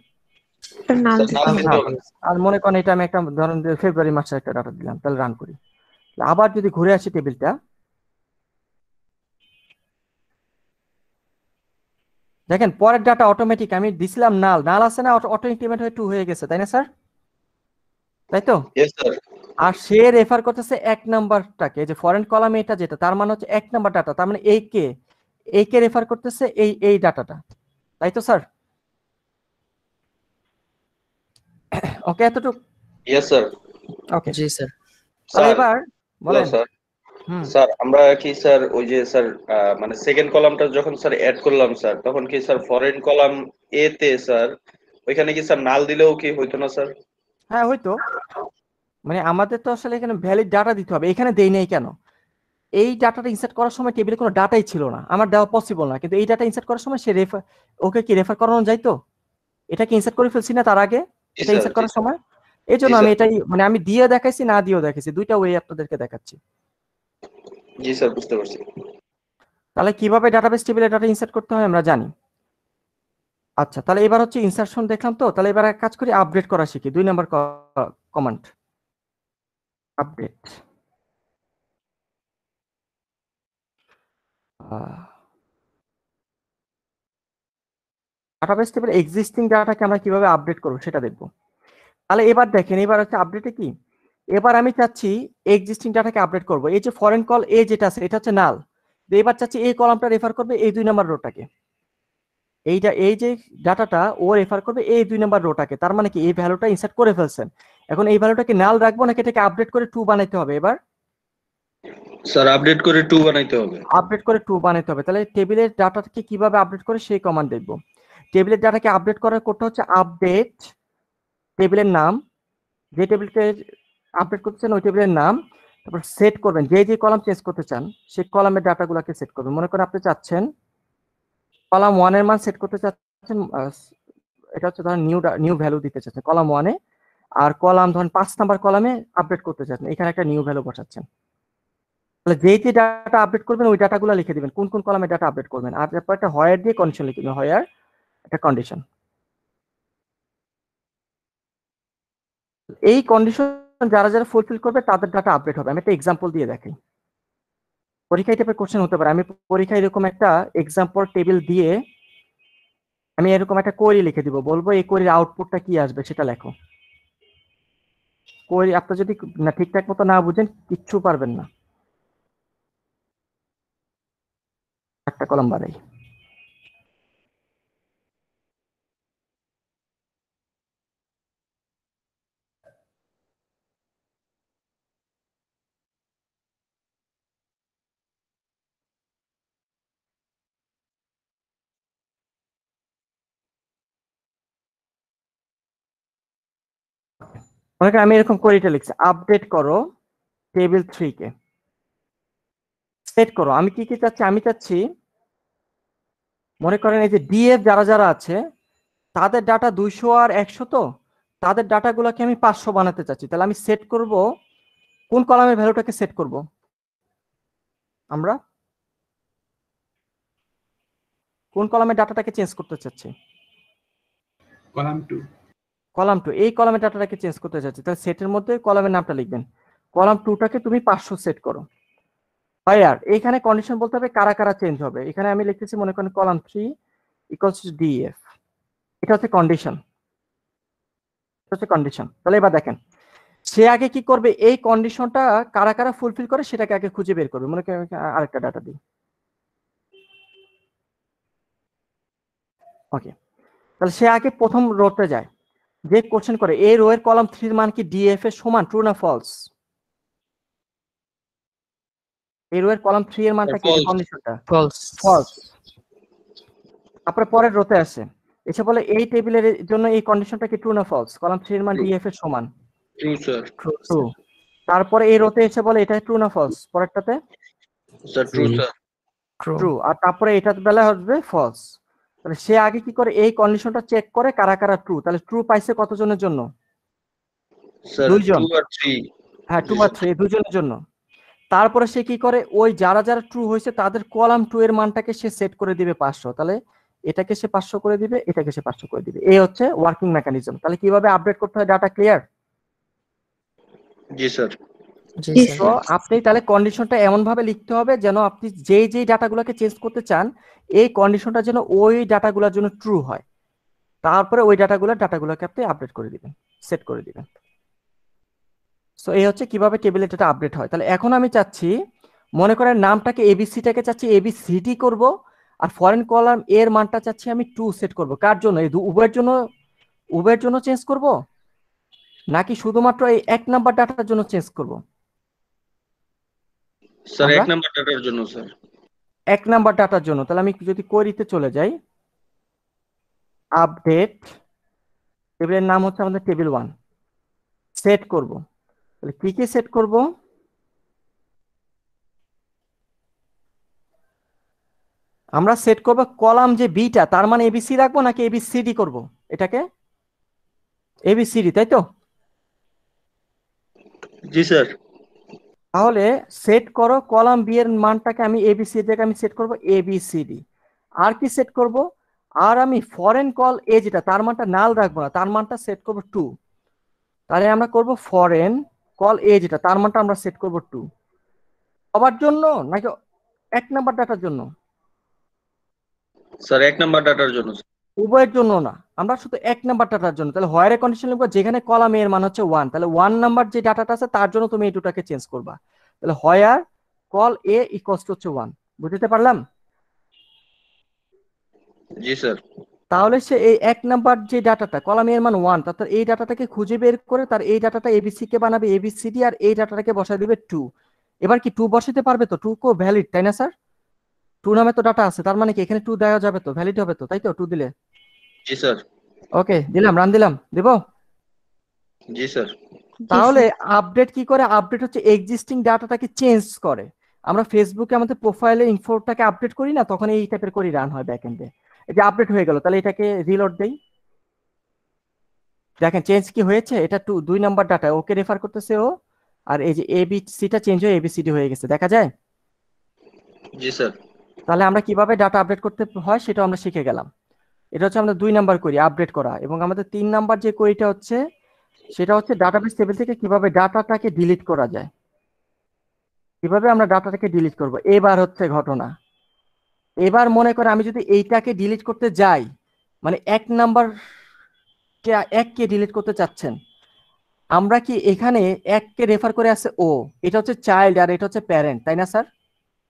স্যার নাল স্যার, দিতে নাল হবে। দিতে হবে। আর মনে করেন এটা আমি একটা ধরেন ফেব্রুয়ারি মাসের একটা ডাটা দিলাম, তাহলে রান করি। আবার যদি ঘুরে আসি টেবিলটা, দেখেন পরের ডাটা অটোমেটিক আমি দিছিলাম নাল, নাল আছে না, অটো ইনক্রিমেন্ট হয়ে 2 হয়ে গেছে, তাই না স্যার? তাই তো? Yes sir. আর সে রেফার করতেছে 1 নাম্বারটাকে, যে ফরেন কলামে এটা যেটা, তার মানে হচ্ছে 1 নাম্বার ডাটা, তার মানে এই কে রেফার করতেছে এই ডাটাটা, তাই তো স্যার? ওকে, এতটুকু? Yes sir. ওকে, জি স্যার। তাহলে স্যার এবার বলেন। স্যার হুম, স্যার আমরা কি স্যার ওই যে স্যার মানে সেকেন্ড কলামটা যখন স্যার অ্যাড করলাম স্যার, তখন কি স্যার ফরেন কলাম এ তে স্যার ওইখানে কি স্যার নাল দিলেও কি হইতো না স্যার? হ্যাঁ হয়তো। মানে আমাদের তো আসলে এখানে ভ্যালিড ডাটা দিতে হবে, এখানে দেই নাই কেন? এই ডাটাটা ইনসার্ট করার সময় টেবিলে কোনো ডাটাই ছিল না, আমার দেওয়া পসিবল না। কিন্তু এই ডাটা ইনসার্ট করার সময় সে ওকে কি রেফার করানো যাইতো? এটা কি ইনসার্ট করে ফেলছি না তার আগে, জি এটা স্যার, ইনসার্ট জি করার স্যার, সময়? এই জন্য জি আমি স্যার, এটাই মানে আমি দিয়ে দেখাইছি না দিয়েও দেখাইছি, দুইটা ওয়ে আপনাদেরকে দেখাচ্ছি। জি স্যার বুঝতে পারছি। তাহলে কিভাবে ডাটাবেস টেবিলে ডাটা ইনসার্ট করতে হয় আমরা জানি। আচ্ছা, তাহলে এবার হচ্ছে ইনসার্শন দেখলাম তো, তাহলে এবার এক কাজ করি, আপডেট করা শিখি। 2 নাম্বার কমান্ড, আপডেট। ডাটাবেস টেবিলে এক্সিস্টিং ডাটাকে আমরা কিভাবে আপডেট করব সেটা দেখব। তাহলে এবার দেখেন, এবার হচ্ছে আপডেটে কি, এবার আমি চাচ্ছি এক্সিস্টিং ডাটাকে আপডেট করব। এই যে ফরেন কল এ যেটা আছে এটা হচ্ছে নাল, এবার চাচ্ছি এই কলামটা রেফার করবে এই 2 নাম্বার রোটাকে। এই যে ডাটাটা ও রেফার করবে এই 2 নাম্বার রোটাকে, তার মানে কি এই ভ্যালুটা ইনসার্ট করে ফেলছেন। এখন এই ভ্যালুটাকে নাল রাখবো নাকি এটাকে আপডেট করে 2 বানাইতে হবে? এবার স্যার আপডেট করে 2 বানাইতে হবে। আপডেট করে 2 বানাইতে হবে। তাহলে টেবিলের ডাটাকে কিভাবে আপডেট করে সেই কমান্ড দেখব। টেবিলের ডাটাকে আপডেট করার কোডটা হচ্ছে আপডেট টেবিলের নাম, যে টেবিলকে আপডেট করতেছেন ওই টেবিলের নাম, তারপর সেট করবেন যে কলাম চেঞ্জ করতে চান সেই কলামের ডাটাগুলোকে সেট করবেন। মনে করেন আপনি চাচ্ছেন কলাম 1 এর মান সেট করতে চাচ্ছেন, এটা হচ্ছে ধরেন নিউ ভ্যালু দিতে চাচ্ছেন কলাম 1 এ, আর কলাম ধরেন 5 নাম্বার কলামে আপডেট করতে চাচ্ছেন, এখানে একটা নিউ ভ্যালু বসাচ্ছেন। তাহলে যে ডাটা আপডেট করবেন ওই ডাটাগুলো লিখে দিবেন, কোন কোন কলামে ডাটা আপডেট করবেন, আর তারপর একটা হোয়ার দিয়ে কন্ডিশন লিখে দিবেন, হোয়ার একটা কন্ডিশন। এই কন্ডিশন যারা যারা ফুলফিল করবে তাদের ডাটা আপডেট হবে। আমি একটা এক্সাম্পল দিয়ে দেখাই, পরীক্ষায় টাইপের কোশ্চেন হতে পারে। আমি পরীক্ষায় এরকম একটা এক্সাম্পল টেবিল দিয়ে আমি এরকম একটা কোয়েরি লিখে দিব, বলবো এই কোয়েরির আউটপুটটা কি আসবে সেটা লেখো। কোয়েরি আপনার যদি না ঠিকঠাক মতো না বুঝেন কিচ্ছু পারবেন না। একটা কলাম বাড়াই, মনে করেন আমি এরকম কোয়েরিটা লিখছি, আপডেট করো টেবিল 3 কে, সেট করো। আমি কি কি চাচ্ছি? আমি চাচ্ছি মনে করেন এই যে ডিএফ যারা যারা আছে তাদের ডাটা 200 আর 100, তো তাদের ডাটাগুলোকে আমি 500 বানাতে চাচ্ছি। তাহলে আমি সেট করব কোন কলামের ভ্যালুটাকে সেট করব? আমরা কোন কলামের ডাটাটাকে চেঞ্জ করতে চাচ্ছি? কলাম 2। কলাম 2, এই কলামের ডাটাটাকে চেঞ্জ করতে চাচ্ছি। তাহলে সেটের মধ্যে কলামের নামটা লিখবেন, কলাম 2টাকে তুমি 500 সেট করো। আর এইখানে কন্ডিশন বলতে হবে কারা কারা চেঞ্জ হবে। এখানে আমি লিখতেছি মনে করেন কলাম 3 ইকুয়ালস টু ডিএফ, এটা হচ্ছে কন্ডিশন, এটা হচ্ছে কন্ডিশন। তাহলে এবার দেখেন সে আগে কি করবে, এই কন্ডিশনটা কারা কারা ফুলফিল করে সেটাকে আগে খুঁজে বের করবে। মনে করেন আরেকটা ডাটা দিই, ওকে। তাহলে সে আগে প্রথম রোতে যায়, যে কোশ্চেন করে এই রো এর কলাম 3 এর মান কি ডিএফ এর সমান, ট্রু না ফলস? এই রো এর কলাম 3 এর মানটা কি, False. কন্ডিশনটা ফলস। ফলস। তারপরে পরের রোতে আসে, এসে বলে এই টেবিলের জন্য এই কন্ডিশনটা কি ট্রু না ফলস? কলাম 3 এর মান True. ডিএফ এর সমান, ট্রু স্যার। ট্রু। তারপরে এই রোতে এসে বলে এটা ট্রু না ফলস, পরেরটাতে sir true sir. True. True, আর তারপরে এটার বেলা হবে ফলস। তাহলে সে আগে কি করে, এই কন্ডিশনটা চেক করে কারা কারা ট্রু। তাহলে ট্রু পাইছে কতজনের জন্য? স্যার দুইজন। 2 আর 3। হ্যাঁ, 2 আর 3 দুজনের জন্য। তারপরে সে কি করে, ওই যারা যারা ট্রু হয়েছে তাদের কলাম 2 এর মানটাকে সে সেট করে দিবে 500। তাহলে এটাকে সে 500 করে দিবে, এটাকে সে 500 করে দিবে। এই হচ্ছে ওয়ার্কিং মেকানিজম। তাহলে কিভাবে আপডেট করতে হয় ডাটা, ক্লিয়ার? জি স্যার। জি জি, স্যার। তো আপনি তাহলে কন্ডিশনটা এমন ভাবে লিখতে হবে যেন আপনি যেই যেই ডাটাগুলোকে চেঞ্জ করতে চান এই কন্ডিশনটা যেন ওই ডাটাগুলোর জন্য ট্রু হয়। তারপরে ওই ডাটাগুলোকে আপনি আপডেট করে দিবেন, সেট করে দিবেন। সো এই হচ্ছে কিভাবে টেবিলে ডাটা আপডেট হয়। তাহলে এখন আমি চাচ্ছি মনে করেন নামটাকে এবিসিটাকে চাচ্ছি এবিসিডি করব, আর ফরেন কলাম এর মানটা চাচ্ছি আমি 2 সেট করব। কার জন্য? এই উভয়ের জন্য চেঞ্জ করব, নাকি শুধুমাত্র এই 1 নাম্বার ডাটার জন্য চেঞ্জ করব? স্যার আমরা 1 নাম্বার ডাটার জন্য স্যার। 1 নাম্বার ডাটার জন্য। তাহলে আমি যদি কোয়েরিতে চলে যাই, আপডেট টেবিলের নাম হচ্ছে আমাদের টেবিল 1, সেট করব। তাহলে কি কি সেট করব? আমরা সেট করব কলাম যে বিটা, তার মানে এবিসি রাখবো নাকি এবিসিডি করব? এটাকে এবিসিডি, তাই তো? জি স্যার। তাহলে সেট করো কলাম বি এর মানটাকে আমি এবিসি থেকে আমি সেট করব এবিসিডি। আর কি সেট করব? আর আমি ফরেন কল এ যেটা তার মানটা নাল রাখবো না, তার মানটা সেট করব 2। তাহলে আমরা করব ফরেন কল এ যেটা তার মানটা আমরা সেট করব 2। সবার জন্য নাকি 1 নাম্বার ডাটার জন্য? স্যার 1 নাম্বার ডাটার জন্য। উভয়ের জন্য না, আমরা শুধু 1 নাম্বার ডাটার জন্য। তাহলে হোয়ার কন্ডিশন লিখবো যেখানে কলাম এর মান হচ্ছে 1, তাহলে 1 নাম্বার যে ডাটাটা আছে তার জন্য তুমি এই দুটাকে চেঞ্জ করবা। তাহলে হোয়ার কল এ ইকুয়ালস টু হচ্ছে 1। বুঝতে পারলাম? জি স্যার। তাহলে সে এই 1 নাম্বার যে ডাটাটা কলাম এর মান 1, তার এই ডাটাটাকে খুঁজে বের করে তার এই ডাটাটা এবিসি কে বানাবে এবিসিডি, আর এই ডাটাটাকে বসায় দিবে 2। এবার কি 2 বসাতে পারবে তো? 2 কো ভ্যালিড, তাই না স্যার? 2 নামে তো ডাটা আছে, তার মানে কি এখানে 2 দেওয়া যাবে তো, ভ্যালিড হবে তো, তাই তো? 2 দিলে জি স্যার। ওকে, দিলাম, রান দিলাম, দেব। জি স্যার। তাহলে আপডেট কি করে? আপডেট হচ্ছে এক্সিস্টিং ডাটাটাকে চেঞ্জ করে। আমরা ফেসবুকে আমাদের প্রোফাইলে ইনফোটাকে আপডেট করি না, তখন এই টাইপের করে রান হয় ব্যাকএন্ডে। এই যে আপডেট হয়ে গেল, তাহলে এটাকে রিলোড দেই, দেখেন চেঞ্জ কি হয়েছে। এটা 2 নাম্বার ডাটা, ওকে রেফার করতেছে ও, আর এই যে এবিসিটা চেঞ্জ হয়ে এবিসিডি হয়ে গেছে, দেখা যায়? জি স্যার। তাহলে আমরা কিভাবে ডাটা আপডেট করতে হয় সেটা আমরা শিখে গেলাম। এটা হচ্ছে আমাদের 2 নাম্বার কোয়েরি, আপডেট করা। এবং আমাদের 3 নাম্বার যে কোয়েরিটা হচ্ছে সেটা হচ্ছে ডাটাবেস টেবিল থেকে কিভাবে ডাটাটাকে ডিলিট করা যায়, কিভাবে আমরা ডাটাটাকে ডিলিট করব। এবার হচ্ছে ঘটনা, এবার মনে করে আমি যদি এইটাকে ডিলিট করতে যাই, মানে 1 নাম্বার 1 কে ডিলিট করতে চাচ্ছেন, আমরা কি এখানে 1 কে রেফার করে আছে ও, এটা হচ্ছে চাইল্ড আর এটা হচ্ছে প্যারেন্ট, তাই না স্যার?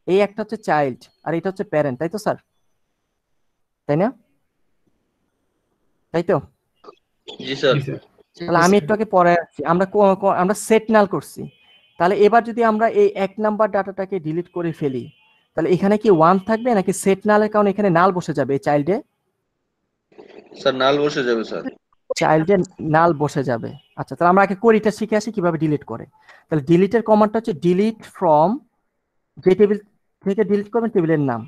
এই একটা হচ্ছে চাইল্ড আর এটা হচ্ছে প্যারেন্ট, তাই তো স্যার? তাই না? তাই তো? জি স্যার। জি স্যার। তাহলে আমি একটু আগে পরে আসছি, আমরা সেট নাল করছি। তাহলে এবার যদি আমরা এই 1 নাম্বার ডাটাটাকে ডিলিট করে ফেলি, তাহলে এখানে কি 1 থাকবে নাকি সেট নালের কারণে এখানে নাল বসে যাবে এই চাইল্ডে? স্যার নাল বসে যাবে স্যার। চাইল্ডের নাল বসে যাবে। আচ্ছা, তাহলে আমরা আগে কোরিটা শিখে আসি কিভাবে ডিলিট করে। তাহলে ডিলিটের কমান্ডটা হচ্ছে ডিলিট ফ্রম, যে টেবিল থেকে ডিলিট করবেন টেবিলের নাম,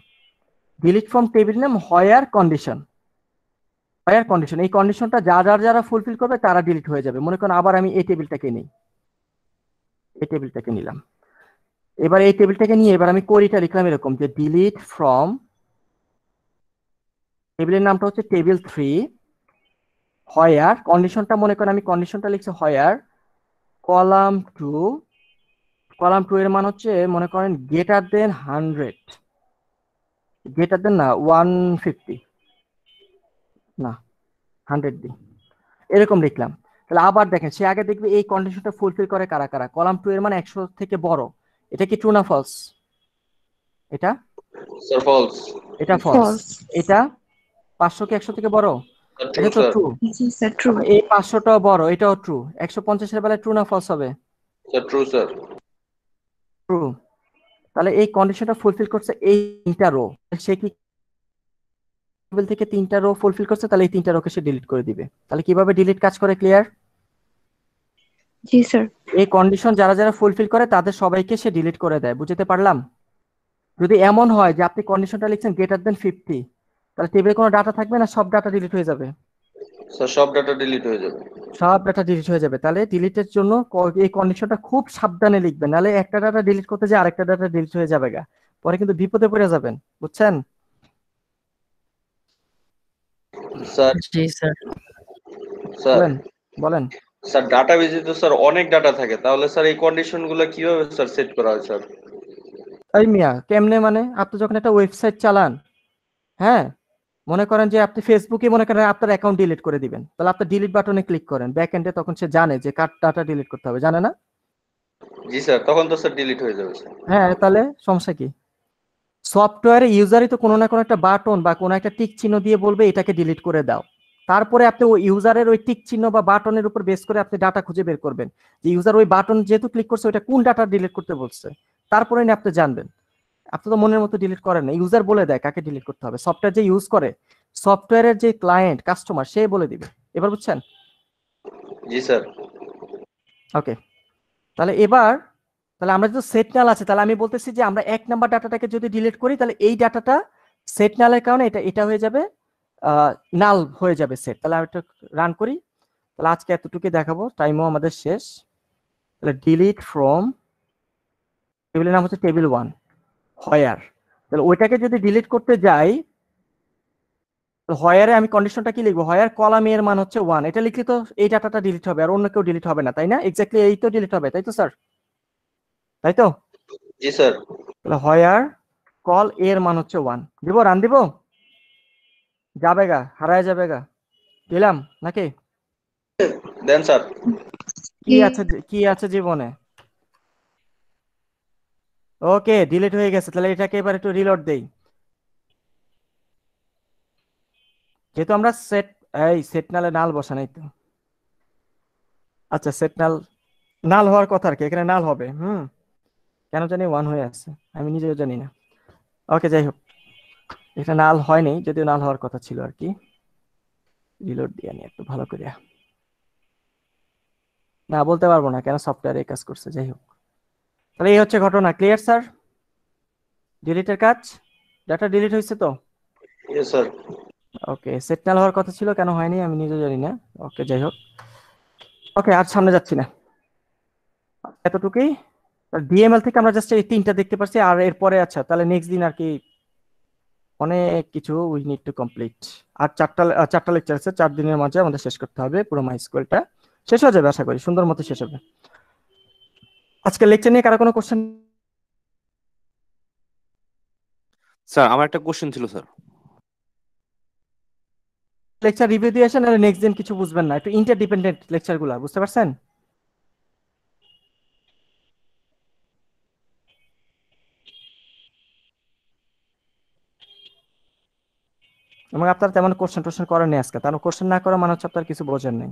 delete from table name where condition, where condition, এই কন্ডিশনটা যারা ফুলফিল করবে তারা ডিলিট হয়ে যাবে। মনে করেন আবার আমি এই টেবিলটাকে নিই, এই টেবিলটাকে নিলাম, এবার এই টেবিলটাকে নিয়ে এবার আমি কোরিটা লিখলাম এরকম যে ডিলিট ফ্রম, টেবিলের নামটা হচ্ছে টেবিল 3, হোয়ার কন্ডিশনটা, মনে করেন আমি কন্ডিশনটা লিখছি হোয়ার কলাম 2, কলাম 2 এর মান হচ্ছে মনে করেন গ্রেটার দেন 100, গ্রেটার দেন না 150, না 100 দিন, এরকম লিখলাম। তাহলে আবার দেখেন সে আগে দেখবে এই কন্ডিশনটা ফুলফিল করে কারা কারা। কলাম 2 এর মান 100 থেকে বড়, এটা কি ট্রু না ফলস? এটা স্যার ফলস। এটা ফলস। ফলস। এটা 500 কি 100 থেকে বড়? ট্রু এটা তো স্যার। ট্রু। জি স্যার ট্রু। এই 500টাও বড়, এটাও ট্রু। 150 এর বেলায় ট্রু না ফলস হবে? Sir true sir. ট্রু। তাহলে এই কন্ডিশনটা ফুলফিল করছে এই তিনটা রো, সে কি টেবিল থেকে তিনটা রো ফুলফিল করছে, তাহলে এই তিনটা রোকে সে ডিলিট করে দিবে। তাহলে কিভাবে ডিলিট কাজ করে ক্লিয়ার? জি স্যার। এই কন্ডিশন যারা ফুলফিল করে তাদের সবাইকে সে ডিলিট করে দেয়। বুঝতে পারলাম? যদি এমন হয় যে আপনি কন্ডিশনটা লিখছেন গ্রেটার দেন 50, তাহলে টেবিলে কোনো ডাটা থাকবে না, সব ডাটা ডিলিট হয়ে যাবে। স্যার সব ডাটা ডিলিট হয়ে যাবে। সব ডাটা ডিলিট হয়ে যাবে। তাহলে ডিলিটের জন্য এই কন্ডিশনটা খুব সাবধানে লিখবেন, নাহলে একটা ডাটা ডিলিট করতে যে আরেকটা ডাটা ডিলিট হয়ে যাবে গা, পরে কিন্তু বিপদে পড়ে যাবেন। বুঝছেন? স্যার জি স্যার। স্যার বলেন বলেন। স্যার ডাটাবেজে তো স্যার অনেক ডাটা থাকে, তাহলে স্যার এই কন্ডিশন গুলো কিভাবে স্যার সেট করা হয় স্যার? এই মিয়া কেমনে মানে? আপনি যখন একটা ওয়েবসাইট চালান, হ্যাঁ, মনে করেন যে আপনি ফেসবুকে মনে করেন আপনার অ্যাকাউন্ট ডিলিট করে দিবেন, তাহলে আপনি ডিলিট বাটনে ক্লিক করেন, ব্যাক এন্ডে তখন সে জানে যে কার ডাটা ডিলিট করতে হবে, জানে না? জি স্যার, তখন তো স্যার ডিলিট হয়ে যাবে স্যার। হ্যাঁ, তাহলে সমস্যা কি? সফটওয়্যারে ইউজারই তো কোনো না কোনো একটা বাটন বা কোনো একটা টিক চিহ্ন দিয়ে বলবে এটাকে ডিলিট করে দাও, তারপরে আপনি ওই ইউজারের ওই টিক চিহ্ন বা বাটনের উপর বেস করে আপনি ডাটা খুঁজে বের করবেন যে ইউজার ওই বাটন যেহেতু ক্লিক করছে ওইটা কোন ডাটা ডিলিট করতে বলছে, তারপরে না আপনি জানবেন। আপনি তো মনের মতো ডিলিট করেন না, ইউজার বলে দেয় কাকে ডিলিট করতে হবে। সফটওয়্যার যে ইউজ করে, সফটওয়্যারের যে ক্লায়েন্ট কাস্টমার সে বলে দিবে। এবার বুঝছেন? জি স্যার। ওকে, তাহলে তাহলে আমরা যদি সেট নাল আছে, তাহলে আমি বলতেছি যে আমরা 1 নাম্বার ডাটাটাকে যদি ডিলিট করি, তাহলে এই ডাটাটা সেট নালের কারণে এটা হয়ে যাবে নাল হয়ে যাবে সেট। তাহলে আমি একটু রান করি। তাহলে আজকে এতটুকুই দেখাবো, টাইমও আমাদের শেষ। তাহলে ডিলিট ফ্রম, টেবিলের নাম হচ্ছে টেবিল 1 হোয়ার, তাহলে ওইটাকে যদি ডিলিট করতে যাই, হোয়ারে আমি কন্ডিশনটা কি লিখবো? হোয়ার কলাম এর মান হচ্ছে 1, এটা লিখলে তো এই ডাটাটা ডিলিট হবে, আর অন্য কেউ ডিলিট হবে না, তাই না? এক্স্যাক্টলি এই তো ডিলিট হবে, তাই তো স্যার? তাই তো? জি স্যার। তাহলে হোয়ার কল এর মান হচ্ছে 1, দিব রান দিব, যাবে গা, হারায় যাবে গা, দিলাম নাকি? দেন স্যার। কি আছে জীবনে? ওকে, ডিলিট হয়ে গেছে। তাহলে এটাকে এবার একটু রিলোড দেই। যেহেতু আমরা সেট নালে নাল বসা নাই তো, আচ্ছা সেট নাল হওয়ার কথা আর কি, এখানে নাল হবে। কেন জানি 1 হয়ে আছে, আমি নিজেও জানি না। ওকে, যাই হোক, এটা নাল হয়নি, যদিও নাল হওয়ার কথা ছিল আর কি। রিলোড দিয়ে নি একটু ভালো করে, না বলতে পারবো না কেন সফটওয়্যার এই কাজ করছে। যাই হোক, তাহলে এই হচ্ছে ঘটনা। Clear sir? ডিলিটের কাজ, ডাটা ডিলিট হয়েছে তো? Yes sir. Okay, set null হওয়ার কথা ছিল, কেন হয়নি আমি নিজেও জানি না। ওকে, যাই হোক, ওকে আর সামনে যাচ্ছি না, এতটুকুই। ডিএমএল থেকে আমরা জাস্ট এই 3টা দেখতে পাচ্ছি, আর এরপরে আচ্ছা তাহলে নেক্সট দিন আর কি অনেক কিছু উই নিড টু কমপ্লিট। আর 4টা লেকচার আছে, 4 দিনের মাঝে আমাদের শেষ করতে হবে, পুরো মাইস্কুয়েলটা শেষ হয়ে যাবে আশা করি, সুন্দর মতো শেষ হবে। আজকে লেকচার নিয়ে কারো কোনো কোশ্চেন? স্যার আমার একটা কোশ্চেন ছিল স্যার। লেকচার রিভিউ দিয়ে আসেন, নাহলে নেক্সট দিন কিছু বুঝবেন না, একটু ইন্টারডিপেন্ডেন্ট লেকচারগুলো, বুঝতে পারছেন? এবং আপনারা তেমন কোশ্চেন করেননি আজকে, তার কোশ্চেন না করা মানে হচ্ছে আপনার কিছু বোঝেন নাই।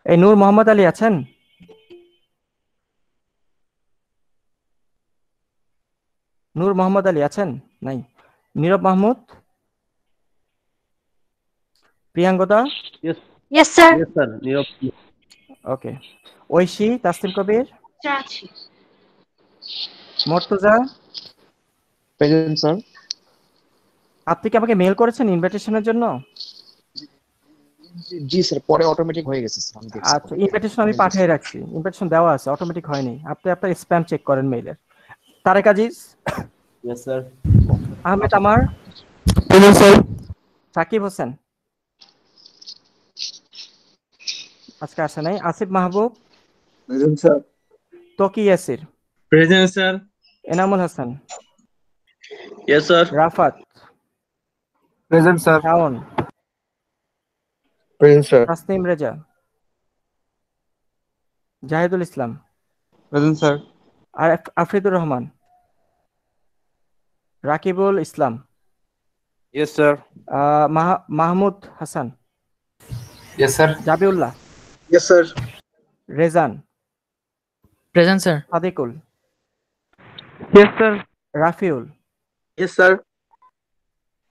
এই নূর মোহাম্মদ আলী আছেন? নূর মোহাম্মদ আলী আছেন? নাই। নীরব মাহমুদ, প্রিয়াঙ্গদা, Yes, sir. Yes, sir. Nirav. ওকে। ঐশী, তাসলিম কবির, মর্তুজা, প্রেজেন্ট স্যার। আপনি কি আমাকে মেল করেছেন ইনভাইটেশনের জন্য? জি স্যার, পরে অটোমেটিক হয়ে গেছে স্যার, আমি দেখছি। আচ্ছা, ইনভাইটেশন আমি পাঠিয়ে রাখছি, ইনভাইটেশন দেওয়া আছে, অটোমেটিক হয়নি, আপনি আপনার স্প্যাম চেক করেন মেইলের। Tarique Aziz, Yes, sir. আহমেদ আমার, সাকিব হোসেন আজকে আসে নাই, Asif Mahbub, present sir. Taki Yasir, present sir. Enamul Hasan, yes sir. Rafat, present sir. Shaon, present sir. Tasnim Reza, Zahidul Islam, present sir. আর Afridur Rahman, Rakibul Islam, yes sir. Mahmud Hasan, yes sir. Jabiullah, yes sir. Rezan, present sir. Sadikul, yes sir. Rafiul, yes sir.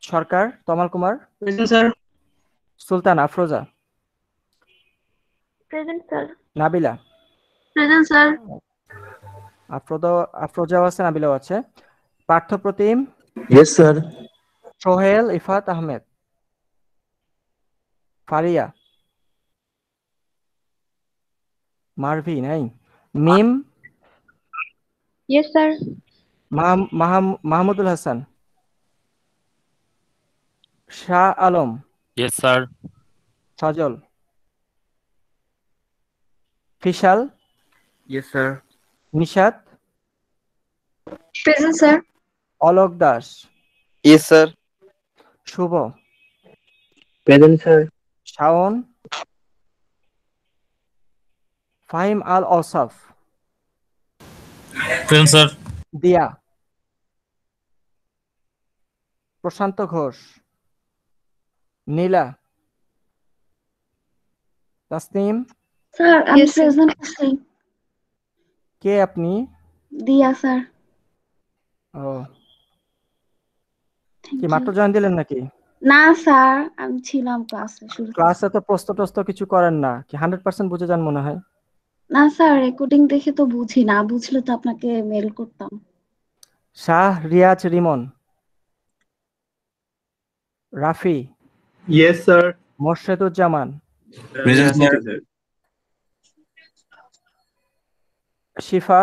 Sarkar, Tamal Kumar, present sir. Sultan, Afroza, Present, sir. Nabila, Present, sir. আফরোজাও আছে, নাবিলাও আছে, পার্থ প্রতিম, ইয়েস স্যার। সোহেল, ইফাত আহমেদ, ফারিয়া, মারভি নাই, Mim, Yes, sir. Mahmudul Hasan, Shah Alam, yes sir. Sajal, Fishal, yes sir. Nishat, Present, sir. Alok Das, yes sir. Shuvo, present sir. Shaon, Fahim Al Asaf, present sir. Diya, Prashanta Ghosh, Nila, Tasnim, Sir, I'm Yes, sir. present, sir. কে আপনি? Dia, sir. ও, কি মাত্র জয়েন দিলেন নাকি? না স্যার, আমি ছিলাম ক্লাসে শুরু। ক্লাসে তো প্রশ্ন টস্ত কিছু করেন না, কি 100% বুঝে যান মনে হয়? না স্যার, রেকর্ডিং দেখে তো বুঝি না, বুঝলে তো আপনাকে মেল করতাম। Shah Riaz Rimon, Rafi, Yes, sir. Morsheduzzaman, Present, sir. Shifa,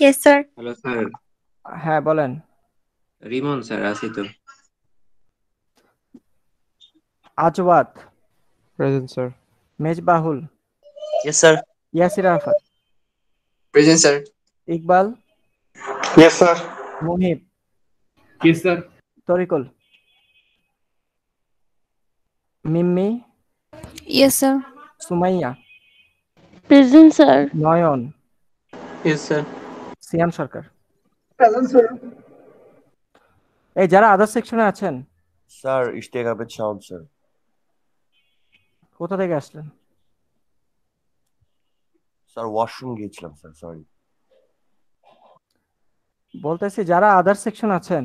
Yes, sir. Hello sir. হ্যাঁ বলেন। রিমন স্যার, আছি তো। Azwat, present sir. Mezbahul, yes sir. Yasir Arafat, present sir. Iqbal, yes sir. Muhib, Yes, sir. Tarikul, Mimmi, Yes, sir. Sumaiya, Present, sir. Nayan, yes sir. Siam Sarkar. Present sir. এই যারা আদার সেকশনে আছেন, স্যার ইশতিয়াক আহমেদ শাওন স্যার। কোথা থেকে আসলেন? স্যার ওয়াশরুম গিয়েছিলাম স্যার, সরি। বলতেছি যারা আদার সেকশন আছেন